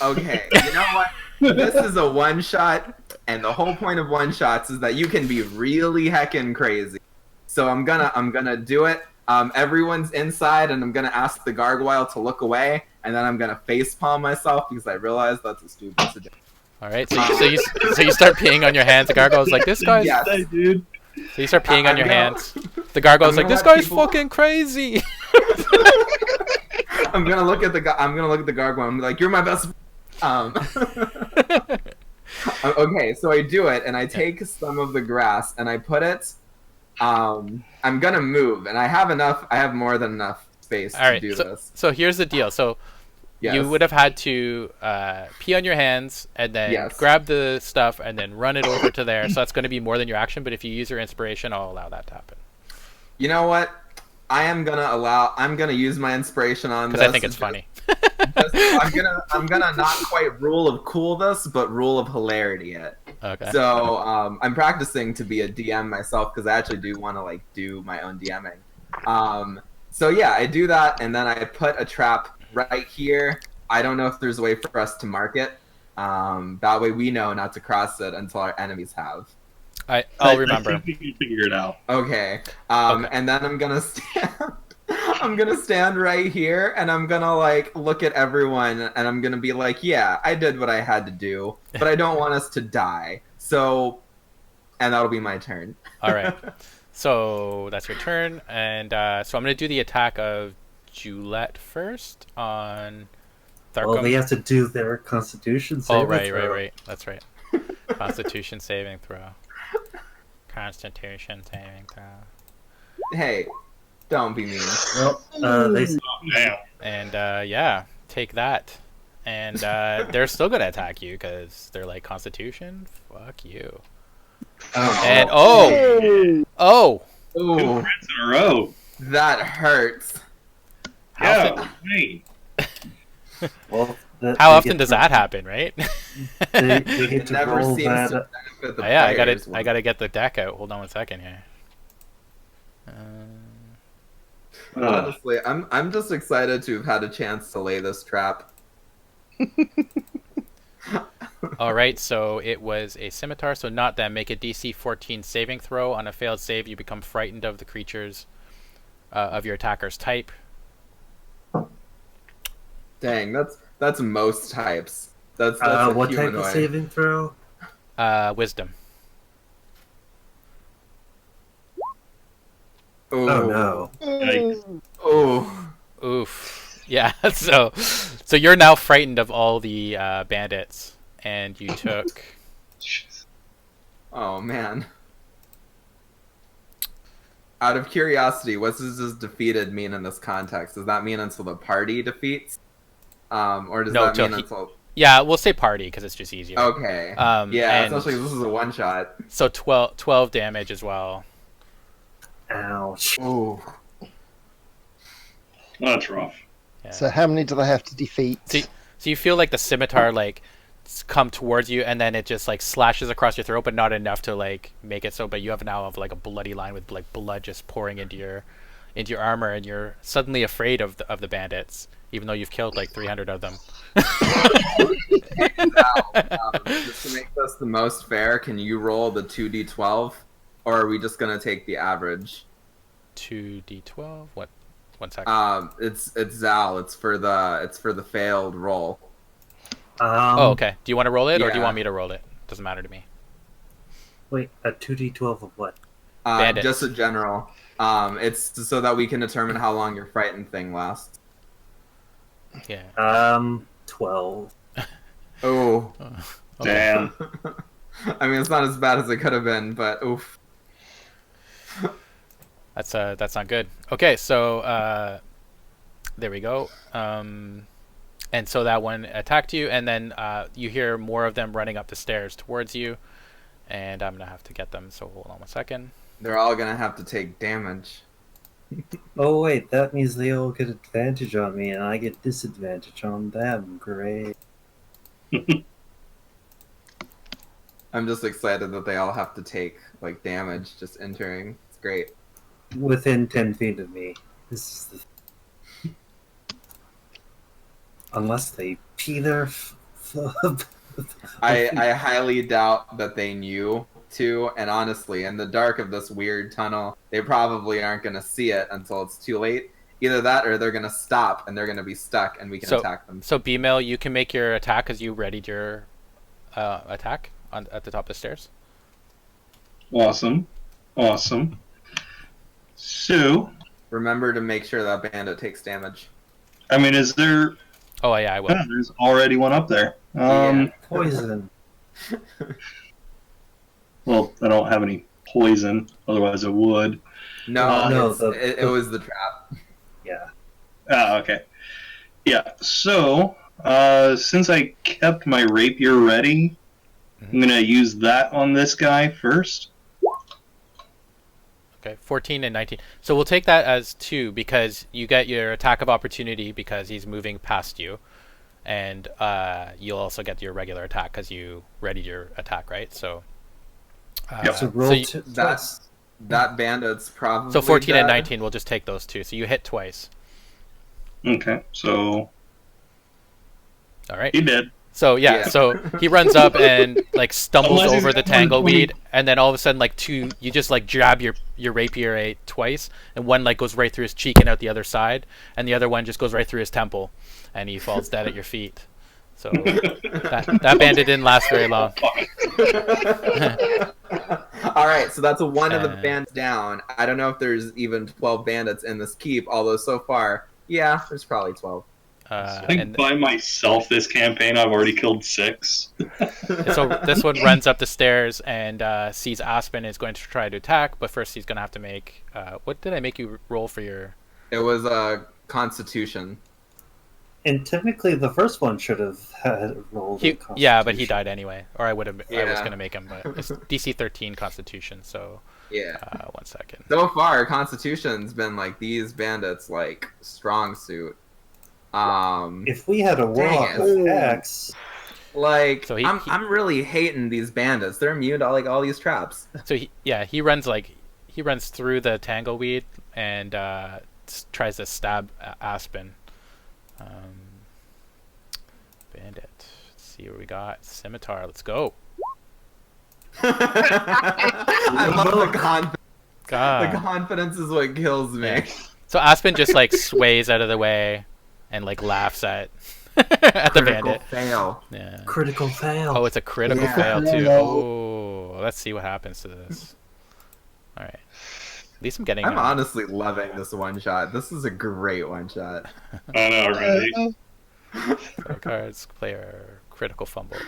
Okay. You know what? This is a one shot, and the whole point of one shots is that you can be really heckin' crazy. So I'm gonna do it. Everyone's inside, and I'm gonna ask the gargoyle to look away, and then I'm gonna facepalm myself because I realize that's a stupid suggestion. All right. So you start peeing on your hands. The gargoyle's like, this guy's. Yes. Hey, dude. So you start peeing on your hands. The gargoyle's like, this guy's fucking crazy. I'm gonna look at the gargoyle and be like, "You're my best." Okay, so I do it, and I take some of the grass and I put it. I'm gonna move, and I have more than enough space to do this. So here's the deal. So you would have had to pee on your hands and then grab the stuff and then run it over to there. So that's going to be more than your action. But if you use your inspiration, I'll allow that to happen. You know what? I'm gonna use my inspiration on this because I think it's funny. I'm gonna not quite rule of cool this, but rule of hilarity it. Okay. So I'm practicing to be a DM myself because I actually do want to like do my own DMing. So yeah, I do that, and then I put a trap right here. I don't know if there's a way for us to mark it. That way we know not to cross it until our enemies have. I'll remember. I think we can figure it out. Okay. And then I'm gonna stand. I'm gonna stand right here, and I'm gonna like look at everyone, and I'm gonna be like, "Yeah, I did what I had to do, but I don't want us to die." So, and that'll be my turn. All right. So that's your turn, and so I'm gonna do the attack of Julette first on Tharkum. Well, they have to do their Constitution saving throw. Right. That's right. Constitution saving throw. Constitution saving throw. Hey, don't be mean. Well, And yeah, take that. And they're still gonna attack you because they're like Constitution. Fuck you. And Two crits in a row. That hurts. Yeah. Wait. well, how often does that happen, right? They get to Never roll seems that. to benefit the Yeah, players. I gotta get the deck out. Hold on 1 second here. Honestly, I'm just excited to have had a chance to lay this trap. All right, so it was a scimitar, so not them. Make a DC 14 saving throw. On a failed save, you become frightened of the creatures of your attacker's type. Dang, that's most types. That's what type of saving throw? Wisdom. Ooh. Oh no! Yikes. Oh. Oof. Yeah. So you're now frightened of all the bandits, and you took. Oh man. Out of curiosity, what does this defeated mean in this context? Does that mean until the party defeats? Or does that mean until... Yeah, we'll say party because it's just easier. Okay. Yeah, especially this is a one-shot. So 12 damage as well. Ouch. Ooh. That's rough. Yeah. So how many do they have to defeat? So you feel like the scimitar like come towards you, and then it just like slashes across your throat, but not enough to like make it so. But you have now like a bloody line with like blood just pouring into your armor, and you're suddenly afraid of the bandits, even though you've killed like 300 of them. Just to make this the most fair, can you roll the 2d12, or are we just gonna take the average? 2d12. What? 1 second. It's Zal. It's for the failed roll. Oh, okay. Do you want to roll it, or do you yeah. want me to roll it? Doesn't matter to me. Wait, a 2d12 of what? Just a general. It's so that we can determine how long your frightened thing lasts. Yeah. 12. Damn. I mean, it's not as bad as it could have been, but oof. That's not good. Okay, so there we go. And so that one attacked you, and then you hear more of them running up the stairs towards you, and I'm gonna have to get them. So hold on 1 second. They're all gonna have to take damage. Oh wait, that means they all get advantage on me, and I get disadvantage on them. Great. I'm just excited that they all have to take like damage just entering. It's great. Within 10 feet of me. This is the... Unless they pee their... I highly doubt that they knew to, and honestly, in the dark of this weird tunnel, they probably aren't going to see it until it's too late. Either that, or they're going to stop, and they're going to be stuck, and we can attack them. So B-Mail, you can make your attack because you readied your attack at the top of the stairs. Awesome. Awesome. So... Remember to make sure that bandit takes damage. I mean, is there... Oh, yeah, I will. Yeah, there's already one up there. Poison. Well, I don't have any poison, otherwise I would. No, it was the trap. Yeah. Okay. Yeah, so, since I kept my rapier ready, I'm going to use that on this guy first. Okay, 14 and 19. So we'll take that as 2 because you get your attack of opportunity because he's moving past you. And you'll also get your regular attack because you readied your attack, right? So, yep. So roll that bandit's probably so 14 dead. and 19, we'll just take those 2. So you hit twice. Okay, so... All right. He did. So yeah, so he runs up and like stumbles Unless he's over the got one tangleweed, and then all of a sudden like you just like jab your rapier twice, and one like goes right through his cheek and out the other side, and the other one just goes right through his temple, and he falls dead at your feet. So that bandit didn't last very long. All right, so that's one of the bandits down. I don't know if there's even 12 bandits in this keep, although so far, yeah, there's probably 12. I think by myself this campaign I've already killed 6. So this one runs up the stairs and sees Aspen is going to try to attack, but first he's going to have to make... what did I make you roll for your... It was a Constitution. And technically the first one should have had rolled yeah, but he died anyway. Or I was going to make him, but it's DC 13 Constitution, so... Yeah. 1 second. So far, Constitution's been like these bandits' like strong suit. If we had a warlock with axe, like so I'm really hating these bandits. They're immune to like all these traps. So he runs through the tangleweed and tries to stab Aspen. Bandit. Let's see what we got. Scimitar. Let's go. I love the confidence. God. The confidence is what kills me. Yeah. So Aspen just like sways out of the way and like laughs at the bandit. Fail. Yeah. Critical fail. Oh, it's a critical fail too. Oh, let's see what happens to this. All right. At least I'm getting. I'm honestly loving this one shot. This is a great one shot. I know, right? Draw cards. Player critical fumble.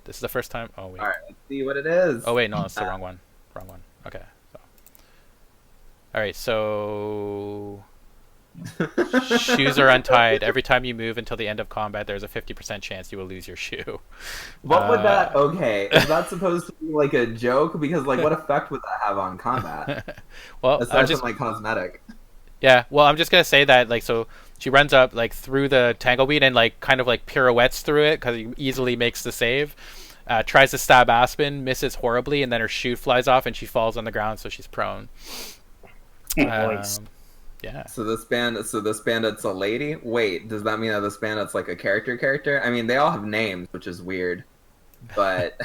This is the first time. Oh wait. All right. Let's see what it is. Oh wait, no, it's the wrong one. Wrong one. Okay. So. All right. So. Shoes are untied. Every time you move until the end of combat, there's a 50% chance you will lose your shoe. What would that... Okay, is that supposed to be like a joke? Because like, what effect would that have on combat? Well, aside from like cosmetic. Yeah, well, I'm just gonna say that like so she runs up like through the tangleweed and like kind of like pirouettes through it because he easily makes the save. Tries to stab Aspen, misses horribly, and then her shoe flies off and she falls on the ground, so she's prone. Nice. Yeah. So this bandit's a lady? Wait, does that mean that this bandit's like a character? I mean, they all have names, which is weird. But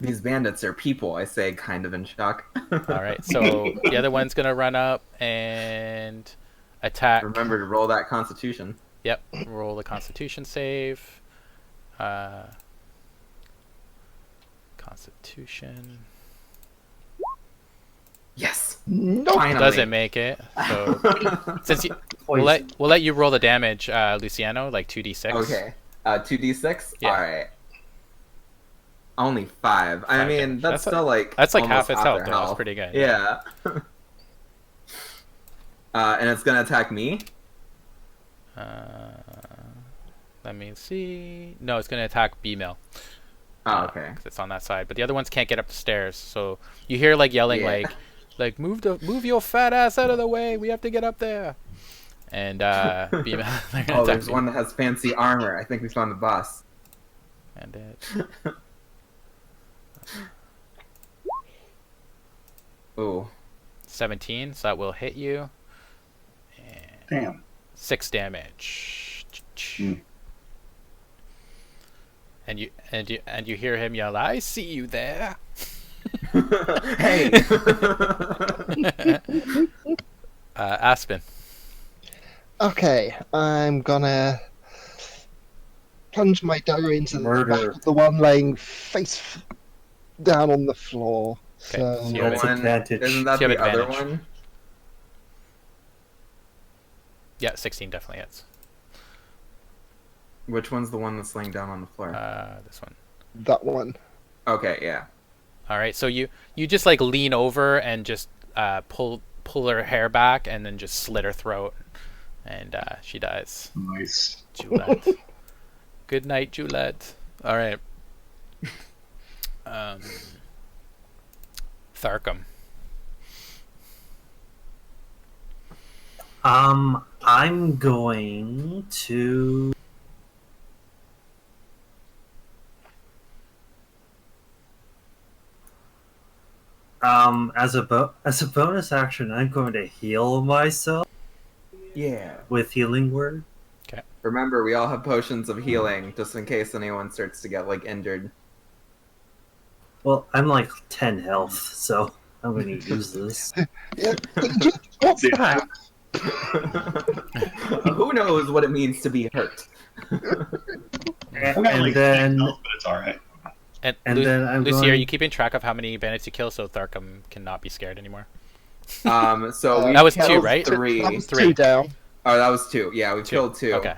these bandits are people, I say, kind of in shock. All right. So the other one's going to run up and attack. Remember to roll that Constitution. Yep. Roll the Constitution save. Constitution. Yes. Nope. Finally. Doesn't make it. So since we'll let you roll the damage, Luciano, like 2d6. Okay. 2d6? Yeah. Alright. Only 5. I mean, damage. that's still like that's like almost half its health, their though. That's pretty good. Yeah. And it's gonna attack me? Let me see. No, it's going to attack B-Mill. Oh, okay. 'Cause it's on that side. But the other ones can't get up the stairs. So you hear like yelling Yeah. like move your fat ass out of the way. We have to get up there. And B-Mill. Oh, there's one that has fancy armor. I think we found the boss. And it. Ooh. 17, so that will hit you. And Damn. 6 damage. Mm. And you hear him yell, "I see you there." Hey! Aspen. Okay, I'm gonna plunge my dagger into the back of the one laying face down on the floor. Okay, So so you have That's One- advantage. Isn't that You have the other advantage. one? Yeah, 16 definitely hits. Which one's the one that's laying down on the floor? This one. that one. Okay, yeah. All right, so you just like lean over and just pull her hair back and then just slit her throat, and she dies. Nice. Julette. Good night, Julette. All right. Tharkum. I'm going to. As a bonus action, I'm going to heal myself Yeah. with healing word. Remember, we all have potions of healing, just in case anyone starts to get, like, injured. Well, I'm like 10 health, so I'm going to use this. What's that? Who knows what it means to be hurt? I've got And like then, 10 health, but it's alright. And then I'm Lucy, are going. you keeping track of how many bandits you kill so Tharkum cannot be scared anymore? So we That was 2, killed right? 3. That was 3. 2 down. Oh, that was 2. Yeah, we 2. killed 2. Okay.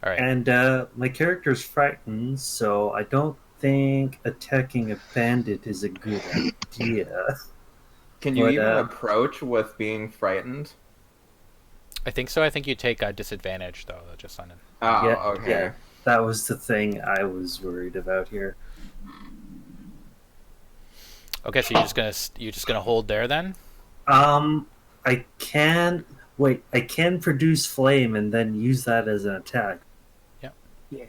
All right. And my character's frightened, so I don't think attacking a bandit is a good idea. Can you But, even approach with being frightened? I think so. I think you take a disadvantage though, just on it. Oh, Yeah, okay. yeah. That was the thing I was worried about here. Okay, so you're just gonna hold there then. I can wait. I can produce flame and then use that as an attack. Yeah.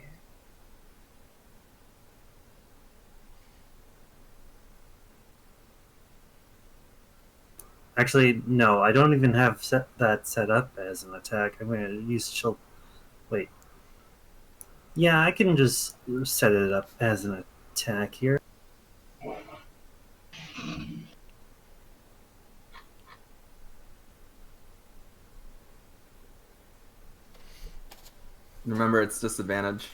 Actually, no. I don't even have that set up as an attack. I'm going to use chill. Wait. Yeah, I can just set it up as an attack here. Remember, it's disadvantage.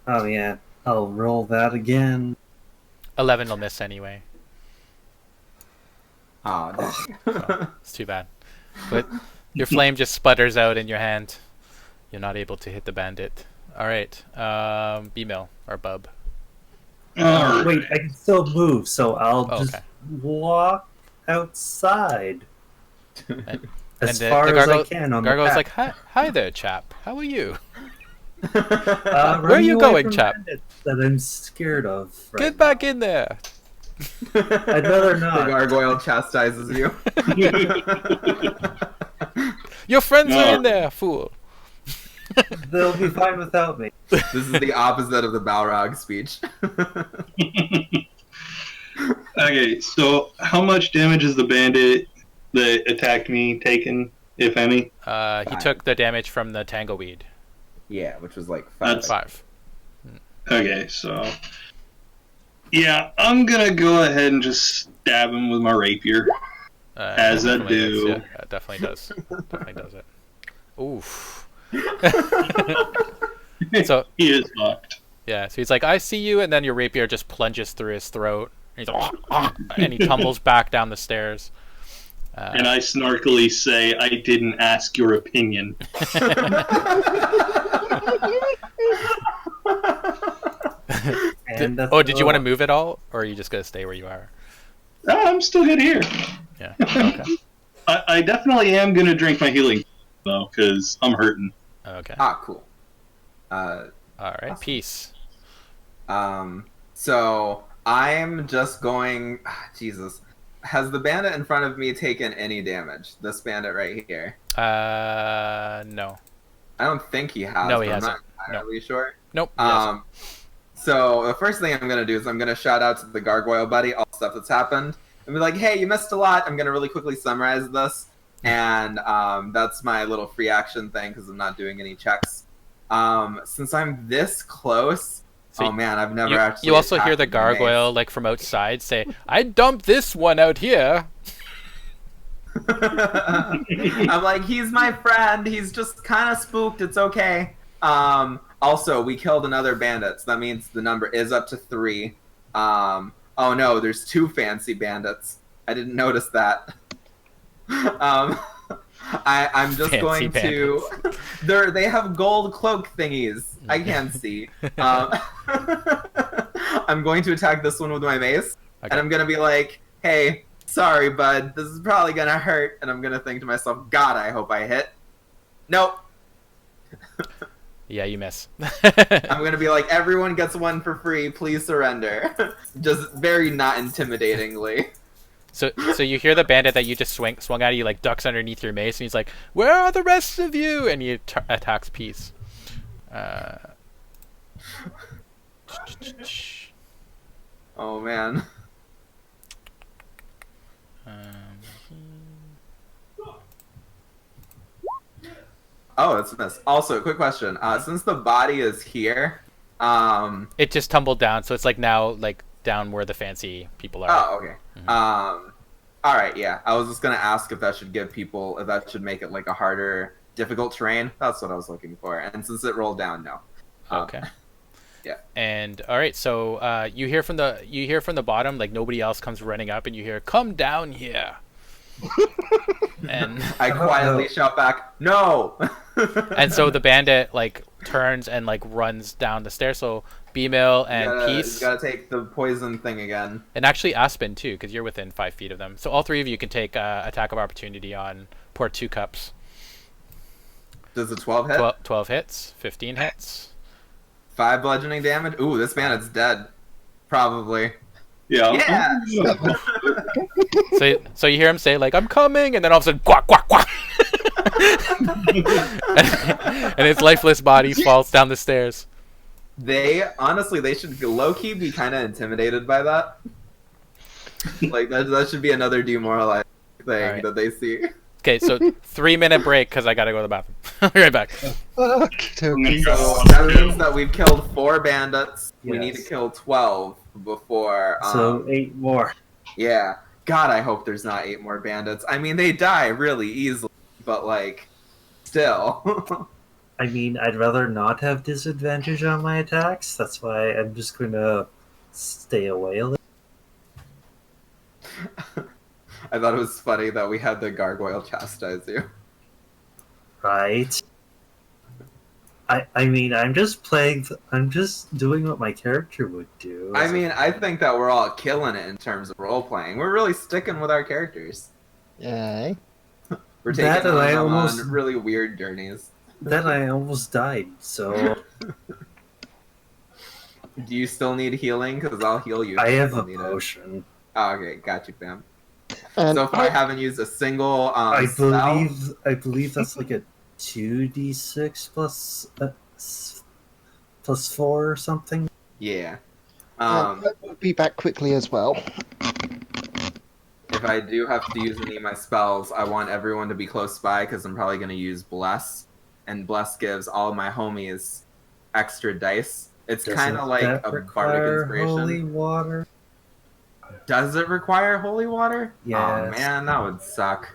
Oh yeah, I'll roll that again. 11 will miss anyway. Oh, dang. It's too bad. But your flame just sputters out in your hand. You're not able to hit the bandit. All right, B-Mill or Bub. Alright. Wait, I can still move, so I'll Oh, just okay. walk outside And, as the far as I gargoyle- can on Gargoyle's the like, hi there, chap. How are you? path. Where are you Running away going, from chap? bandits that I'm scared of. Right Get back in there. I'd rather not. The gargoyle chastises you. Your friends are No. in there, fool. They'll be fine without me. This is the opposite of the Balrog speech. Okay, so how much damage is the bandit that attacked me taken, if any? He Five. took the damage from the tangleweed. Yeah, which was like 5. That's- 5. Okay, so yeah, I'm gonna go ahead and just stab him with my rapier. As I Definitely do. Yeah, it definitely does. Definitely does it. Oof. So He is fucked. yeah, so he's like, I see you, and then your rapier just plunges through his throat. And he's like, and he tumbles back down the stairs. And I snarkily say, I didn't ask your opinion. And that's Oh, did you want to move at all, or are you just gonna stay where you are? I'm still good here. Yeah. Okay. I definitely am gonna drink my healing though, because I'm hurting. Okay. Cool. All right. awesome. Peace. So I'm just going. Jesus, has the bandit in front of me taken any damage? This bandit right here. No. I don't think he has. No, he but I'm hasn't. not entirely sure. Nope. He hasn't. So the first thing I'm gonna do is I'm gonna shout out to the gargoyle buddy all the stuff that's happened and be like, "Hey, you missed a lot." I'm gonna really quickly summarize this, and that's my little free action thing because I'm not doing any checks. Since I'm this close, So oh man, I've never actually. You also hear attacked the with gargoyle like from outside say, "I dumped this one out here." I'm like, he's my friend. He's just kind of spooked. It's okay. Also, we killed another bandit, so that means the number is up to 3. Oh no, there's 2 fancy bandits. I didn't notice that. I'm just Fancy going to. They have gold cloak thingies. I can't see. I'm going to attack this one with my mace, Okay. and I'm gonna be like, "Hey, sorry, bud. This is probably gonna hurt." And I'm gonna think to myself, "God, I hope I hit." Nope. Yeah, you miss. I'm gonna be like, "Everyone gets one for free. Please surrender." Just very not intimidatingly. So you hear the bandit that you just swung at, he like ducks underneath your mace, and he's like, "Where are the rest of you?" And he attacks Peace. Oh man. Oh, it's a miss. Also, quick question. Since the body is here, It just tumbled down, so it's like now like down where the fancy people are. oh, okay. All right, yeah. I was just gonna ask if that should make it like a harder, difficult terrain. That's what I was looking for. And since it rolled down, no. Okay. Yeah. And all right, so you hear from the bottom, like nobody else comes running up, and you hear, "Come down here." And I quietly shout back, "No!" and so the bandit like turns and like runs down the stairs. So B-Mill and Peace, You gotta take the poison thing again. and actually Aspen too, because you're within 5 feet of them. So all 3 of you can take attack of opportunity on pour 2 cups. Does the 12 hit? 12 hits, 15 hits. 5 bludgeoning damage? Ooh, this bandit's dead. Probably. Yeah. Yeah! So you hear him say like, "I'm coming," and then all of a sudden, quack quack quack, and his lifeless body falls down the stairs. They should low-key be kind of intimidated by that. Like, that should be another demoralizing thing Alright. that they see. Okay, so 3-minute break because I gotta go to the bathroom. I'll be right back. Okey-dokey. So that means that we've killed 4 bandits. We need to Yes. kill 12 before. So 8 more. Yeah. God, I hope there's not 8 more bandits. I mean, they die really easily, but like, still. I mean, I'd rather not have disadvantage on my attacks. That's why I'm just going to stay away a little. I thought it was funny that we had the gargoyle chastise you. Right. I mean, I'm just doing what my character would do. I mean, I think that we're all killing it in terms of role playing. We're really sticking with our characters. Yay. We're That taking and I them almost- on really weird journeys. Then I almost died, so Do you still need healing? Because I'll heal you. if I you have still a need it. potion. Oh, okay, got you, fam. And So far, I haven't used a single I spell. believe that's like a 2d6 plus 4 or something. Yeah. I will be back quickly as well. If I do have to use any of my spells, I want everyone to be close by because I'm probably going to use Bless. And Bless gives all my homies extra dice. It's kind of like Doesn't that a require bardic holy inspiration. water. Does it require holy water? Oh Yes. man, that would suck.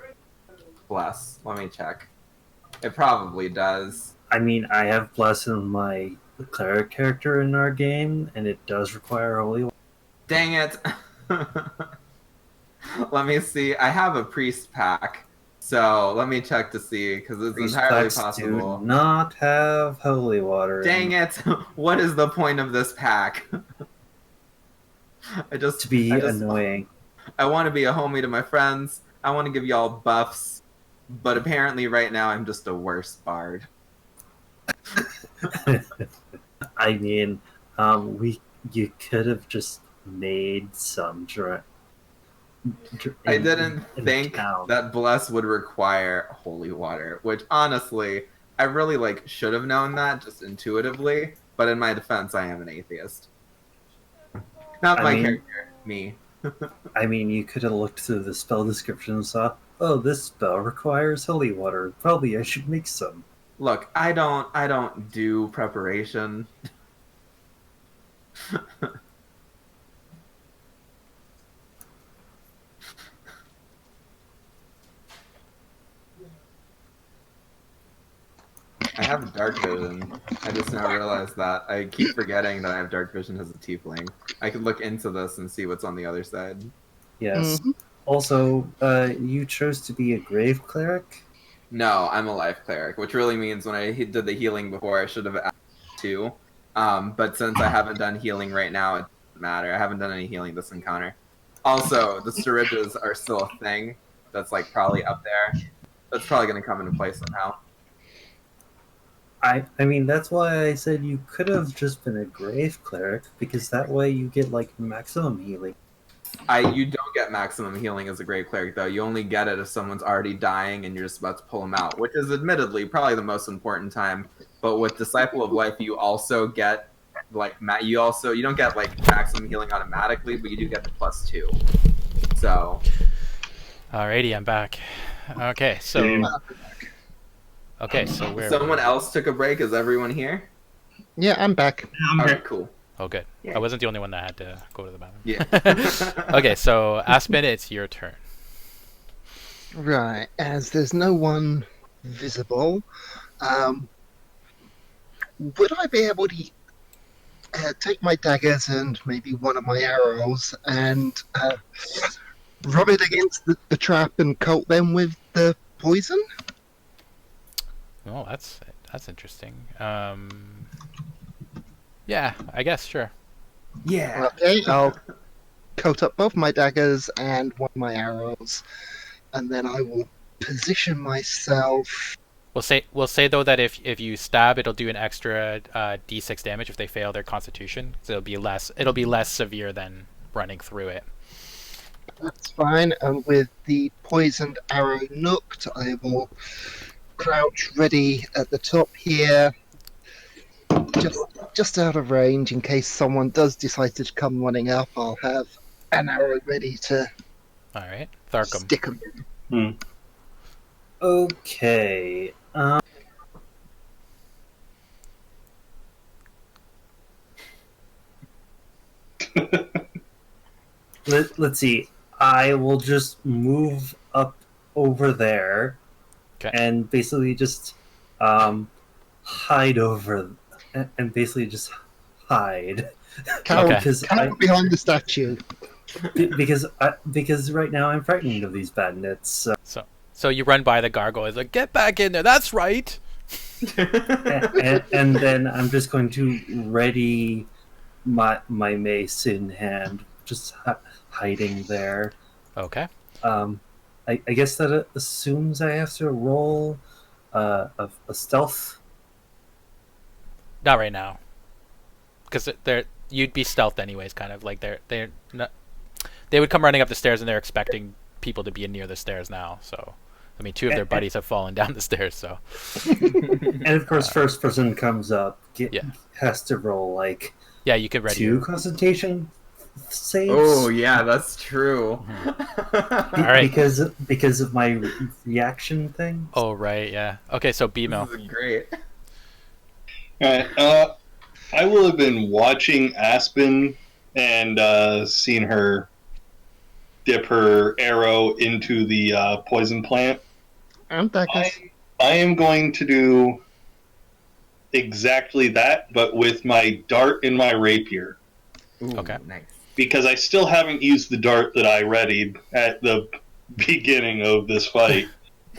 Bless. Let me check. It probably does. I mean, I have bless in my cleric character in our game, and it does require holy water. Dang it. Let me see. I have a priest pack. So let me check to see, because it's Priest entirely packs possible. do not have holy water. Dang it! What is the point of this pack? To be annoying. I want to be a homie to my friends. I want to give y'all buffs, but apparently right now I'm just a worse bard. I mean, you could have just made some I didn't think town. that bless would require holy water, which honestly, I really should have known that just intuitively. But in my defense, I am an atheist. Not my character, me. I mean, you could have looked through the spell description and saw, oh, this spell requires holy water. Probably I should make some. Look, I don't do preparation. I have dark vision. I just now realized that. I keep forgetting that I have dark vision as a tiefling. I could look into this and see what's on the other side. Yes. Also, you chose to be a grave cleric? No, I'm a life cleric, which really means when I did the healing before, I should have added 2. But since I haven't done healing right now, it doesn't matter. I haven't done any healing this encounter. Also, the syringes are still a thing that's probably up there. That's probably going to come into play somehow. I mean, that's why I said you could have just been a grave cleric, because that way you get maximum healing. You don't get maximum healing as a grave cleric, though. You only get it if someone's already dying and you're just about to pull them out, which is admittedly probably the most important time. But with Disciple of Life, you also get you don't get maximum healing automatically, but you do get the +2. So. Alrighty, I'm back. Okay, so where? Someone else took a break. Is everyone here? Yeah, I'm back. All right, cool. Oh, good. I wasn't the only one that had to go to the bathroom. Yeah. Okay, so Aspen, it's your turn. Right, as there's no one visible, would I be able to take my daggers and maybe one of my arrows and rub it against the trap and coat them with the poison? Oh, that's interesting. Yeah, I guess, sure. Yeah. Okay, I'll coat up both my daggers and one of my arrows, and then I will position myself. We'll say though that if you stab, it'll do an extra d6 damage if they fail their Constitution. So it'll be less severe than running through it. That's fine, and with the poisoned arrow nooked, I will crouch ready at the top here, just out of range in case someone does decide to come running up. I'll have an arrow ready to Alright, Tharkum. stick them. Okay. Let's see. I will just move up over there. Okay. And basically just hide over and basically just hide. Cower Okay. behind the statue. Because right now I'm frightened of these bandits. So you run by the gargoyle. It's like, get back in there. That's right. and then I'm just going to ready my mace in hand, just hiding there. Okay. I guess that assumes I have to roll a stealth. Not right now, because you'd be stealthed anyways. Kind of like they're not. They would come running up the stairs and they're expecting people to be near the stairs now. So, I mean, 2 of their buddies have fallen down the stairs. So. And of course, first person comes up has to roll yeah, you could ready 2 concentration saves. Oh yeah, that's true. All right. Because of my reaction thing. Oh right, yeah. Okay, so B-Mill. This is great. Alright, I will have been watching Aspen and seen her dip her arrow into the poison plant. And daggers. I am going to do exactly that, but with my dart and my rapier. Ooh, Okay. Nice. Because I still haven't used the dart that I readied at the beginning of this fight.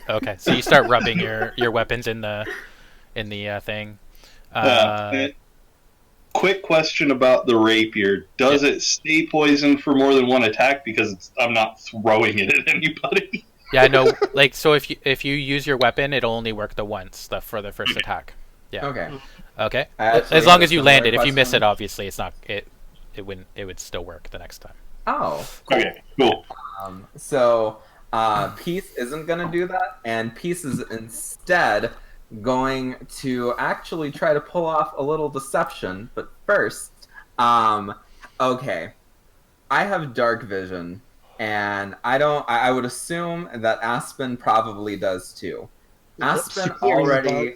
Okay, so you start rubbing your weapons in the thing. Uh, Quick question about the rapier. Does it stay poisoned for more than one attack? Because I'm not throwing it at anybody. Yeah, no. Like, so if you use your weapon, it'll only work the once for the first attack. Yeah. Okay. Okay. I actually As long had a as you similar land it. If you miss question. it, obviously it's not it wouldn't it would still work the next time. Oh, cool. Okay, cool. So Peace isn't going to do that, and Peace is instead going to actually try to pull off a little deception. But first, okay, I have dark vision, and I don't. I would assume that Aspen probably does too. Aspen superior already.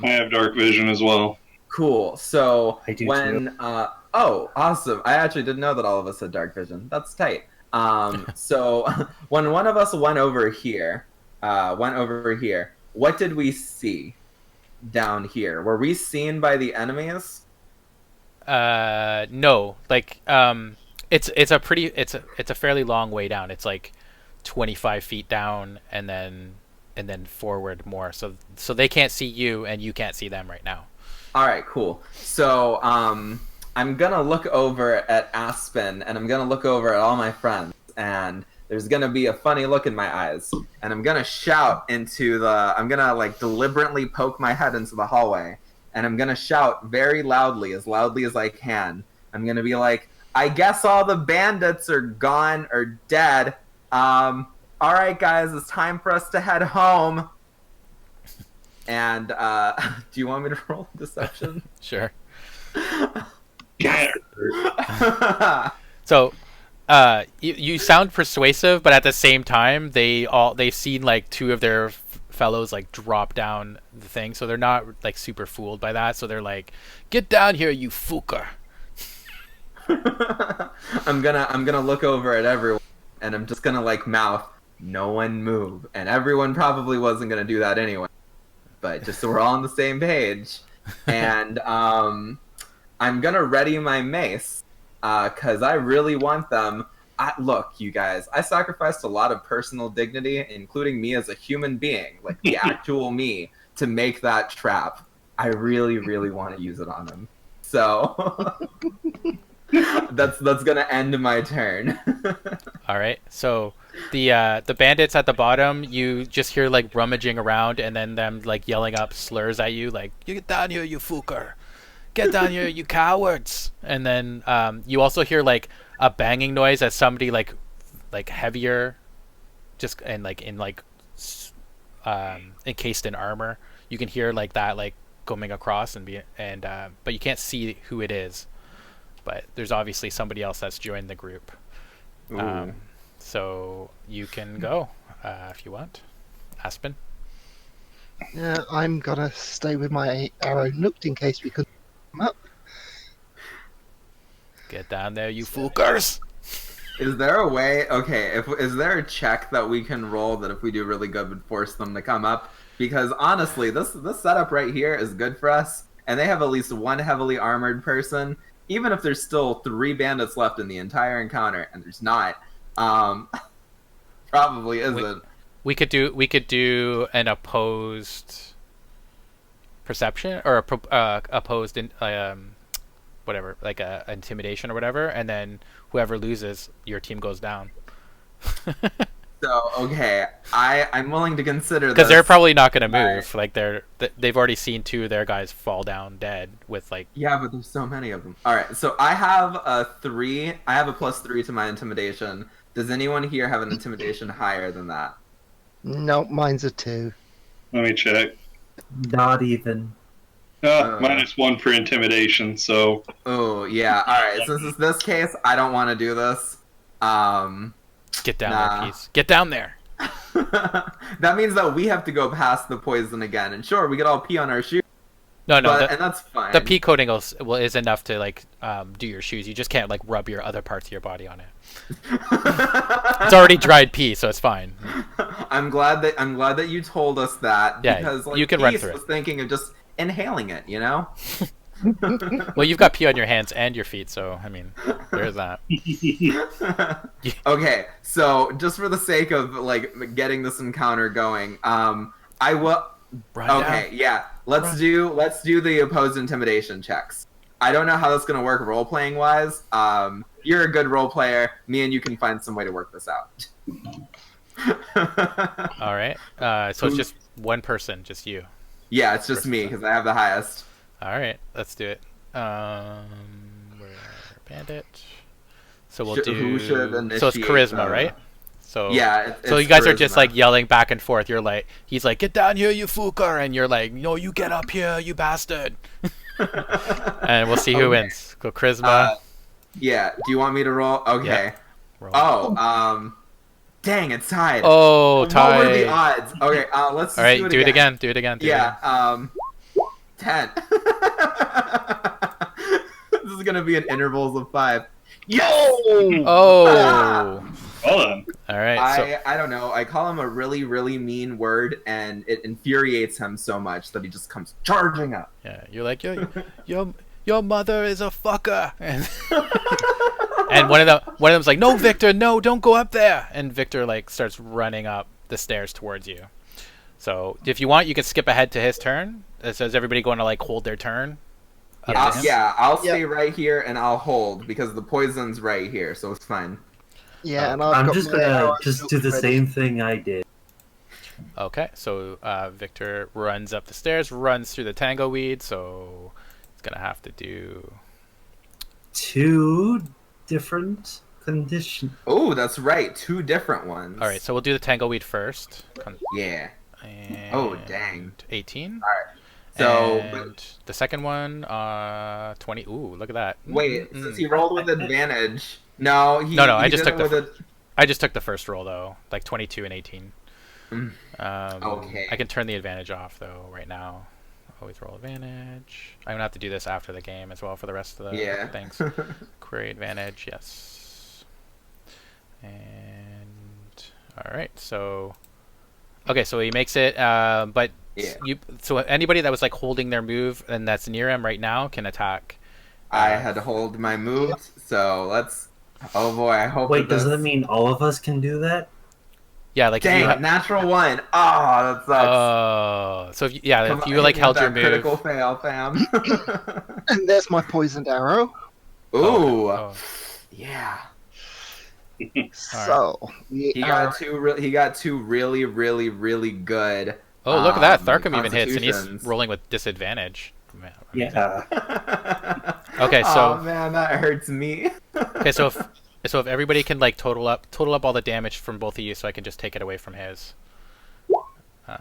I have dark vision as well. Cool. So I do when oh, awesome! I actually didn't know that all of us had dark vision. That's tight. So when one of us went over here, what did we see down here? Were we seen by the enemies? No. Like it's a fairly long way down. It's like 25 feet down and then forward more. So they can't see you and you can't see them right now. All right, cool. So I'm gonna look over at Aspen, and I'm gonna look over at all my friends, and there's gonna be a funny look in my eyes, and I'm gonna shout into the. I'm gonna like deliberately poke my head into the hallway, and I'm gonna shout very loudly as I can. I'm gonna be like, "I guess all the bandits are gone or dead. All right, guys, it's time for us to head home." And do you want me to roll deception? Sure. Yeah. So you sound persuasive, but at the same time they've seen like two of their fellows like drop down the thing, so they're not like super fooled by that. So they're like, "Get down here, you fucker." I'm gonna look over at everyone, and I'm just gonna like mouth, "No one move," and everyone probably wasn't gonna do that anyway, but just so we're all on the same page. And I'm gonna ready my mace, cause I really want them. Look, you guys, I sacrificed a lot of personal dignity, including me as a human being, like the actual me, to make that trap. I really, really want to use it on them. So that's gonna end my turn. All right. So the bandits at the bottom, you just hear like rummaging around, and then them like yelling up slurs at you, like, "You get down here, you fucker! Get down here, you cowards!" And then you also hear like a banging noise as somebody like heavier, just and like in like encased in armor. You can hear like that like coming across but you can't see who it is. But there's obviously somebody else that's joined the group. So you can go if you want, Aspen. Yeah, I'm gonna stay with my arrow nooked in case we could come up. Get down there, you fookers! Is there a way? Okay, is there a check that we can roll that if we do really good would force them to come up? Because honestly, this setup right here is good for us, and they have at least one heavily armored person. Even if there's still 3 bandits left in the entire encounter, and there's not, probably isn't. We could do an opposed perception or opposed whatever, like a intimidation or whatever, and then whoever loses, your team goes down. So okay, I'm willing to consider because this. they're probably not going to move. Right. Like they've already seen 2 of their guys fall down dead with like. Yeah, but there's so many of them. All right, so I have a 3. I have a +3 to my intimidation. Does anyone here have an intimidation higher than that? No, mine's a 2. Let me check. Not even. -1 for intimidation, so. Oh yeah. All right. Since it's this case, I don't want to do this. Get down there, Peace. Get down there. That means that we have to go past the poison again, and sure, we could all pee on our shoes. No, and that's fine. The pee coating is enough to like do your shoes. You just can't like rub your other parts of your body on it. It's already dried pee, so it's fine. I'm glad that you told us that, Yeah, because like you can run Peace through it. was thinking of just inhaling it, you know. Well, you've got pee on your hands and your feet, so I mean, there's that. Okay, so just for the sake of like getting this encounter going, I will. Run Okay, down. yeah. Let's do the opposed intimidation checks. I don't know how that's gonna work role playing wise. You're a good role player. Me and you can find some way to work this out. All right. So it's just one person, just you. Yeah, it's just me because I have the highest. All right, let's do it. We're bandit. So we'll do. Who should So it's initiate charisma, the- right? So Yeah. So it's you guys are just charisma. like yelling back and forth. You're like, he's like, get down here, you fucker, and you're like, no, you get up here, you bastard. And we'll see who wins. Go charisma. Yeah. Do you want me to roll? Okay. Yeah. Roll. Oh. Dang, it's tied. Oh, What were the tie. odds? Okay. Let's just All right, do it again. Do it again. Do it again. Yeah. 10. This is gonna be in intervals of 5. Yo! Oh. Well done. All right. So I don't know. I call him a really, really mean word, and it infuriates him so much that he just comes charging up. yeah, you're like, your mother is a fucker, and and one of them's like, no, Victor, no, don't go up there, and Victor like starts running up the stairs towards you. So if you want, you can skip ahead to his turn. So is everybody going to like hold their turn? Up to him? Yeah, I'll stay right here and I'll hold because the poison's right here, so it's fine. Yeah, and I've I'm got just my gonna arrow just do the ready. same thing I did. Okay, so Victor runs up the stairs, runs through the tango weed, so he's gonna have to do. 2 different conditions. Oh, that's right. 2 different ones. All right, so we'll do the tango weed first. Yeah. And Oh, dang. 18. So, And the second one, 20. Ooh, look at that. wait, Mm-mm. since he rolled with advantage. No, he. No, I he just did took it the. with I just took the first roll though, like 22 and 18. Okay. I can turn the advantage off though right now. Always roll advantage. I'm gonna have to do this after the game as well for the rest of the Yeah. things. Query advantage, yes. And all right, so okay, so he makes it, but Yeah. so anybody that was like holding their move and that's near him right now can attack. I had to hold my moves, so let's. Oh boy, I hope. Wait, does this... that mean all of us can do that? Yeah, like if Dang, you natural 1. Oh, that sucks. so if you, Come if on, you like hit me with held your that move. critical fail, fam. And there's my poisoned arrow. Ooh, Oh. yeah. So He got two really, really, really good. Oh, look at that! Tharkum even hits, and he's constitutions. rolling with disadvantage. Man, Yeah. Okay, so Oh man, that hurts me. okay, so if everybody can like total up all the damage from both of you, so I can just take it away from his. So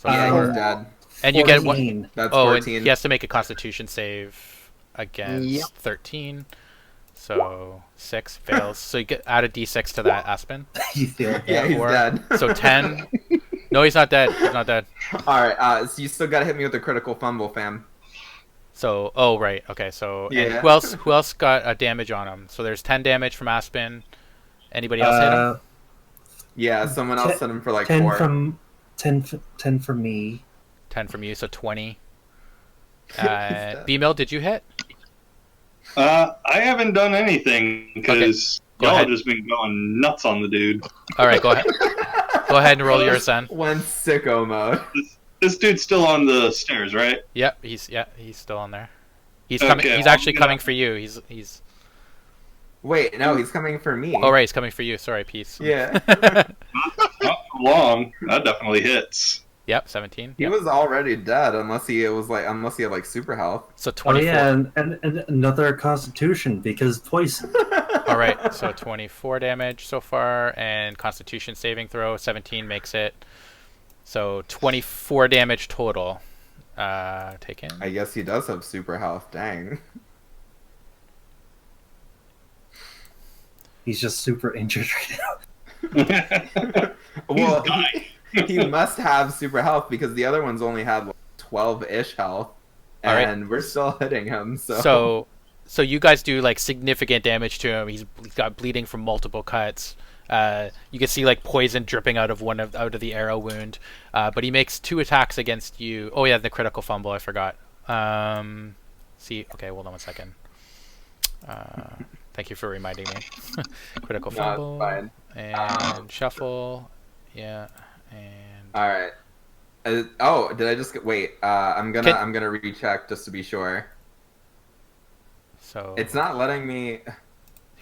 Yeah, four- he's dead. and you get one. 14. That's Oh, and 14. he has to make a Constitution save against Yep. 13. So 6 fails. So you get add a D6 to that, Aspen. You feel Yeah, he's Four. dead. So 10. No, he's not dead. He's not dead. All right, so you still gotta hit me with a critical fumble, fam. So oh right, okay. So and Yeah. who else got a damage on him? So there's 10 damage from Aspen. Anybody else hit him? Yeah, someone else hit him for like 10 4. from 10 from me. 10 from you, so 20. B-Mill, did you hit? I haven't done anything because Go y'all ahead. have just been going nuts on the dude. All right, go ahead. Go ahead and roll your ascend. One sicko mode. This dude's still on the stairs, right? Yep, he's still on there. He's Okay, coming. He's I'm actually gonna- coming for you. He's. Wait, no, he's coming for me. Oh right, he's coming for you. Sorry, peace. Yeah. Not for long. That definitely hits. Yep, 17. He Yep. was already dead unless he had like super health. So Oh 24. yeah, and another Constitution because poison. All right, so 24 damage so far, and Constitution saving throw 17 makes it. So 24 damage total. Taken. I guess he does have super health. Dang. He's just super injured right now. Well, dying. he must have super health because the other ones only had like 12-ish health, All right. and we're still hitting him. So you guys do like significant damage to him. He's got bleeding from multiple cuts. You can see like poison dripping out of the arrow wound. But he makes 2 attacks against you. Oh yeah, the critical fumble. I forgot. see. Okay, hold on 1 second. Thank you for reminding me. Critical No, fumble. it's fine. And shuffle. Yeah. And All right. Oh, did I just get? Wait. I'm gonna recheck just to be sure. so It's not letting me.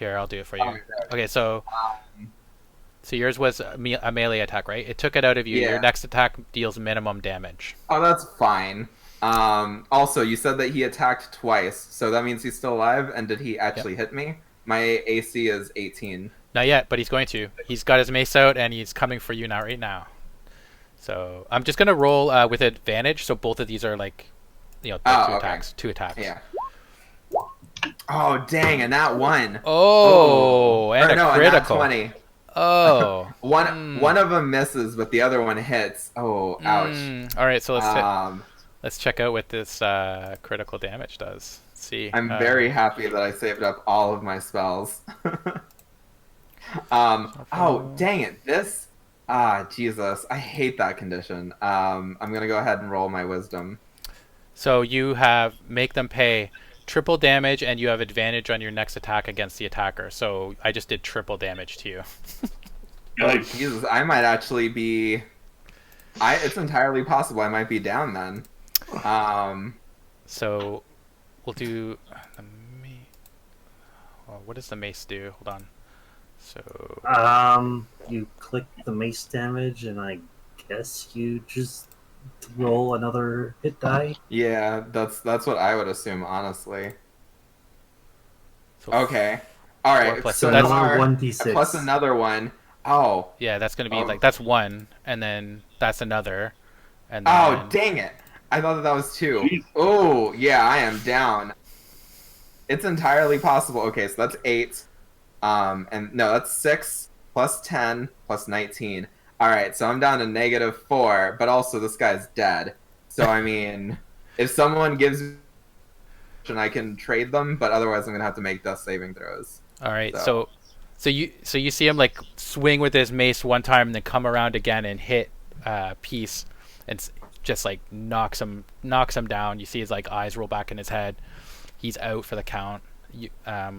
here, I'll do it for you. Oh, there. Okay, so yours was a melee attack, right? It took it out of you. Yeah. Your next attack deals minimum damage. Oh, that's fine. Also, you said that he attacked twice, so that means he's still alive. And did he actually hit me? My AC is 18. Not yet, but he's going to. He's got his mace out and he's coming for you now, right now. So I'm just gonna roll with advantage. So both of these are like, two attacks. Two attacks. Yeah. Oh dang! And that one. And a critical. And that 20. Oh. One of them misses, but the other one hits. Oh, ouch. All right, so let's check out what this critical damage does. Let's see. I'm very happy that I saved up all of my spells. Oh dang it! This. Jesus, I hate that condition. I'm gonna go ahead and roll my wisdom. So you have make them pay triple damage, and you have advantage on your next attack against the attacker. So I just did triple damage to you. Oh Jesus, I might actually be. It's entirely possible I might be down then. So we'll do the what does the mace do? Hold on. So you click the mace damage, and I guess you just roll another hit die. Yeah, that's what I would assume, honestly. So okay. All right. So that's far, 1d6 plus another one. Oh. Yeah, that's gonna be that's one, and then that's another, and then... Oh dang it! I thought that was 2. Jeez. Oh yeah, I am down. It's entirely possible. Okay, so that's 8. And no, that's 6 plus 10 plus 19. All right, so I'm down to -4, but also this guy's dead. So I mean, if someone gives me, I can trade them, but otherwise I'm gonna have to make death saving throws. All right, so you see him like swing with his mace one time, and then come around again and hit Peace, and just like knocks him down. You see his like eyes roll back in his head. He's out for the count.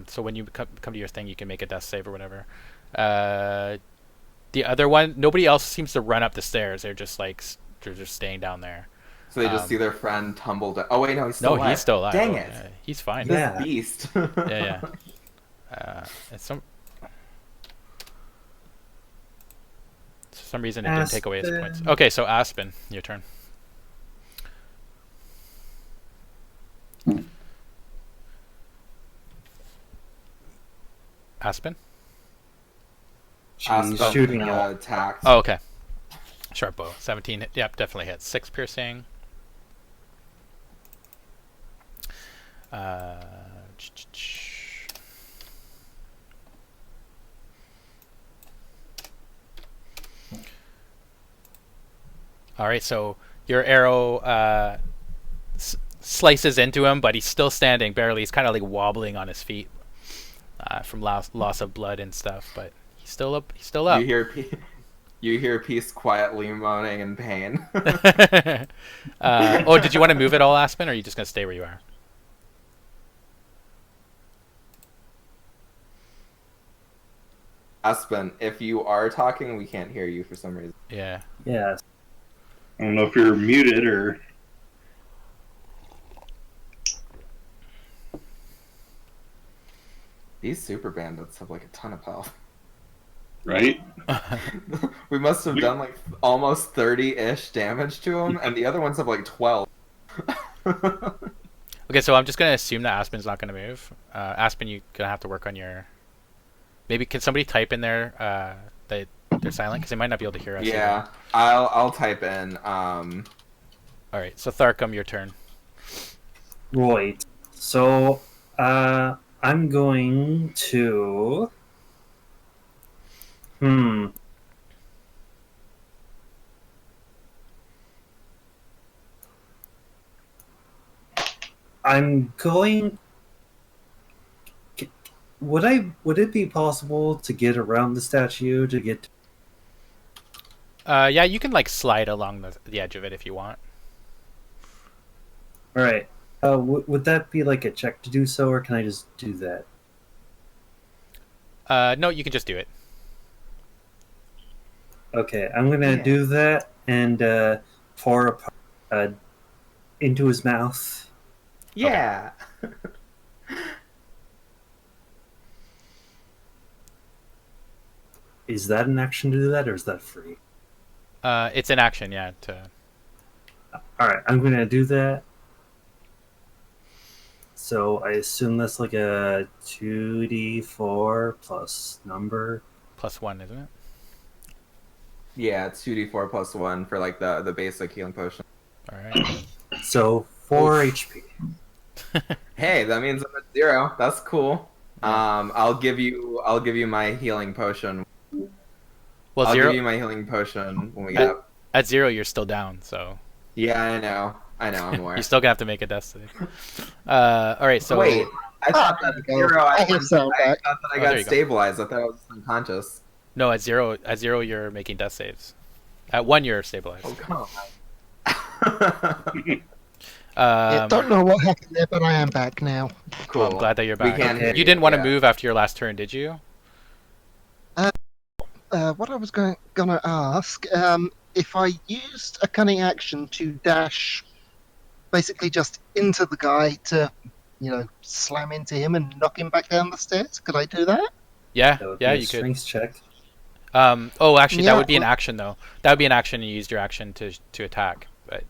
So when you come to your thing, you can make a death save or whatever. The other one, nobody else seems to run up the stairs. They're just staying down there. So they just see their friend tumble down. Oh wait, no, he's still alive. He's still alive. Dang it! He's fine. He's a beast. yeah. For some reason it didn't take away his points. Okay, so Aspen, your turn. Aspen? She's shooting attack. Oh, okay. Sharp bow. 17. Yep, definitely hits. 6 piercing. All right, so your arrow slices into him, but he's still standing barely. He's kind of like wobbling on his feet from loss of blood and stuff, but he's still up. He's still up. You hear Peace quietly moaning in pain. Did you want to move at all, Aspen, or are you just gonna stay where you are? Aspen, if you are talking, we can't hear you for some reason. Yeah. Yes. I don't know if you're muted or... These super bandits have like a ton of health. Right? We must have done like almost 30-ish damage to them, and the other ones have like 12. Okay, so I'm just going to assume that Aspen's not going to move. Aspen, you're going to have to work on your... Maybe can somebody type in there that they're silent? Because they might not be able to hear us. Yeah, I'll type in. All right, so Tharkum, your turn. Right. So, I'm going to... I'm going... Would it be possible to get around the statue to get... Yeah, you can like slide along the edge of it if you want. Alright. Would that be like a check to do so, or can I just do that? No, you can just do it. Okay, I'm gonna Yeah. do that and pour into his mouth. Yeah. Is that an action to do that, or is that free? It's an action, yeah. All right, I'm gonna do that. So I assume that's like a 2d4 plus number. +1, isn't it? Yeah, it's 2d4 plus 1 for like the basic healing potion. All right. So 4 Oof. HP. Hey, that means I'm at 0. That's cool. I'll give you my healing potion. Well, I'll 0 give you my healing potion when we get up. at 0, you're still down, so Yeah, I know, I'm aware. you're still gonna have to make a death save. All right, so Wait, I thought that there at you go. 0 I have sound back. thought that I Oh, there got you go. stabilized. I thought I was unconscious. no, at 0, you're making death saves. At 1, you're stabilized. Oh come on. Yeah, don't know what happened there, but I am back now. Cool. Well, I'm glad that you're We back. can hear You didn't want to yeah. move after your last turn, did you? What I was gonna ask, if I used a cunning action to dash, basically just into the guy to, slam into him and knock him back down the stairs, could I do that? Yeah, That would yeah, be a you could. strength check. Oh, actually, that Yeah, would be an action though. That would be an action. You used your action to attack, but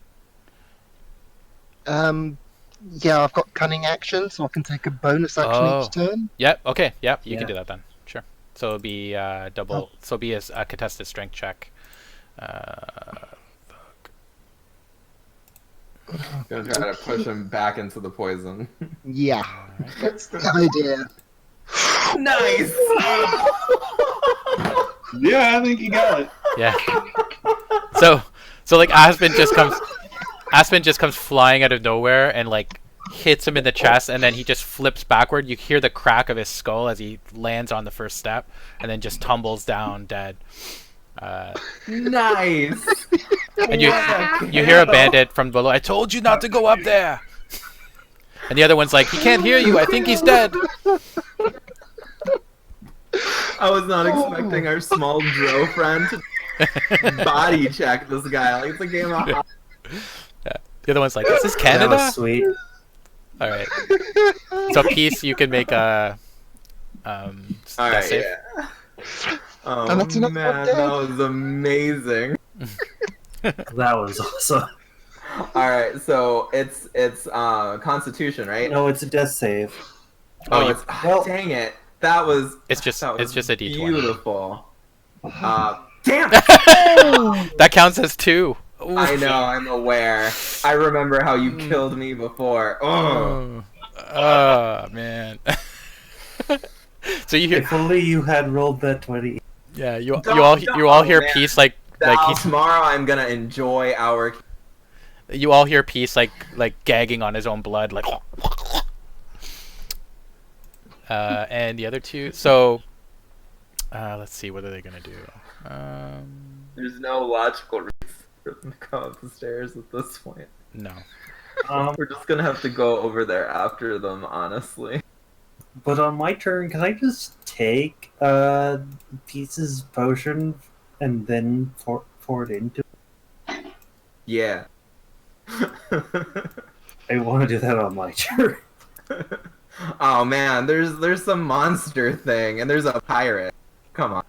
Yeah, I've got cunning action, so I can take a bonus action Oh. each turn. yep. Okay, yep. You Yeah. can do that then. Sure. So it'll be double. So it'll be a contested strength check. Gonna try to push him back into the poison. Yeah, that's the idea. Nice. Yeah, I think you got it. Yeah. So like Aspen just comes flying out of nowhere and like hits him in the chest, and then he just flips backward. You hear the crack of his skull as he lands on the first step, and then just tumbles down dead. Nice. And you hear a bandit from below. I told you not to go up there. And the other one's like, he can't hear you. I think he's dead. I was not expecting our small dro friend to body check this guy. Like it's a game of The other one's like, is this That Canada? was sweet. All right. So Peace, you can make a All death right, save. yeah. Oh And that's another man, one that dead. was amazing. That was awesome. All right, so it's Constitution, right? No, it's a death save. Oh, it's well- dang it. That was It's just that was a D20. beautiful. Damn. That counts as 2. Oof. I know, I'm aware. I remember how you killed me before. Oh. Oh man. So you hear, If only you had rolled that 20. yeah, you Don't- all hear man. Peace like Now, he's tomorrow I'm gonna enjoy our. you all hear Peace like gagging on his own blood like. And the other two. So, let's see. What are they gonna do? There's no logical reason for them to come up the stairs at this point. No. We're just gonna have to go over there after them, honestly. But on my turn, can I just take Peace's potion and then pour it into? Yeah. I want to do that on my turn. Oh man, there's some monster thing and there's a pirate. Come on.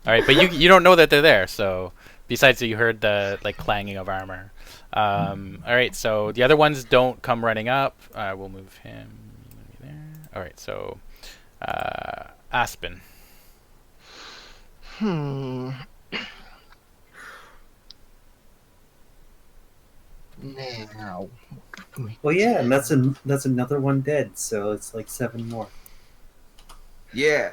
All right, but you don't know that they're there. So besides, you heard the clanging of armor. All right, so the other ones don't come running up. We'll move him there. All right, so Aspen. Now. Well, yeah, and that's another one dead, so it's like 7 more. Yeah.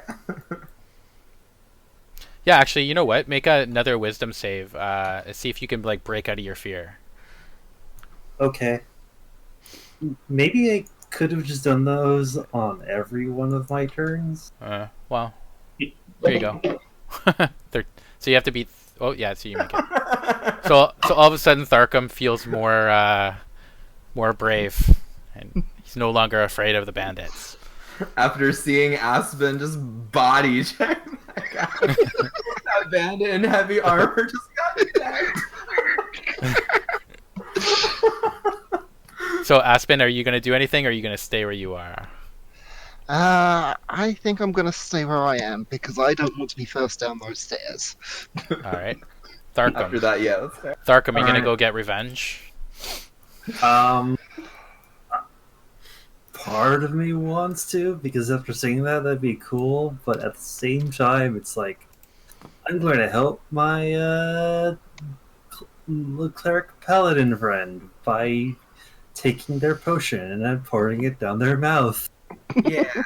Yeah, actually, you know what? Make another wisdom save. See if you can break out of your fear. Okay. Maybe I could have just done those on every one of my turns. Well, there you go. So you have to beat. Oh yeah, so you make it. So all of a sudden, Tharkum feels more more brave, and he's no longer afraid of the bandits. After seeing Aspen just body check that guy, that bandit in heavy armor just got attacked. So Aspen, are you gonna do anything, or are you gonna stay where you are? I think I'm gonna stay where I am because I don't want to be first down those stairs. All right, After Tharkum. that, yeah, that's fair. Tharkum, are you gonna Alright. go get revenge? Part of me wants to, because after seeing that, that'd be cool. But at the same time, it's like I'm going to help my cleric paladin friend by taking their potion and then pouring it down their mouth. Yeah.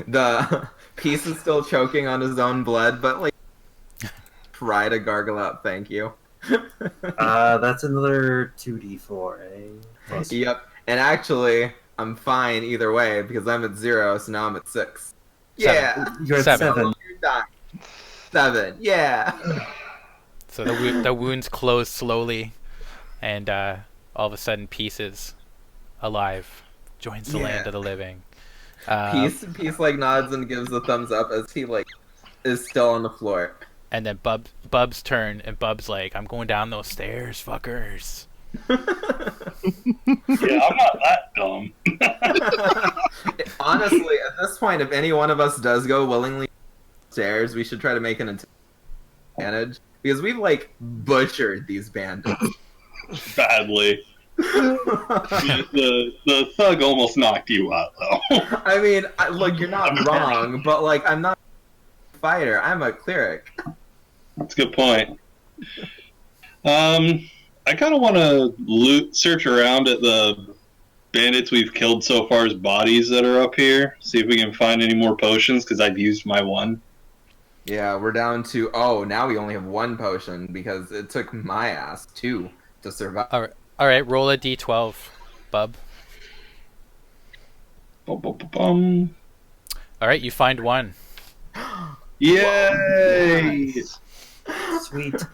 The Peace is still choking on his own blood, but like try to gargle out thank you. That's another 2d4, eh? Plus Yep. And actually, I'm fine either way because I'm at 0, so now I'm at 6. Seven. Yeah. You're at Seven. 7. You're done. 7. Yeah. So the wounds close slowly, and all of a sudden, Peace is alive, joins the land Yeah. of the living. Peace like nods and gives a thumbs up as he like is still on the floor. And then Bub's turn, and Bub's like, "I'm going down those stairs, fuckers." Yeah, I'm not that dumb. Honestly, at this point, if any one of us does go willingly upstairs, we should try to make an advantage because we've like butchered these bandits. Badly. The thug almost knocked you out, though. I mean, look, you're not wrong, but like, I'm not a fighter. I'm a cleric. That's a good point. I kind of want to search around at the bandits we've killed so far as bodies that are up here. See if we can find any more potions, because I've used my one. Yeah, we're down to now we only have 1 potion because it took my ass 2 to survive. All right, roll a d12, Bub. Bum. All right, you find one. Yay! Sweet.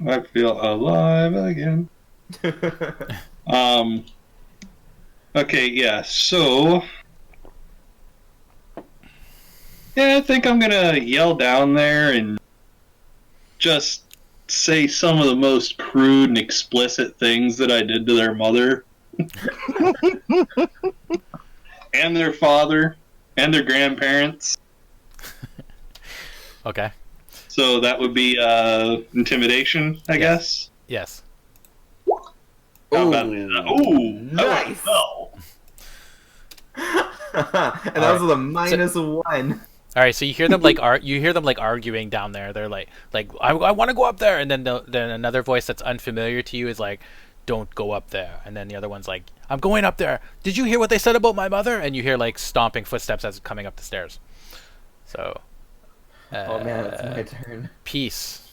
I feel alive again. Okay, yeah, so... Yeah, I think I'm gonna yell down there and just say some of the most crude and explicit things that I did to their mother. And their father. And their grandparents. Okay. So that would be intimidation, I guess. Yes. How about that? Ooh, nice. Oh, And that was with a -1. All right, so you hear them like arguing down there. They're like I want to go up there, and then then another voice that's unfamiliar to you is like, "Don't go up there." And then the other one's like, "I'm going up there. Did you hear what they said about my mother?" And you hear like stomping footsteps as coming up the stairs. So. Oh man, it's my turn. Peace.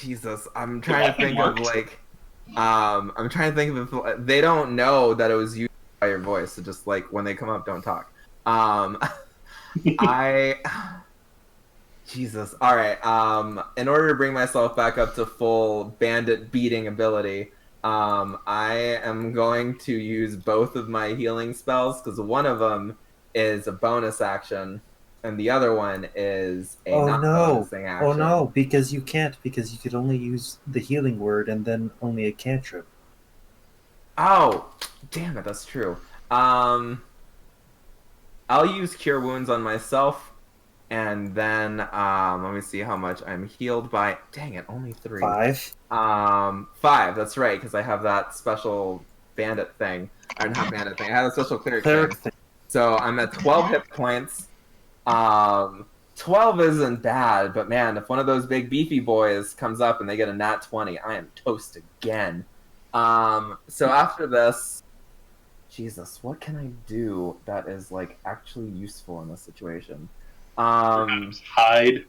Jesus, I'm trying to think of like, I'm trying to think of if they don't know that it was you by your voice. So just like when they come up, don't talk. Jesus. All right. In order to bring myself back up to full bandit beating ability, I am going to use both of my healing spells because one of them is a bonus action. And the other one is a bonusing action. Oh no, because you can't, because you could only use the healing word and then only a cantrip. Oh, damn it, that's true. I'll use Cure Wounds on myself, and then, let me see how much I'm healed by. Dang it, only 3. 5. 5, that's right, because I have that special bandit thing. Or not bandit thing, I have a special cleric thing. So I'm at 12 hit points. 12 isn't bad, but man, if one of those big beefy boys comes up and they get a nat 20, I am toast again. So after this, Jesus, what can I do that is like actually useful in this situation? hide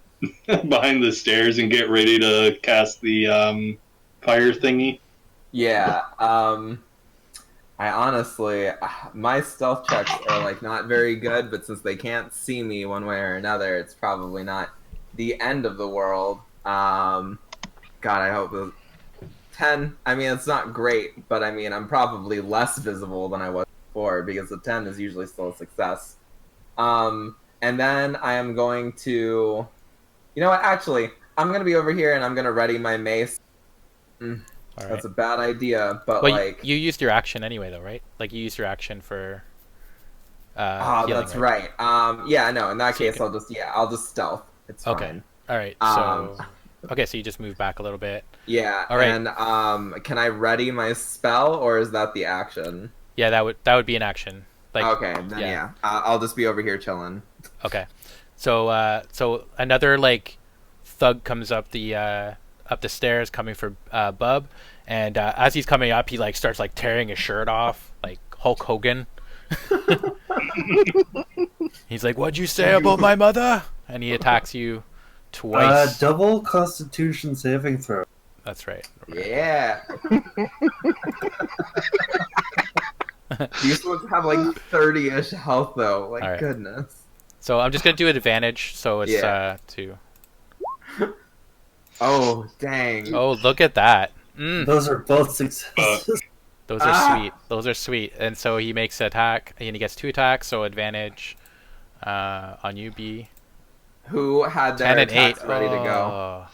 behind the stairs and get ready to cast the fire thingy. Yeah, I honestly, my stealth checks are like not very good, but since they can't see me one way or another, it's probably not the end of the world. God, I hope the 10. I mean, it's not great, but I mean, I'm probably less visible than I was before because the 10 is usually still a success. And then I am going to, you know what? Actually, I'm gonna be over here and I'm gonna ready my mace. All right. That's a bad idea, but Well, like, you used your action anyway, though, right? Like you used your action for. oh, Healing, that's right. Yeah, no. In that case, I'll just stealth. It's Okay. fine. All right. So. Okay, so you just move back a little bit. Yeah. All right. And can I ready my spell, or is that the action? Yeah, that would be an action. Like. Okay, then yeah. I'll just be over here chilling. Okay. So so another like thug comes up the stairs coming for Bub, and as he's coming up, he like starts like tearing his shirt off like Hulk Hogan. He's like, "What'd you say about my mother?" And he attacks you twice. Double Constitution saving throw. That's right. Yeah. These ones have like 30-ish health though. Like, right. Goodness. So I'm just gonna do an advantage. So it's 2. Oh dang. Oh, look at that. Those are both successes. Those are sweet. Those are sweet. And so he makes an attack, and he gets 2 attacks. So advantage on you, B. Who had their 10 and 8 attacks ready to go?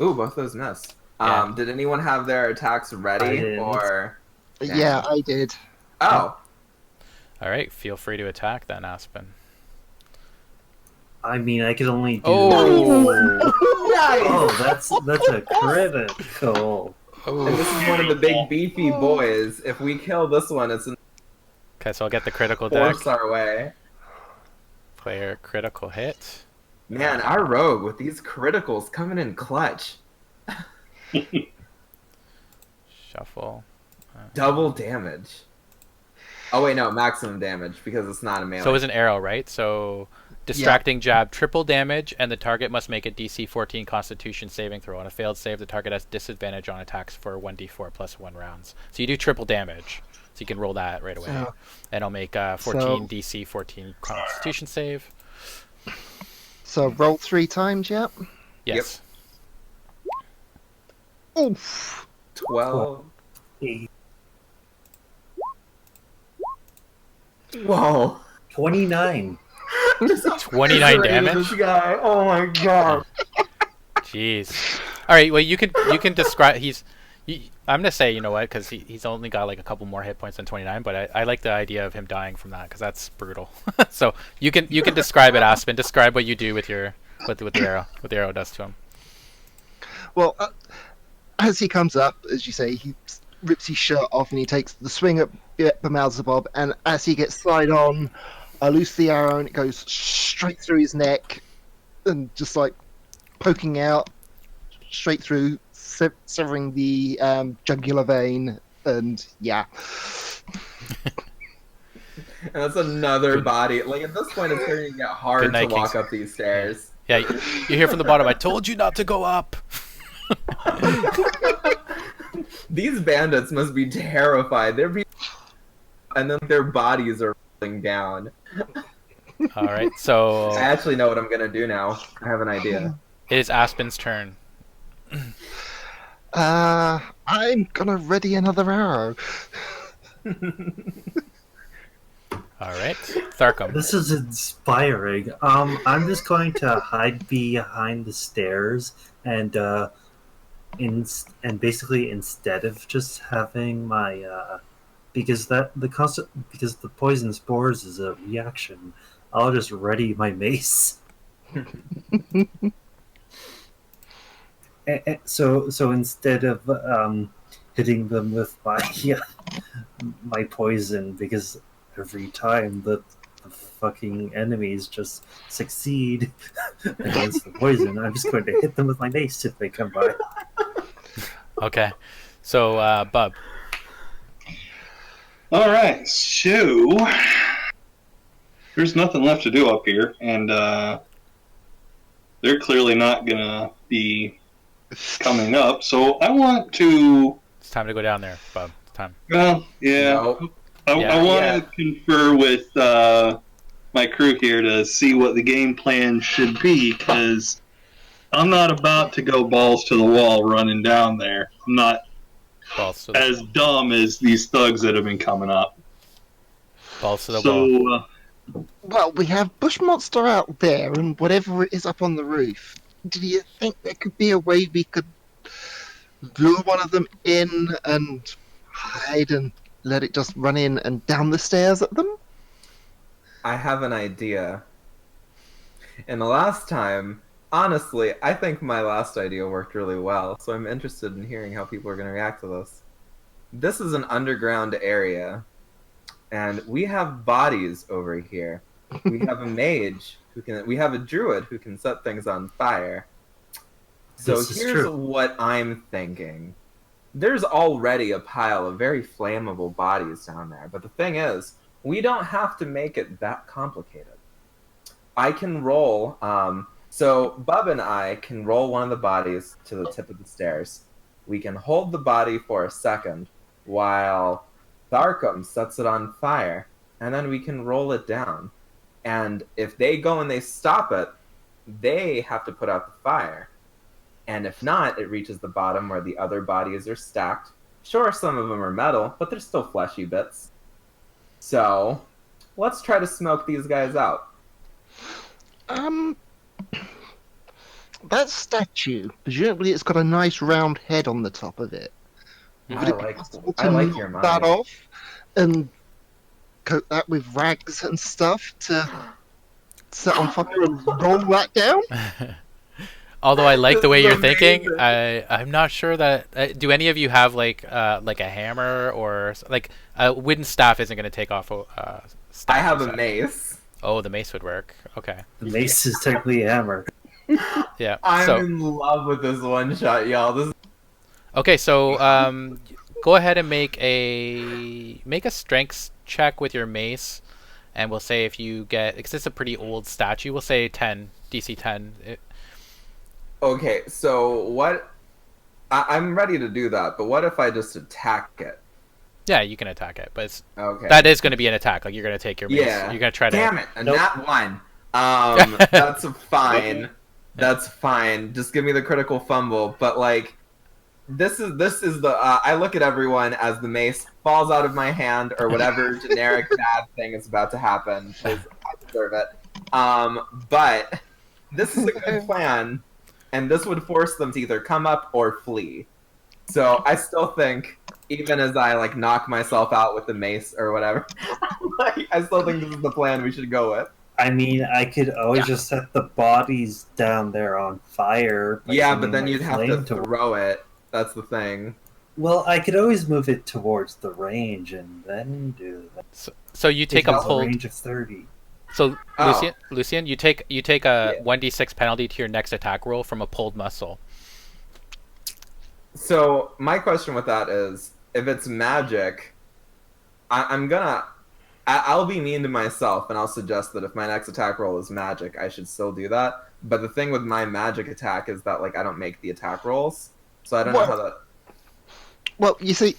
Ooh, both those missed. Yeah. Did anyone have their attacks ready or? Yeah, I did. Oh. All right. Feel free to attack then, Aspen. I mean, I could only do. Oh. Nice. Oh, that's a critical. And this is one of the big beefy boys. If we kill this one, it's Okay, so I'll get the critical deck. force our way. Player critical hit. Man, our rogue with these criticals coming in clutch. Shuffle. Double damage. Oh wait, no, maximum damage because it's not a melee. So it's an arrow, right? So distracting jab, triple damage, and the target must make a DC 14 Constitution saving throw. On a failed save, the target has disadvantage on attacks for 1d4 plus 1 rounds. So you do triple damage. So you can roll that right away. And I'll make 14 DC 14 Constitution save. So roll 3 times, yep. Yes. Oof. 12. 8, Whoa. 29. 29 damage? This guy. Oh my god. Jeez. All right. Well, you can describe. I'm gonna say, you know what? Because he's only got like a couple more hit points than 29. But I like the idea of him dying from that because that's brutal. So you can describe it, Aspen. Describe what you do with your with the arrow. What the arrow does to him. Well, as he comes up, as you say, he rips his shirt off and he takes the swing at Beelzebub, and as he gets side on, I loose the arrow and it goes straight through his neck and just like poking out straight through, severing the jugular vein, and yeah. And that's another body. Like at this point, it's starting to get hard to walk up these stairs. Yeah, you hear from the bottom. I told you not to go up. These bandits must be terrified. And then their bodies are falling down. All right, so I actually know what I'm gonna do now. I have an idea. it is Aspen's turn. I'm gonna ready another arrow. All right, Tharkum. This is inspiring. I'm just going to hide behind the stairs and basically instead of just having my because the poison spores is a reaction, I'll just ready my mace. So instead of hitting them with my poison, because every time the fucking enemies just succeed against the poison, I'm just going to hit them with my mace if they come by. Okay, so Bub. All right, so there's nothing left to do up here, and they're clearly not gonna be coming up. So I want to. It's time to go down there, Bub. It's time. Well, yeah. No. I want to confer with my crew here to see what the game plan should be, because I'm not about to go balls to the wall running down there. I'm not Balls to the as dumb as these thugs that have been coming up. balls to the So, wall. Well, we have Bush Monster out there and whatever it is up on the roof. Do you think there could be a way we could lure one of them in and hide and let it just run in and down the stairs at them? I have an idea. And the last time, honestly, I think my last idea worked really well, so I'm interested in hearing how people are going to react to this. This is an underground area, and we have bodies over here. We have a mage we have a druid who can set things on fire. So This is here's true. what I'm thinking. There's already a pile of very flammable bodies down there, but the thing is, we don't have to make it that complicated. I can roll, so Bub and I can roll one of the bodies to the tip of the stairs. We can hold the body for a second while Tharkum sets it on fire, and then we can roll it down. And if they go and they stop it, they have to put out the fire. And if not, it reaches the bottom where the other bodies are stacked. Sure, some of them are metal, but they're still fleshy bits. So, let's try to smoke these guys out. That statue, presumably it's got a nice round head on the top of it. I like Possible I to like knock your mind. that off and coat that with rags and stuff to set on fire and roll that down? Although I like the way This you're is thinking, amazing. I'm not sure that. Do any of you have like a hammer or like a wooden staff? Isn't going to take off. Staff, I have you a said. mace. Oh, the mace would work. Okay. The mace is technically a hammer. Yeah. I'm So in love with this one shot, y'all. This okay, so go ahead and make a strength check with your mace, and we'll say if you get, because it's a pretty old statue, we'll say 10 DC 10. Okay, so what? I'm ready to do that, but what if I just attack it? Yeah, you can attack it, but Okay. that is going to be an attack. Like you're going to take your mace. Yeah. You're going to try to. Damn it! And Nope. that one. That's fine. That's fine. Just give me the critical fumble. But like, this is the. I look at everyone as the mace falls out of my hand or whatever generic bad thing is about to happen. 'Cause I deserve it. But this is a good plan, and this would force them to either come up or flee. So I still think, even as I like knock myself out with the mace or whatever, like, I still think this is the plan we should go with. I mean, I could always just set the bodies down there on fire. by Yeah, sending but then my you'd have flame to to- throw it. That's the thing. Well, I could always move it towards the range and then do that. So you take It a has pulled. range of 30. So Oh. Lucian, you take a Yeah. 1d6 penalty to your next attack roll from a pulled muscle. So my question with that is, if it's magic, I'll be mean to myself and I'll suggest that if my next attack roll is magic, I should still do that. But the thing with my magic attack is that like I don't make the attack rolls, so I don't know Well- how that. Well, you see,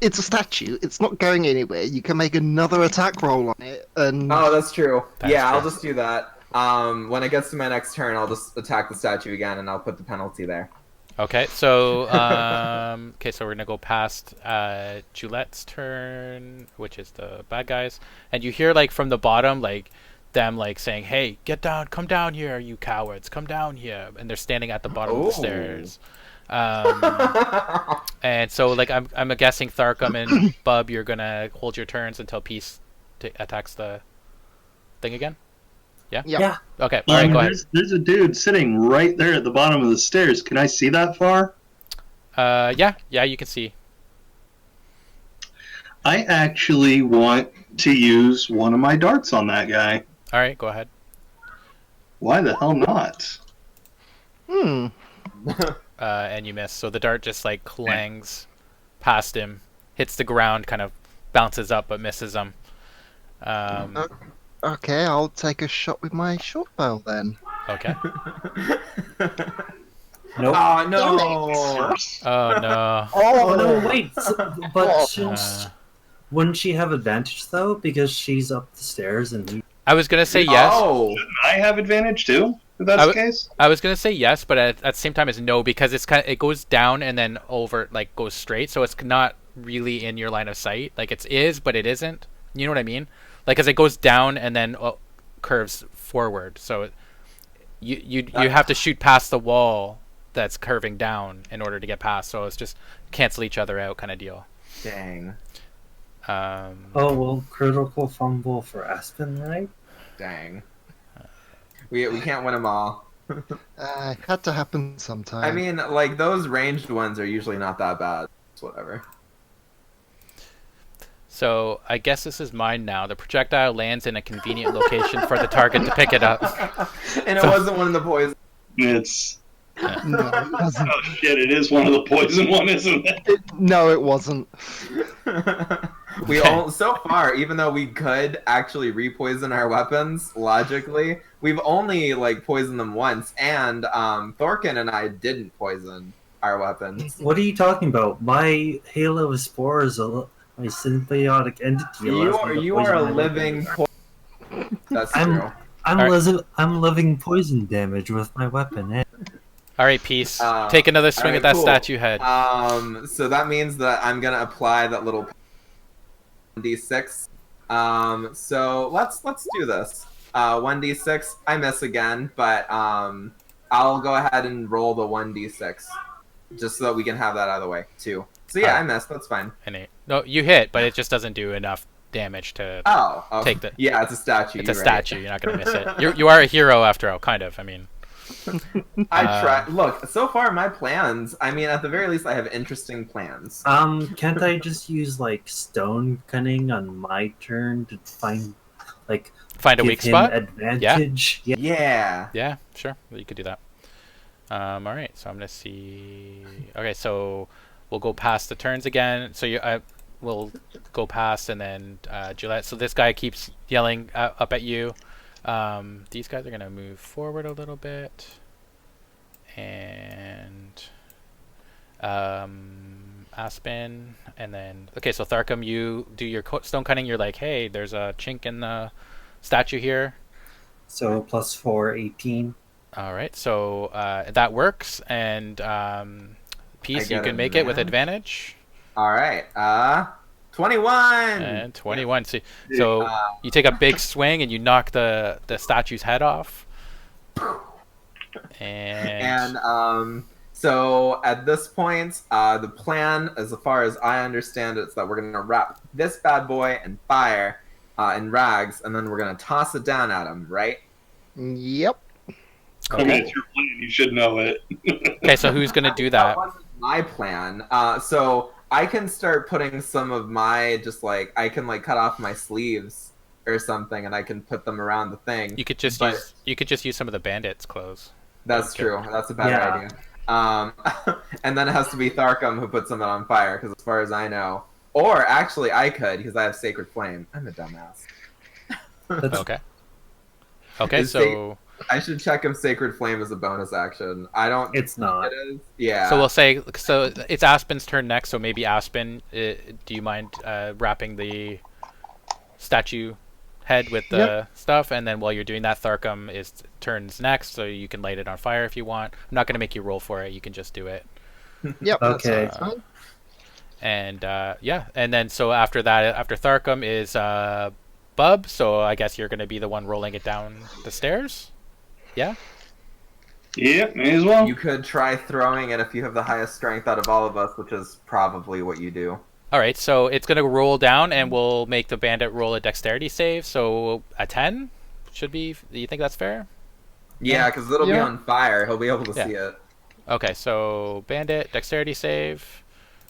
it's a statue. It's not going anywhere. You can make another attack roll on it, and Oh, that's true. That's Yeah, I'll true. just do that. When it gets to my next turn, I'll just attack the statue again, and I'll put the penalty there. Okay, so so we're gonna go past Julette's turn, which is the bad guys, and you hear like from the bottom like them like saying, "Hey, get down, come down here, you cowards, come down here," and they're standing at the bottom of the Oh. stairs. And so like I'm guessing Tharkum and Bub, you're gonna hold your turns until Peace attacks the thing again. yeah. Yeah. Okay, all right, go ahead. There's a dude sitting right there at the bottom of the stairs. Can I see that far? Yeah, you can see. I actually want to use one of my darts on that guy. All right, go ahead. Why the hell not? And you miss. So the dart just like clangs past him, hits the ground, kind of bounces up but misses him. Okay, I'll take a shot with my short bow then. Okay. Nope. Oh no! Oh no. Oh no! Wait, but Oh. wouldn't she have advantage though because she's up the stairs and he... I was gonna say yes. Oh, I have advantage too. if that's the case? I was gonna say yes, but at the same time it's no, because it goes down and then over, like goes straight, so it's not really in your line of sight. Like it is, but it isn't. You know what I mean? Like as it goes down and then curves forward, so you have to shoot past the wall that's curving down in order to get past. So it's just cancel each other out kind of deal. Dang. Oh, well, critical fumble for Aspen, right? Dang. We can't win them all. It had to happen sometime. I mean, like, those ranged ones are usually not that bad. It's whatever. So I guess this is mine now. The projectile lands in a convenient location for the target to pick it up. And it wasn't one of the poison. It's... No, it wasn't. Oh shit, it is one of the poison one, isn't it? No, it wasn't. So far, even though we could actually repoison our weapons logically, we've only like poisoned them once, and Thorkin and I didn't poison our weapons. What are you talking about? My Halo of Spores, my symbiotic entity. You are a living That's true. I'm living poison damage with my weapon. All right, Peace. Take another swing at that statue head. So that means that I'm gonna apply that little d6. So let's do this. 1d6. I miss again, but I'll go ahead and roll the 1d6 just so that we can have that out of the way too. So yeah, I missed. That's fine. No, you hit, but it just doesn't do enough damage to take the. Yeah, it's a statue. It's a statue. You're not gonna miss it. You are a hero after all, kind of. I mean. I try. Look, so far my plans. I mean, at the very least, I have interesting plans. Can't I just use like stone cunning on my turn to find a weak spot? Advantage. Yeah. Sure. You could do that. All right. So I'm gonna see. Okay, so we'll go past the turns again. So we'll go past, and then Gillette. So this guy keeps yelling up at you. These guys are going to move forward a little bit, and Aspen, and then okay, so Tharkum, you do your stone cutting. You're like, hey, there's a chink in the statue here. So +4, 18. All right, so that works, and Peace, you can make it with advantage. All right, 21! And 21. So you take a big swing and you knock the statue's head off. And so at this point, the plan, as far as I understand it, is that we're going to wrap this bad boy in fire in rags, and then we're going to toss it down at him, right? Yep. Okay. I mean, it's your plan. You should know it. Okay, so who's going to do that? That wasn't my plan. So I can start putting some of my, I can cut off my sleeves or something, and I can put them around the thing. You could just use some of the bandits' clothes. That's true. That's a bad idea. And then it has to be Tharkum who puts them on fire, because as far as I know, or actually I could, because I have Sacred Flame. I'm a dumbass. Okay. Okay, so I should check if Sacred Flame is a bonus action. I don't. It's not. It is. Yeah. So we'll say it's Aspen's turn next. So maybe Aspen, do you mind wrapping the statue head with the stuff, and then while you're doing that, Tharkum turns next, so you can light it on fire if you want. I'm not going to make you roll for it. You can just do it. Yep. Okay. And and then so after that, after Tharkum is Bub. So I guess you're going to be the one rolling it down the stairs. Yeah. Yeah, may as well. You could try throwing it if you have the highest strength out of all of us, which is probably what you do. All right, so it's going to roll down, and we'll make the bandit roll a dexterity save. So a 10 should be. Do you think that's fair? Yeah, because it'll be on fire. He'll be able to see it. Okay, so bandit dexterity save.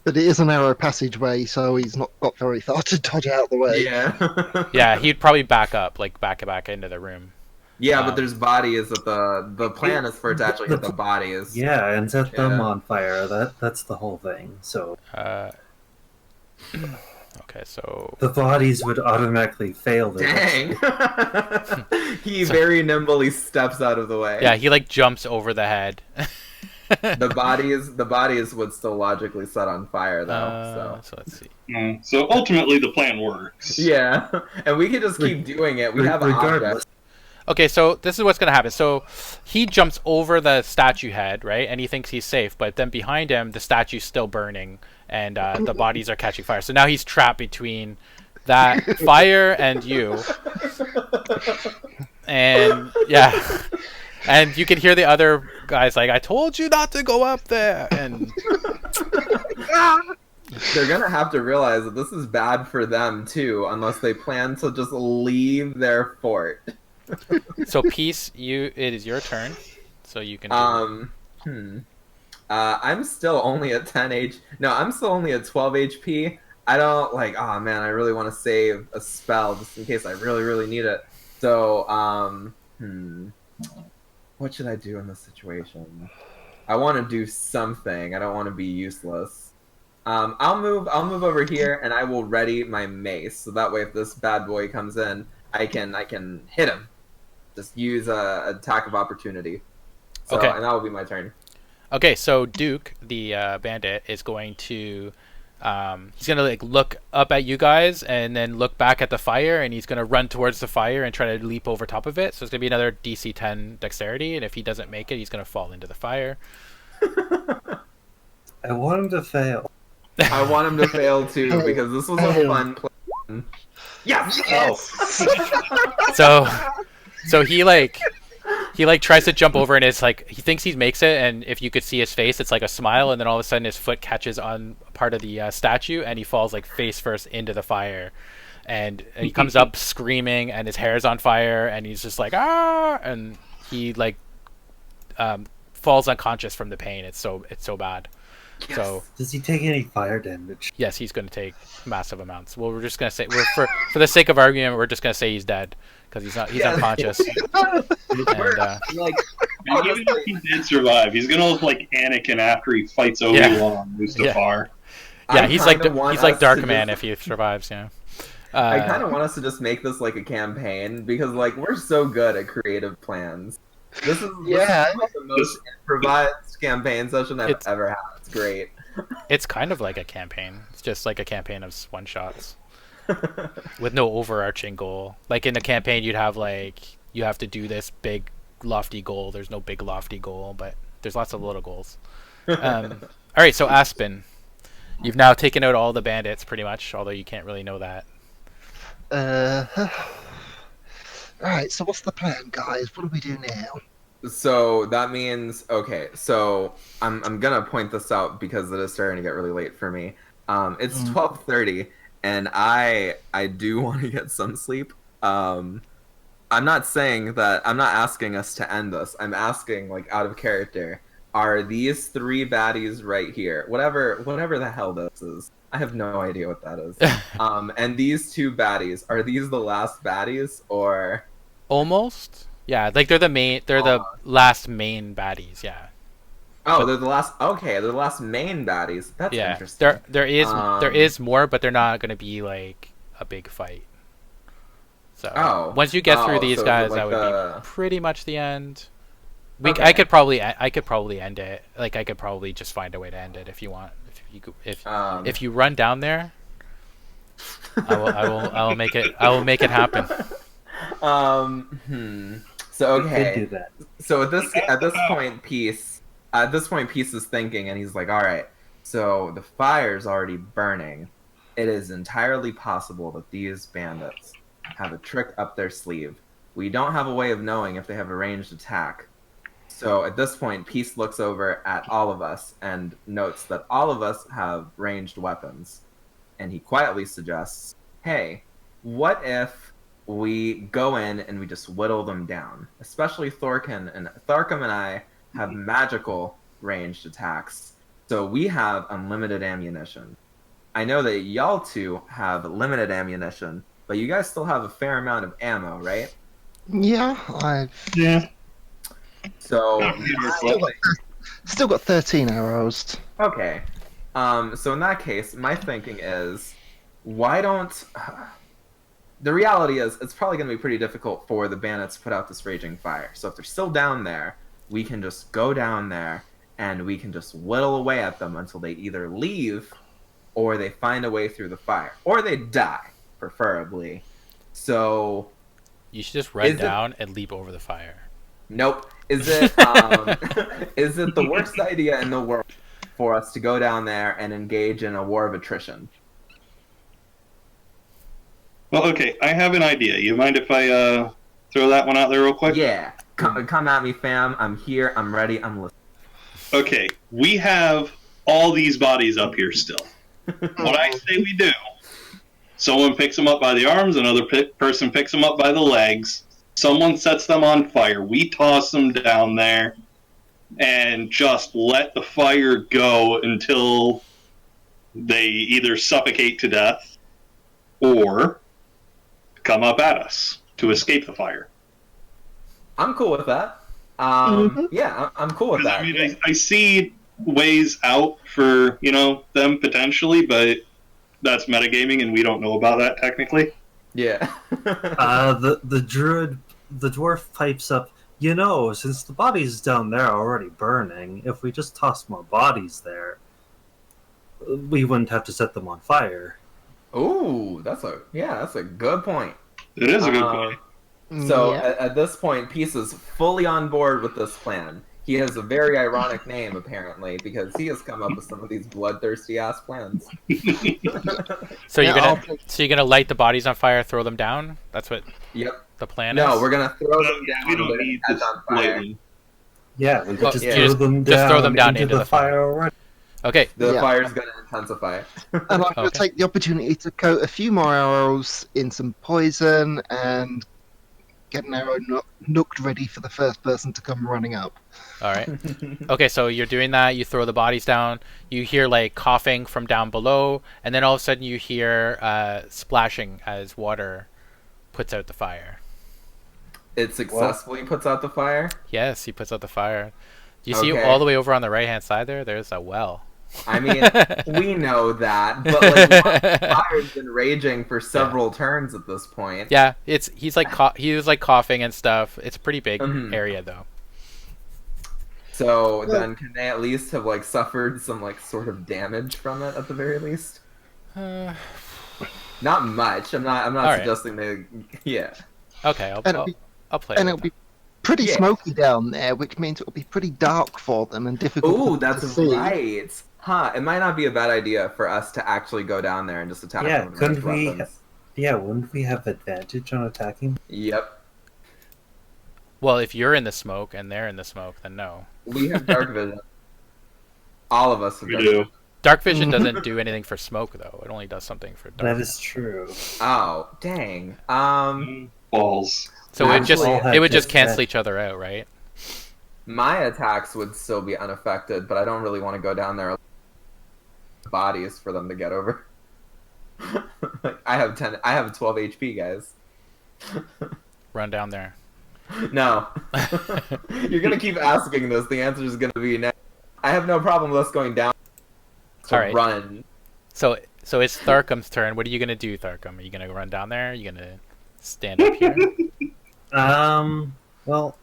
But it is a narrow passageway, so he's not got very far to dodge out of the way. Yeah. Yeah, he'd probably back up, back into the room. Yeah, but there's bodies that the plan is for it to actually hit the bodies. Yeah, and set them on fire. That's the whole thing. So. Okay, so the bodies would automatically fail. Dang! He very nimbly steps out of the way. Yeah, he jumps over the head. The bodies would still logically set on fire though. So let's see. So ultimately, the plan works. Yeah, and we could just keep doing it. We have an object. Okay, so this is what's gonna happen. So he jumps over the statue head, right, and he thinks he's safe. But then behind him, the statue's still burning, and the bodies are catching fire. So now he's trapped between that fire and you. And yeah, and you can hear the other guys like, "I told you not to go up there," and They're gonna have to realize that this is bad for them too, unless they plan to just leave their fort. so Peace, it is your turn, so you can. I'm still only at 10 No, I'm still only at 12 HP. I don't like. Oh man, I really want to save a spell just in case I really, really need it. So, what should I do in this situation? I want to do something. I don't want to be useless. I'll move over here, and I will ready my mace. So that way, if this bad boy comes in, I can hit him. Just use a attack of opportunity. So, Okay. And that will be my turn. Okay, so Duke, the bandit, is going to he's gonna like look up at you guys and then look back at the fire, and he's gonna run towards the fire and try to leap over top of it. So it's gonna be another DC 10 dexterity, and if he doesn't make it, he's gonna fall into the fire. I want him to fail. I want him to fail too because this was a fun plan. Yes. So he tries to jump over, and it's like he thinks he makes it, and if you could see his face, it's like a smile, and then all of a sudden his foot catches on part of the statue, and he falls like face first into the fire, and he comes up screaming, and his hair's on fire, and he's just like ah, and he like falls unconscious from the pain. It's so bad. Yes. So Does he take any fire damage? yes, he's going to take massive amounts. Well, we're just going to say for the sake of argument, we're just going to say he's dead because he's unconscious. And, Like, And even if he did survive, he's gonna look like Anakin after he fights Obi-Wan Mustafar. yeah, I he's kinda like want he's like us Dark to Man just- if he survives. Yeah. I kind of want us to just make this like a campaign because like we're so good at creative plans. This is Yeah. like the most improvised campaign session I've ever had. It's great. It's kind of like a campaign. It's just like a campaign of one shots with no overarching goal. Like in a campaign, you'd have like you have to do this big lofty goal. There's no big lofty goal, but there's lots of little goals. All right, so Aspen, you've now taken out all the bandits pretty much, although you can't really know that. Right, so what's the plan, guys? What do we do now? So that means okay. So I'm gonna point this out because it is starting to get really late for me. It's 12:30, and I do want to get some sleep. I'm not saying that. I'm not asking us to end this. I'm asking like out of character. Are these three baddies right here? Whatever the hell this is. I have no idea what that is. And these two baddies, are these the last baddies or? Almost. Yeah, like they're the last main baddies. Yeah. Oh, they're the last. Okay, they're the last main baddies. That's Yeah. interesting. There is more, but they're not going to be like a big fight. So once you get through these so guys, like that would be pretty much the end. Okay. I could probably end it. Like I could probably just find a way to end it if you want. If you run down there, I will make it happen. So We could okay. do that. So at this point, Peace is thinking, and he's like, "All right. So the fire's already burning. It is entirely possible that these bandits have a trick up their sleeve. We don't have a way of knowing if they have a ranged attack. So at this point, Peace looks over at all of us and notes that all of us have ranged weapons. And he quietly suggests, hey, what if we go in and we just whittle them down? Especially Thorkin and I have magical ranged attacks. So we have unlimited ammunition. I know that y'all two have limited ammunition, but you guys still have a fair amount of ammo, right? Yeah, I've Yeah. So still got 13 arrows. okay. So in that case, my thinking is, why don't... The reality is, it's probably going to be pretty difficult for the bandits to put out this raging fire. So if they're still down there, we can just go down there and we can just whittle away at them until they either leave or they find a way through the fire. Or they die, preferably. So You should just run Is it- down and leap over the fire. Nope. Is it is it the worst idea in the world for us to go down there and engage in a war of attrition? Well, okay, I have an idea. You mind if I throw that one out there real quick? Yeah. Come at me, fam. I'm here. I'm ready. I'm listening. Okay, we have all these bodies up here still. What I say we do, someone picks them up by the arms, another person picks them up by the legs, someone sets them on fire, we toss them down there, and just let the fire go until they either suffocate to death or come up at us to escape the fire. I'm cool with that. Yeah, I'm cool with that. I mean, I see ways out for, them potentially, but that's metagaming and we don't know about that technically. Yeah. The dwarf pipes up. Since the bodies down there are already burning, if we just toss more bodies there, we wouldn't have to set them on fire. Ooh, that's a good point. It is a good point. So Yeah. at this point, Peace is fully on board with this plan. He has a very ironic name, apparently, because he has come up with some of these bloodthirsty ass plans. So you're Yeah, gonna light the bodies on fire, throw them down? That's what Yep. the plan is? No, we're gonna throw them We down don't with need heads this on fire. lightly. Yeah, we could Well, just yeah, throw just- them just down, throw them down into the fire already. Okay. The Yeah. fire's gonna intensify. And I'm going to Okay. take the opportunity to coat a few more arrows in some poison and get an arrow nooked ready for the first person to come running up. All right. Okay, so you're doing that. You throw the bodies down. You hear like coughing from down below, and then all of a sudden you hear splashing as water puts out the fire. It successfully puts out the fire. Yes, he puts out the fire. You see Okay. all the way over on the right hand side there? There's a well. I mean, we know that, but like, the fire's been raging for several turns at this point. Yeah, he was like coughing and stuff. It's a pretty big Mhm. area though. So then, can they at least have like suffered some like sort of damage from it at the very least? Not much. I'm not Alright. suggesting they. Yeah. Okay, And it'll be, I'll play. and with it'll be pretty Yeah. smoky down there, which means it'll be pretty dark for them and difficult Ooh, for them that's to see. right. Huh? It might not be a bad idea for us to actually go down there and just attack Yeah, them with couldn't ranged we- weapons. Yeah, wouldn't we have advantage on attacking? Yep. Well, if you're in the smoke and they're in the smoke, then no. We have dark vision. All of us have We dark do. vision. Dark vision doesn't do anything for smoke though. It only does something for dark. That is true. Oh, dang. Balls. So it would just Actually, it would just yeah. cancel each other out, right? My attacks would still be unaffected, but I don't really want to go down there. Bodies for them to get over. I have 12 HP, guys. Run down there. No. You're gonna keep asking this. The answer is gonna be no. I have no problem with us going down to All right. run. So it's Tharkum's turn. What are you gonna do, Tharkum? Are you gonna run down there? Are you gonna stand up here? Well,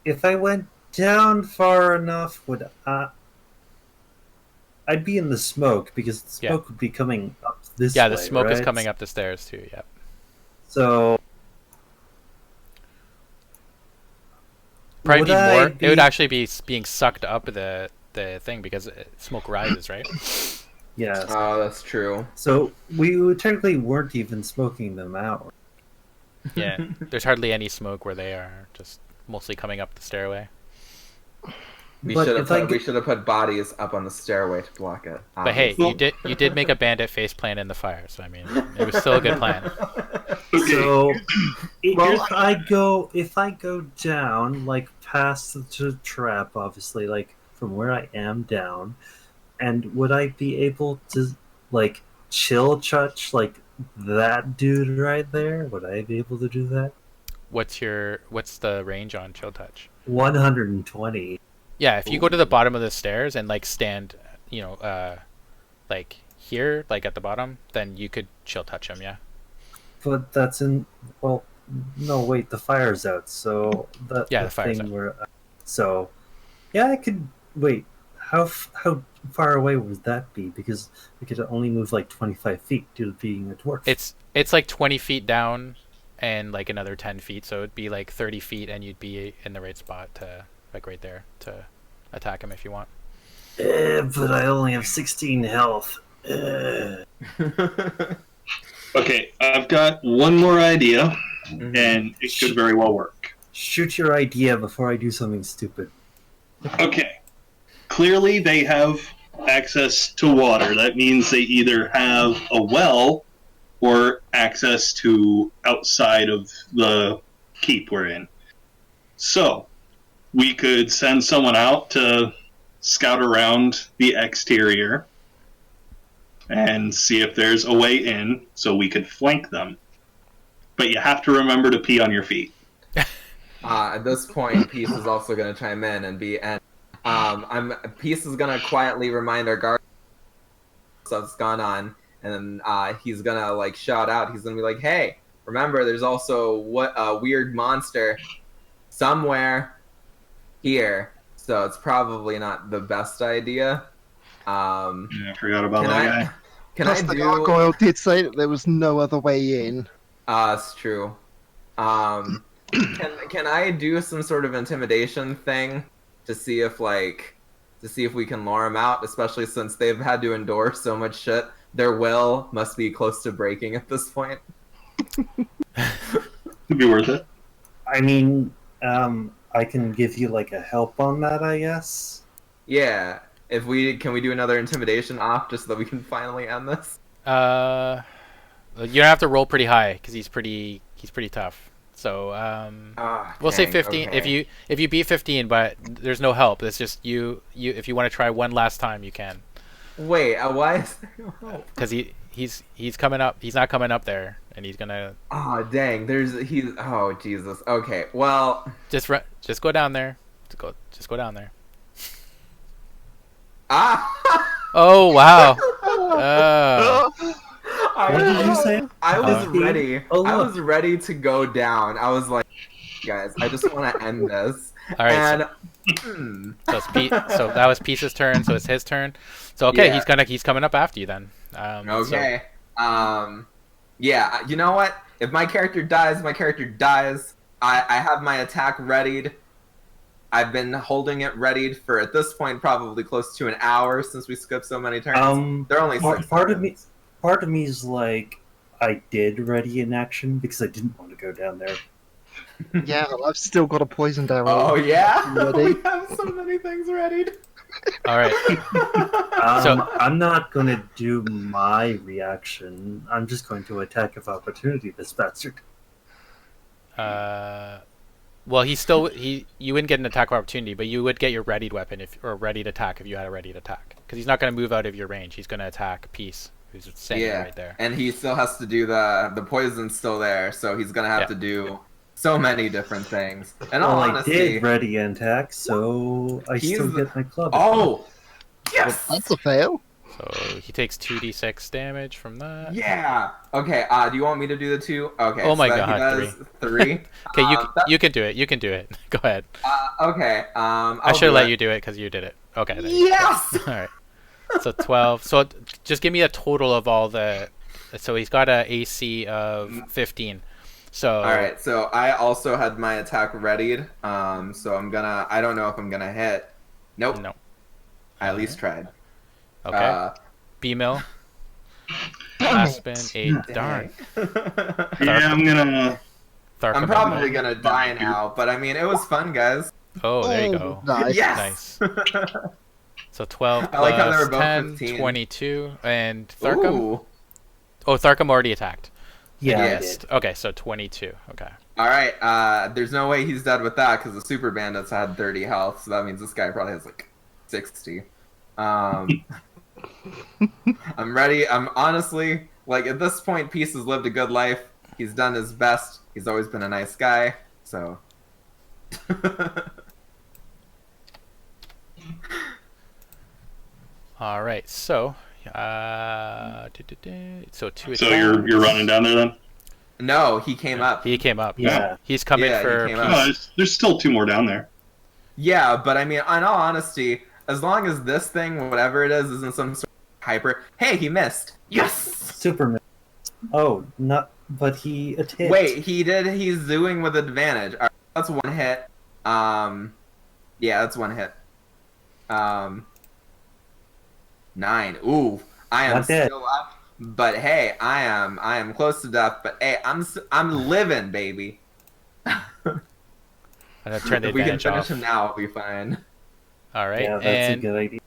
if I went down far enough, I'd be in the smoke because the Yeah. smoke would be coming up this way. Yeah, the smoke is right? coming up the stairs too. Yep. So Probably Would be I more. It would be- actually be being sucked up the thing because smoke rises, right? yeah, Oh, that's true. so technically weren't even smoking them out. Yeah. There's hardly any smoke where they are. Just mostly coming up the stairway. We But should if have I put bodies up on the stairway to block it. But hey, obviously. you did make a bandit face plant in the fire, so I mean, it was still a good plan. So Well, if I go down, like past the trap, obviously, like from where I am down, and would I be able to like chill touch like that dude right there? Would I be able to do that? What's the range on chill touch? 120. Yeah, if you go to the bottom of the stairs and like stand, like here, like at the bottom, then you could chill touch him. Yeah. But that's in. Well, no, wait. The fire's out. So Yeah, the fire's out. So, yeah, I could wait. How far away would that be? Because we could only move like 25 feet due to being a dwarf. It's like 20 feet down and like another 10 feet, so it'd be like 30 feet, and you'd be in the right spot to, like right there, to attack him if you want. But I only have 16 health. Okay, I've got one more idea, and it could very well work. Shoot your idea before I do something stupid. Okay. Clearly, they have access to water. That means they either have a well or access to outside of the keep we're in. So, we could send someone out to scout around the exterior and see if there's a way in so we could flank them. But you have to remember to pee on your feet. At this point, Peace is also going to chime in and Peace is going to quietly remind our guard stuff's gone on, and then he's going to like shout out. He's going to be like, "Hey, remember, there's also a weird monster somewhere here, so it's probably not the best idea." Yeah, I forgot about that guy. Can The gargoyle did say that there was no other way in. It's true. Can I do some sort of intimidation thing to see if we can lure them out, especially since they've had to endure so much shit? Their will must be close to breaking at this point. It'd be worth it. I mean, I can give you like a help on that, I guess. Yeah. Can we do another intimidation off just so that we can finally end this? You have to roll pretty high because he's pretty tough. So we'll say 15. Okay. If you beat 15, but there's no help. It's just you. If you want to try one last time, you can. Wait, why is there no help? Because he's coming up. He's not coming up there, and he's gonna. Oh dang! Oh Jesus. Okay. Well. Just go down there. Just go down there. Ah! Oh wow. What did you say? I was ready. Oh, I look. was ready to go down. I was like, guys, I just want to end this. All right. And So that was Peace's turn. So it's his turn. So okay, Yeah. he's coming up after you then. okay. Yeah. You know what? If my character dies, my character dies. I have my attack readied. I've been holding it readied for, at this point, probably close to an hour since we skipped so many turns. They're only six part of turns. Part of me is like, I did ready in action because I didn't want to go down there. Yeah, I've still got a poisoned arrow. Oh yeah, Ready? we have so many things readied. All right. So- I'm not going to do my reaction. I'm just going to attack of opportunity this bastard. Well, you wouldn't get an attack of opportunity, but you would get your readied weapon or readied attack if you had a readied attack. Because he's not going to move out of your range. He's going to attack Peace, who's standing right there. And he still has to do the poison's still there, so he's gonna have to do so many different things. And all I honesty, did ready an attack, so I still get my club. Oh, yes. That's a fail. So he takes 2d6 damage from that. Yeah. Okay. Do you want me to do the 2? Okay. Oh my so God, He does 3. Okay, you can do it. You can do it. Go ahead. Okay. I should have let you do it because you did it. Okay. There you go. Yes. All right. So 12. So just give me a total of all the. So he's got a AC of 15. So. All right. So I also had my attack readied. So I'm gonna. I don't know if I'm gonna hit. Nope. No. I at least tried. Okay. B-mill. Aspen. 8. Darn. Yeah, I'm gonna. Tharkum, I'm probably gonna die now, but I mean, it was fun, guys. Oh, there you go. Nice. Yes. Nice. So 12 I like how they were plus both 10, 15. 22. And Tharkum? Ooh. Oh, Tharkum already attacked. Yeah, I Yes. did. Okay, so 22. Okay. All right. There's no way he's dead with that because the super bandits had 30 health, so that means this guy probably has like 60. I'm ready. I'm honestly like at this point, Peace has lived a good life. He's done his best. He's always been a nice guy. So. All right. So, so 2 So you're running down there then? No, he came up. He came up. Yeah. He's coming Yeah, he for came Peace. up. No, there's still 2 more down there. Yeah, but I mean, in all honesty, as long as this thing, whatever it is, isn't some sort of hyper. Hey, he missed. Yes. Superman. Oh, not. But he hit. Wait, he did. He's doing with advantage. All right, that's one hit. Yeah, that's one hit. 9. Ooh, I am Not dead. still up. But hey, I am close to death. But hey, I'm living, baby. I'm gonna turn the If we can advantage finish off. him now, I'll be fine. All right, Yeah, that's and a good idea.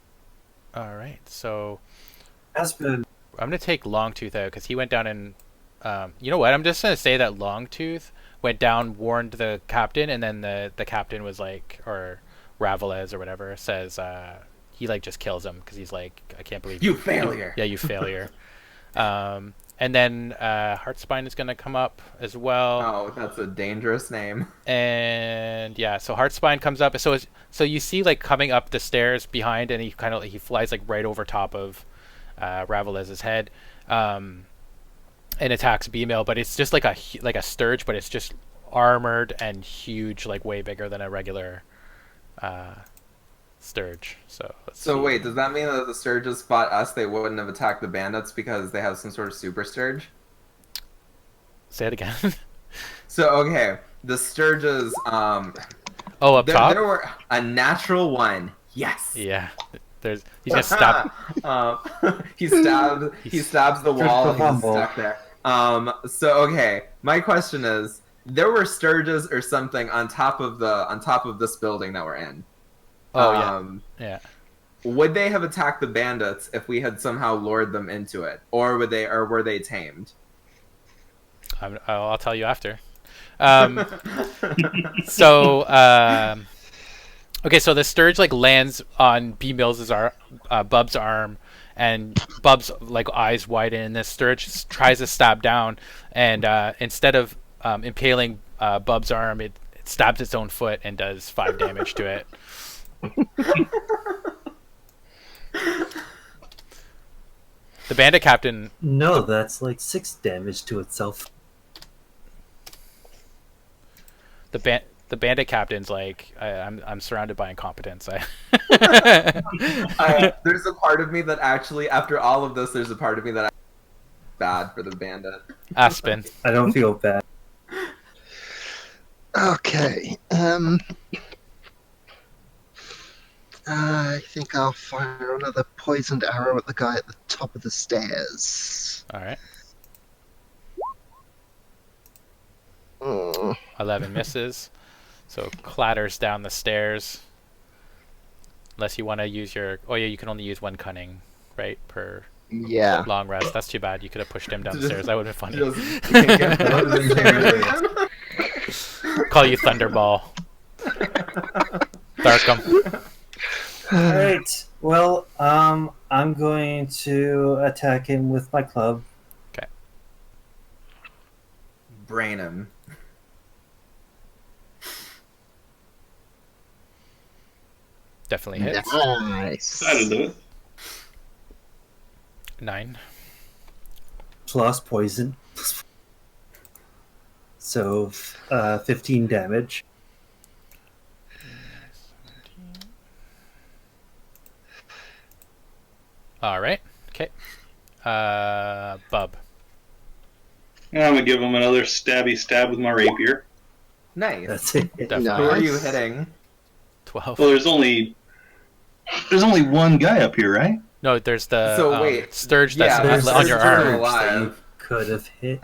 all right, so Aspen. I'm gonna take Longtooth out because he went down and you know what? I'm just gonna say that Longtooth went down, warned the captain, and then the captain was like, or Ravelez or whatever says he like just kills him because he's like, I can't believe You failure. Yeah, you failure. And then Heartspine is gonna come up as well. Oh, that's a dangerous name. And yeah, so Heartspine comes up. So you see like coming up the stairs behind, and he flies like right over top of Ravelez's head, and attacks B-Mail. But it's just like a Sturge, but it's just armored and huge, like way bigger than a regular Sturge. So let's So see. wait, does that mean that the Sturges fought us? They wouldn't have attacked the bandits because they have some sort of super Sturge? Say it again. So okay, the Sturges. Oh, up top. There were a natural 1. Yes. Yeah. He's gonna stop. He stabs the wall and he's fumble. stuck there. So okay, my question is, there were Sturges or something on top of this building that we're in. Oh yeah. Would they have attacked the bandits if we had somehow lured them into it, or were they tamed? I'll tell you after. So okay, so the Sturge like lands on B Mills's Bub's arm, and Bub's like eyes widen, and the Sturge tries to stab down, and instead of impaling Bub's arm, it stabs its own foot and does 5 damage to it. The bandit captain. No, that's like 6 damage to itself. The bandit captain's like, I'm surrounded by incompetence. There's a part of me that actually, after all of this, there's a part of me that I bad for the bandit. Aspen. I don't feel bad. Okay. I think I'll fire another poisoned arrow at the guy at the top of the stairs. All right. Oh. 11 misses, so clatters down the stairs. Unless you want to use your... Oh yeah, you can only use 1 cunning, right, per Yeah. long rest. That's too bad. You could have pushed him down the stairs. That would have been funny. Call you Thunderball. Darkham. Alright. Well, I'm going to attack him with my club. Brain him. Definitely hits. Nice. That'll do it. 9. Plus poison. So, 15 damage. All right. Okay. Bub. And I'm gonna give him another stabby stab with my rapier. Nice. That's it. Definitely. Who are you Nice. hitting? 12. Well, there's only one guy up here, right? No, there's the So wait, Sturge that's yeah, on your Sturge arm. is alive. Could have hit.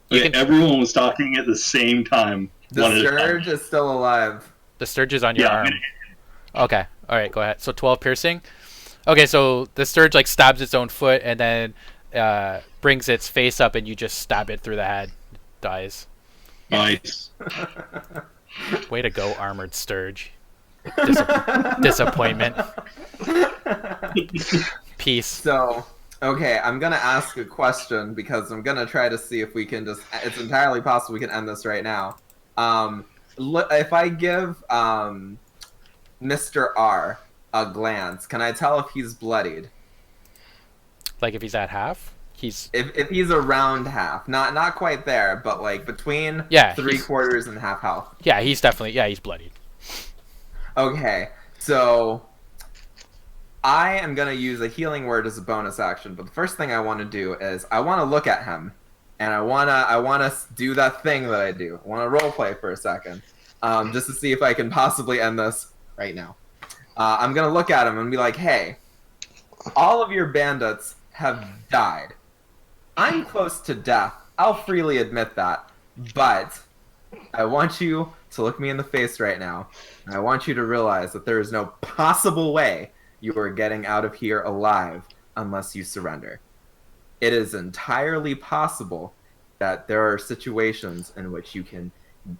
You Yeah, can- everyone was talking at the same time. The one at a time. Sturge is still alive. The Sturge is on your Yeah, I'm arm. gonna Okay. All right. Go ahead. So 12 piercing. Okay. So the Sturge like stabs its own foot and then brings its face up, and you just stab it through the head. Dies. Nice. Way to go, armored Sturge. Disappointment. Peace. So, okay, I'm gonna ask a question because I'm gonna try to see if we can just. It's entirely possible we can end this right now. If I give Mr. R a glance, can I tell if he's bloodied? Like if he's at half, he's If he's around half, not quite there, but like between Yeah, 3/4 and half health. he's definitely he's bloodied. Okay, so I am gonna use a healing word as a bonus action, but the first thing I want to do is I want to look at him and I wanna do that thing that I do. I wanna roleplay for a second, just to see if I can possibly end this right now. I'm gonna look at him and be like, "Hey, all of your bandits have died. I'm close to death. I'll freely admit that, but I want you to look me in the face right now, and I want you to realize that there is no possible way you are getting out of here alive unless you surrender. It is entirely possible that there are situations in which you can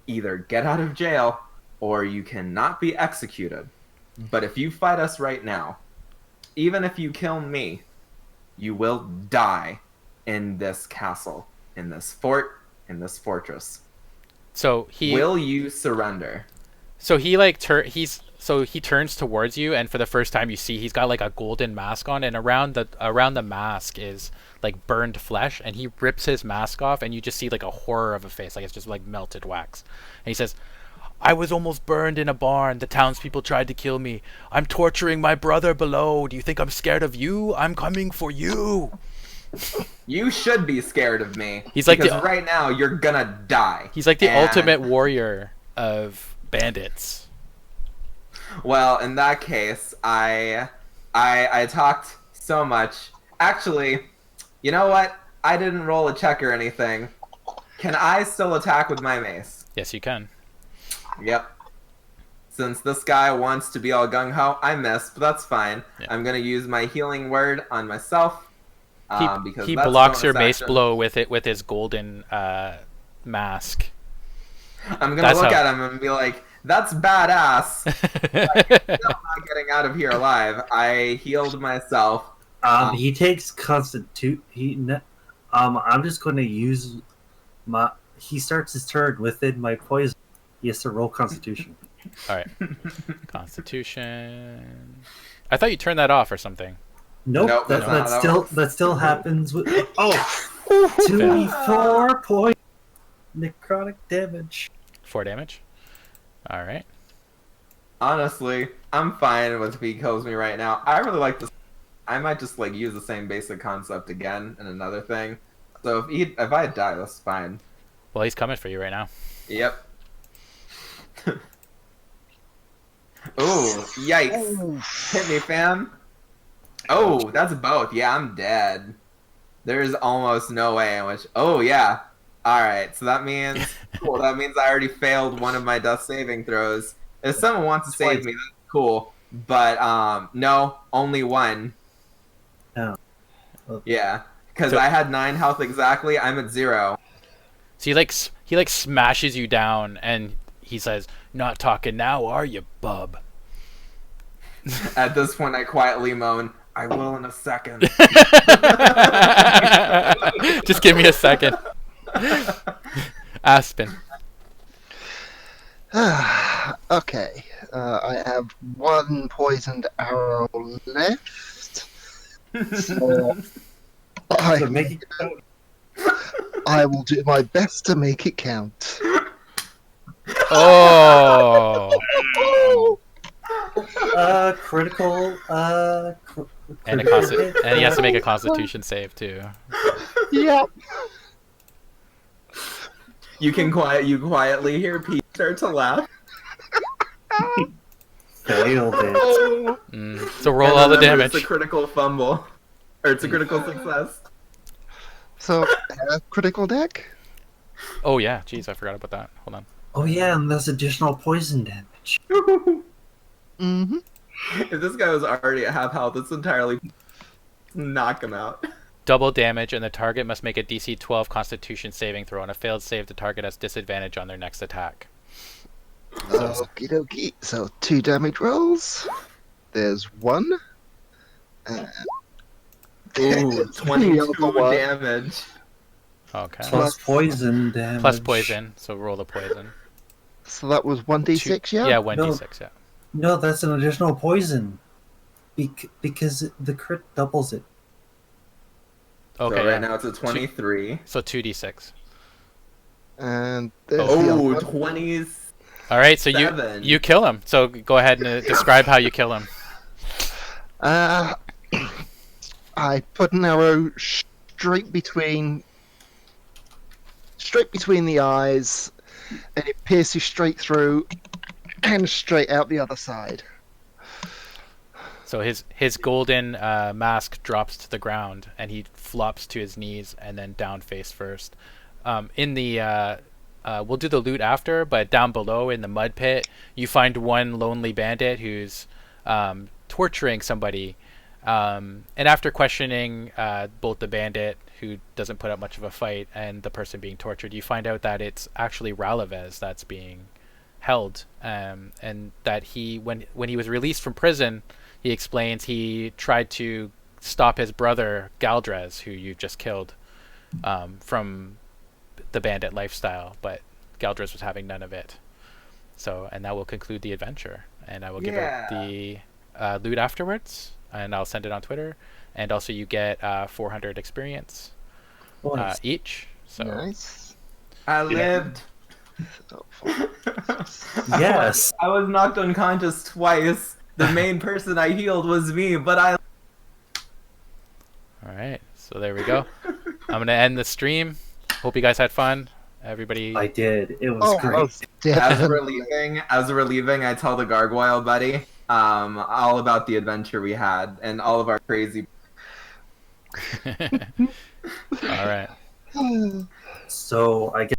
either get out of jail or you cannot be executed. But if you fight us right now, even if you kill me, you will die in this castle, in this fort, in this fortress. So will you surrender?" So he he turns towards you, and for the first time you see he's got like a golden mask on, and around the mask is like burned flesh, and he rips his mask off, and you just see like a horror of a face, like it's just like melted wax. And he says, "I was almost burned in a barn. The townspeople tried to kill me. I'm torturing my brother below. Do you think I'm scared of you? I'm coming for you." You should be scared of me. He's like because right now you're gonna die. He's like the ultimate warrior of bandits. Well, in that case, I talked so much. Actually, you know what? I didn't roll a check or anything. Can I still attack with my mace? Yes, you can. Yep. Since this guy wants to be all gung-ho, I missed, but that's fine. Yeah. I'm going to use my healing word on myself. Because he blocks your mace blow with his golden mask. I'm going to look at him and be like, "That's badass." I'm not getting out of here alive. I healed myself. He takes I'm just going to use my... He starts his turn within my poison. He has to roll Constitution. All right. Constitution. I thought you turned that off or something. Nope, that still happens with... 2d4 point necrotic damage. 4 damage? Alright. Honestly, I'm fine with if he kills me right now. I really like this. I might just like use the same basic concept again in another thing. So if I die, that's fine. Well, he's coming for you right now. Yep. Ooh, yikes. Hit me, fam. Oh, that's both. Yeah, I'm dead. There's almost no way in which... Oh, yeah. Alright, so that means... Cool, that means I already failed one of my death saving throws. If someone wants to save me, that's cool. But, no, only one. Oh. Yeah, because I had 9 health exactly. I'm at 0. So he smashes you down, and he says, "Not talking now, are you, bub?" At this point, I quietly moan, "I will in a second." Just give me a second. Aspen. Okay. I have 1 poisoned arrow left. So I will do my best to make it count. Oh. Critical. And he has to make a Constitution save too. Yep. You quietly hear Pete start to laugh. Failed it. So roll all the damage. It's a critical fumble. Or it's a critical success. So, critical deck? Oh yeah, jeez, I forgot about that. Hold on. Oh yeah, and there's additional poison damage. Mm-hmm. If this guy was already at half health, it's entirely... knock him out. Double damage, and the target must make a DC 12 Constitution saving throw. On a failed save, the target has disadvantage on their next attack. Okie dokie. So 2 damage rolls. There's 1. Ooh, 22 damage. Okay. Plus poison damage. Plus poison, so roll the poison. So that was 1d6, yeah? Yeah, 1d6, yeah. No, that's an additional poison. Because the crit doubles it. Okay, so right now it's a 23. So 2d6. And oh, 20s. All right, so you kill him. So go ahead and describe how you kill him. I put an arrow straight between straight between the eyes, and it pierces straight through and straight out the other side. So his golden mask drops to the ground, and he flops to his knees and then down face first. In the we'll do the loot after, but down below in the mud pit, you find one lonely bandit who's torturing somebody. And after questioning both the bandit, who doesn't put up much of a fight, and the person being tortured, you find out that it's actually Ralavez that's being held, and that when he was released from prison, he explains he tried to stop his brother Galdrez, who you just killed, from the bandit lifestyle, but Galdrez was having none of it. So, and that will conclude the adventure, and I will give out the loot afterwards, and I'll send it on Twitter, and also you get 400 experience Nice. each. So Nice. I lived. Yes. I was knocked unconscious twice. The main person I healed was me, but I. all right, so there we go. I'm gonna end the stream. Hope you guys had fun. Everybody, I did. It was great. most As we're definitely. leaving, I tell the gargoyle buddy all about the adventure we had and all of our crazy. all right. So I guess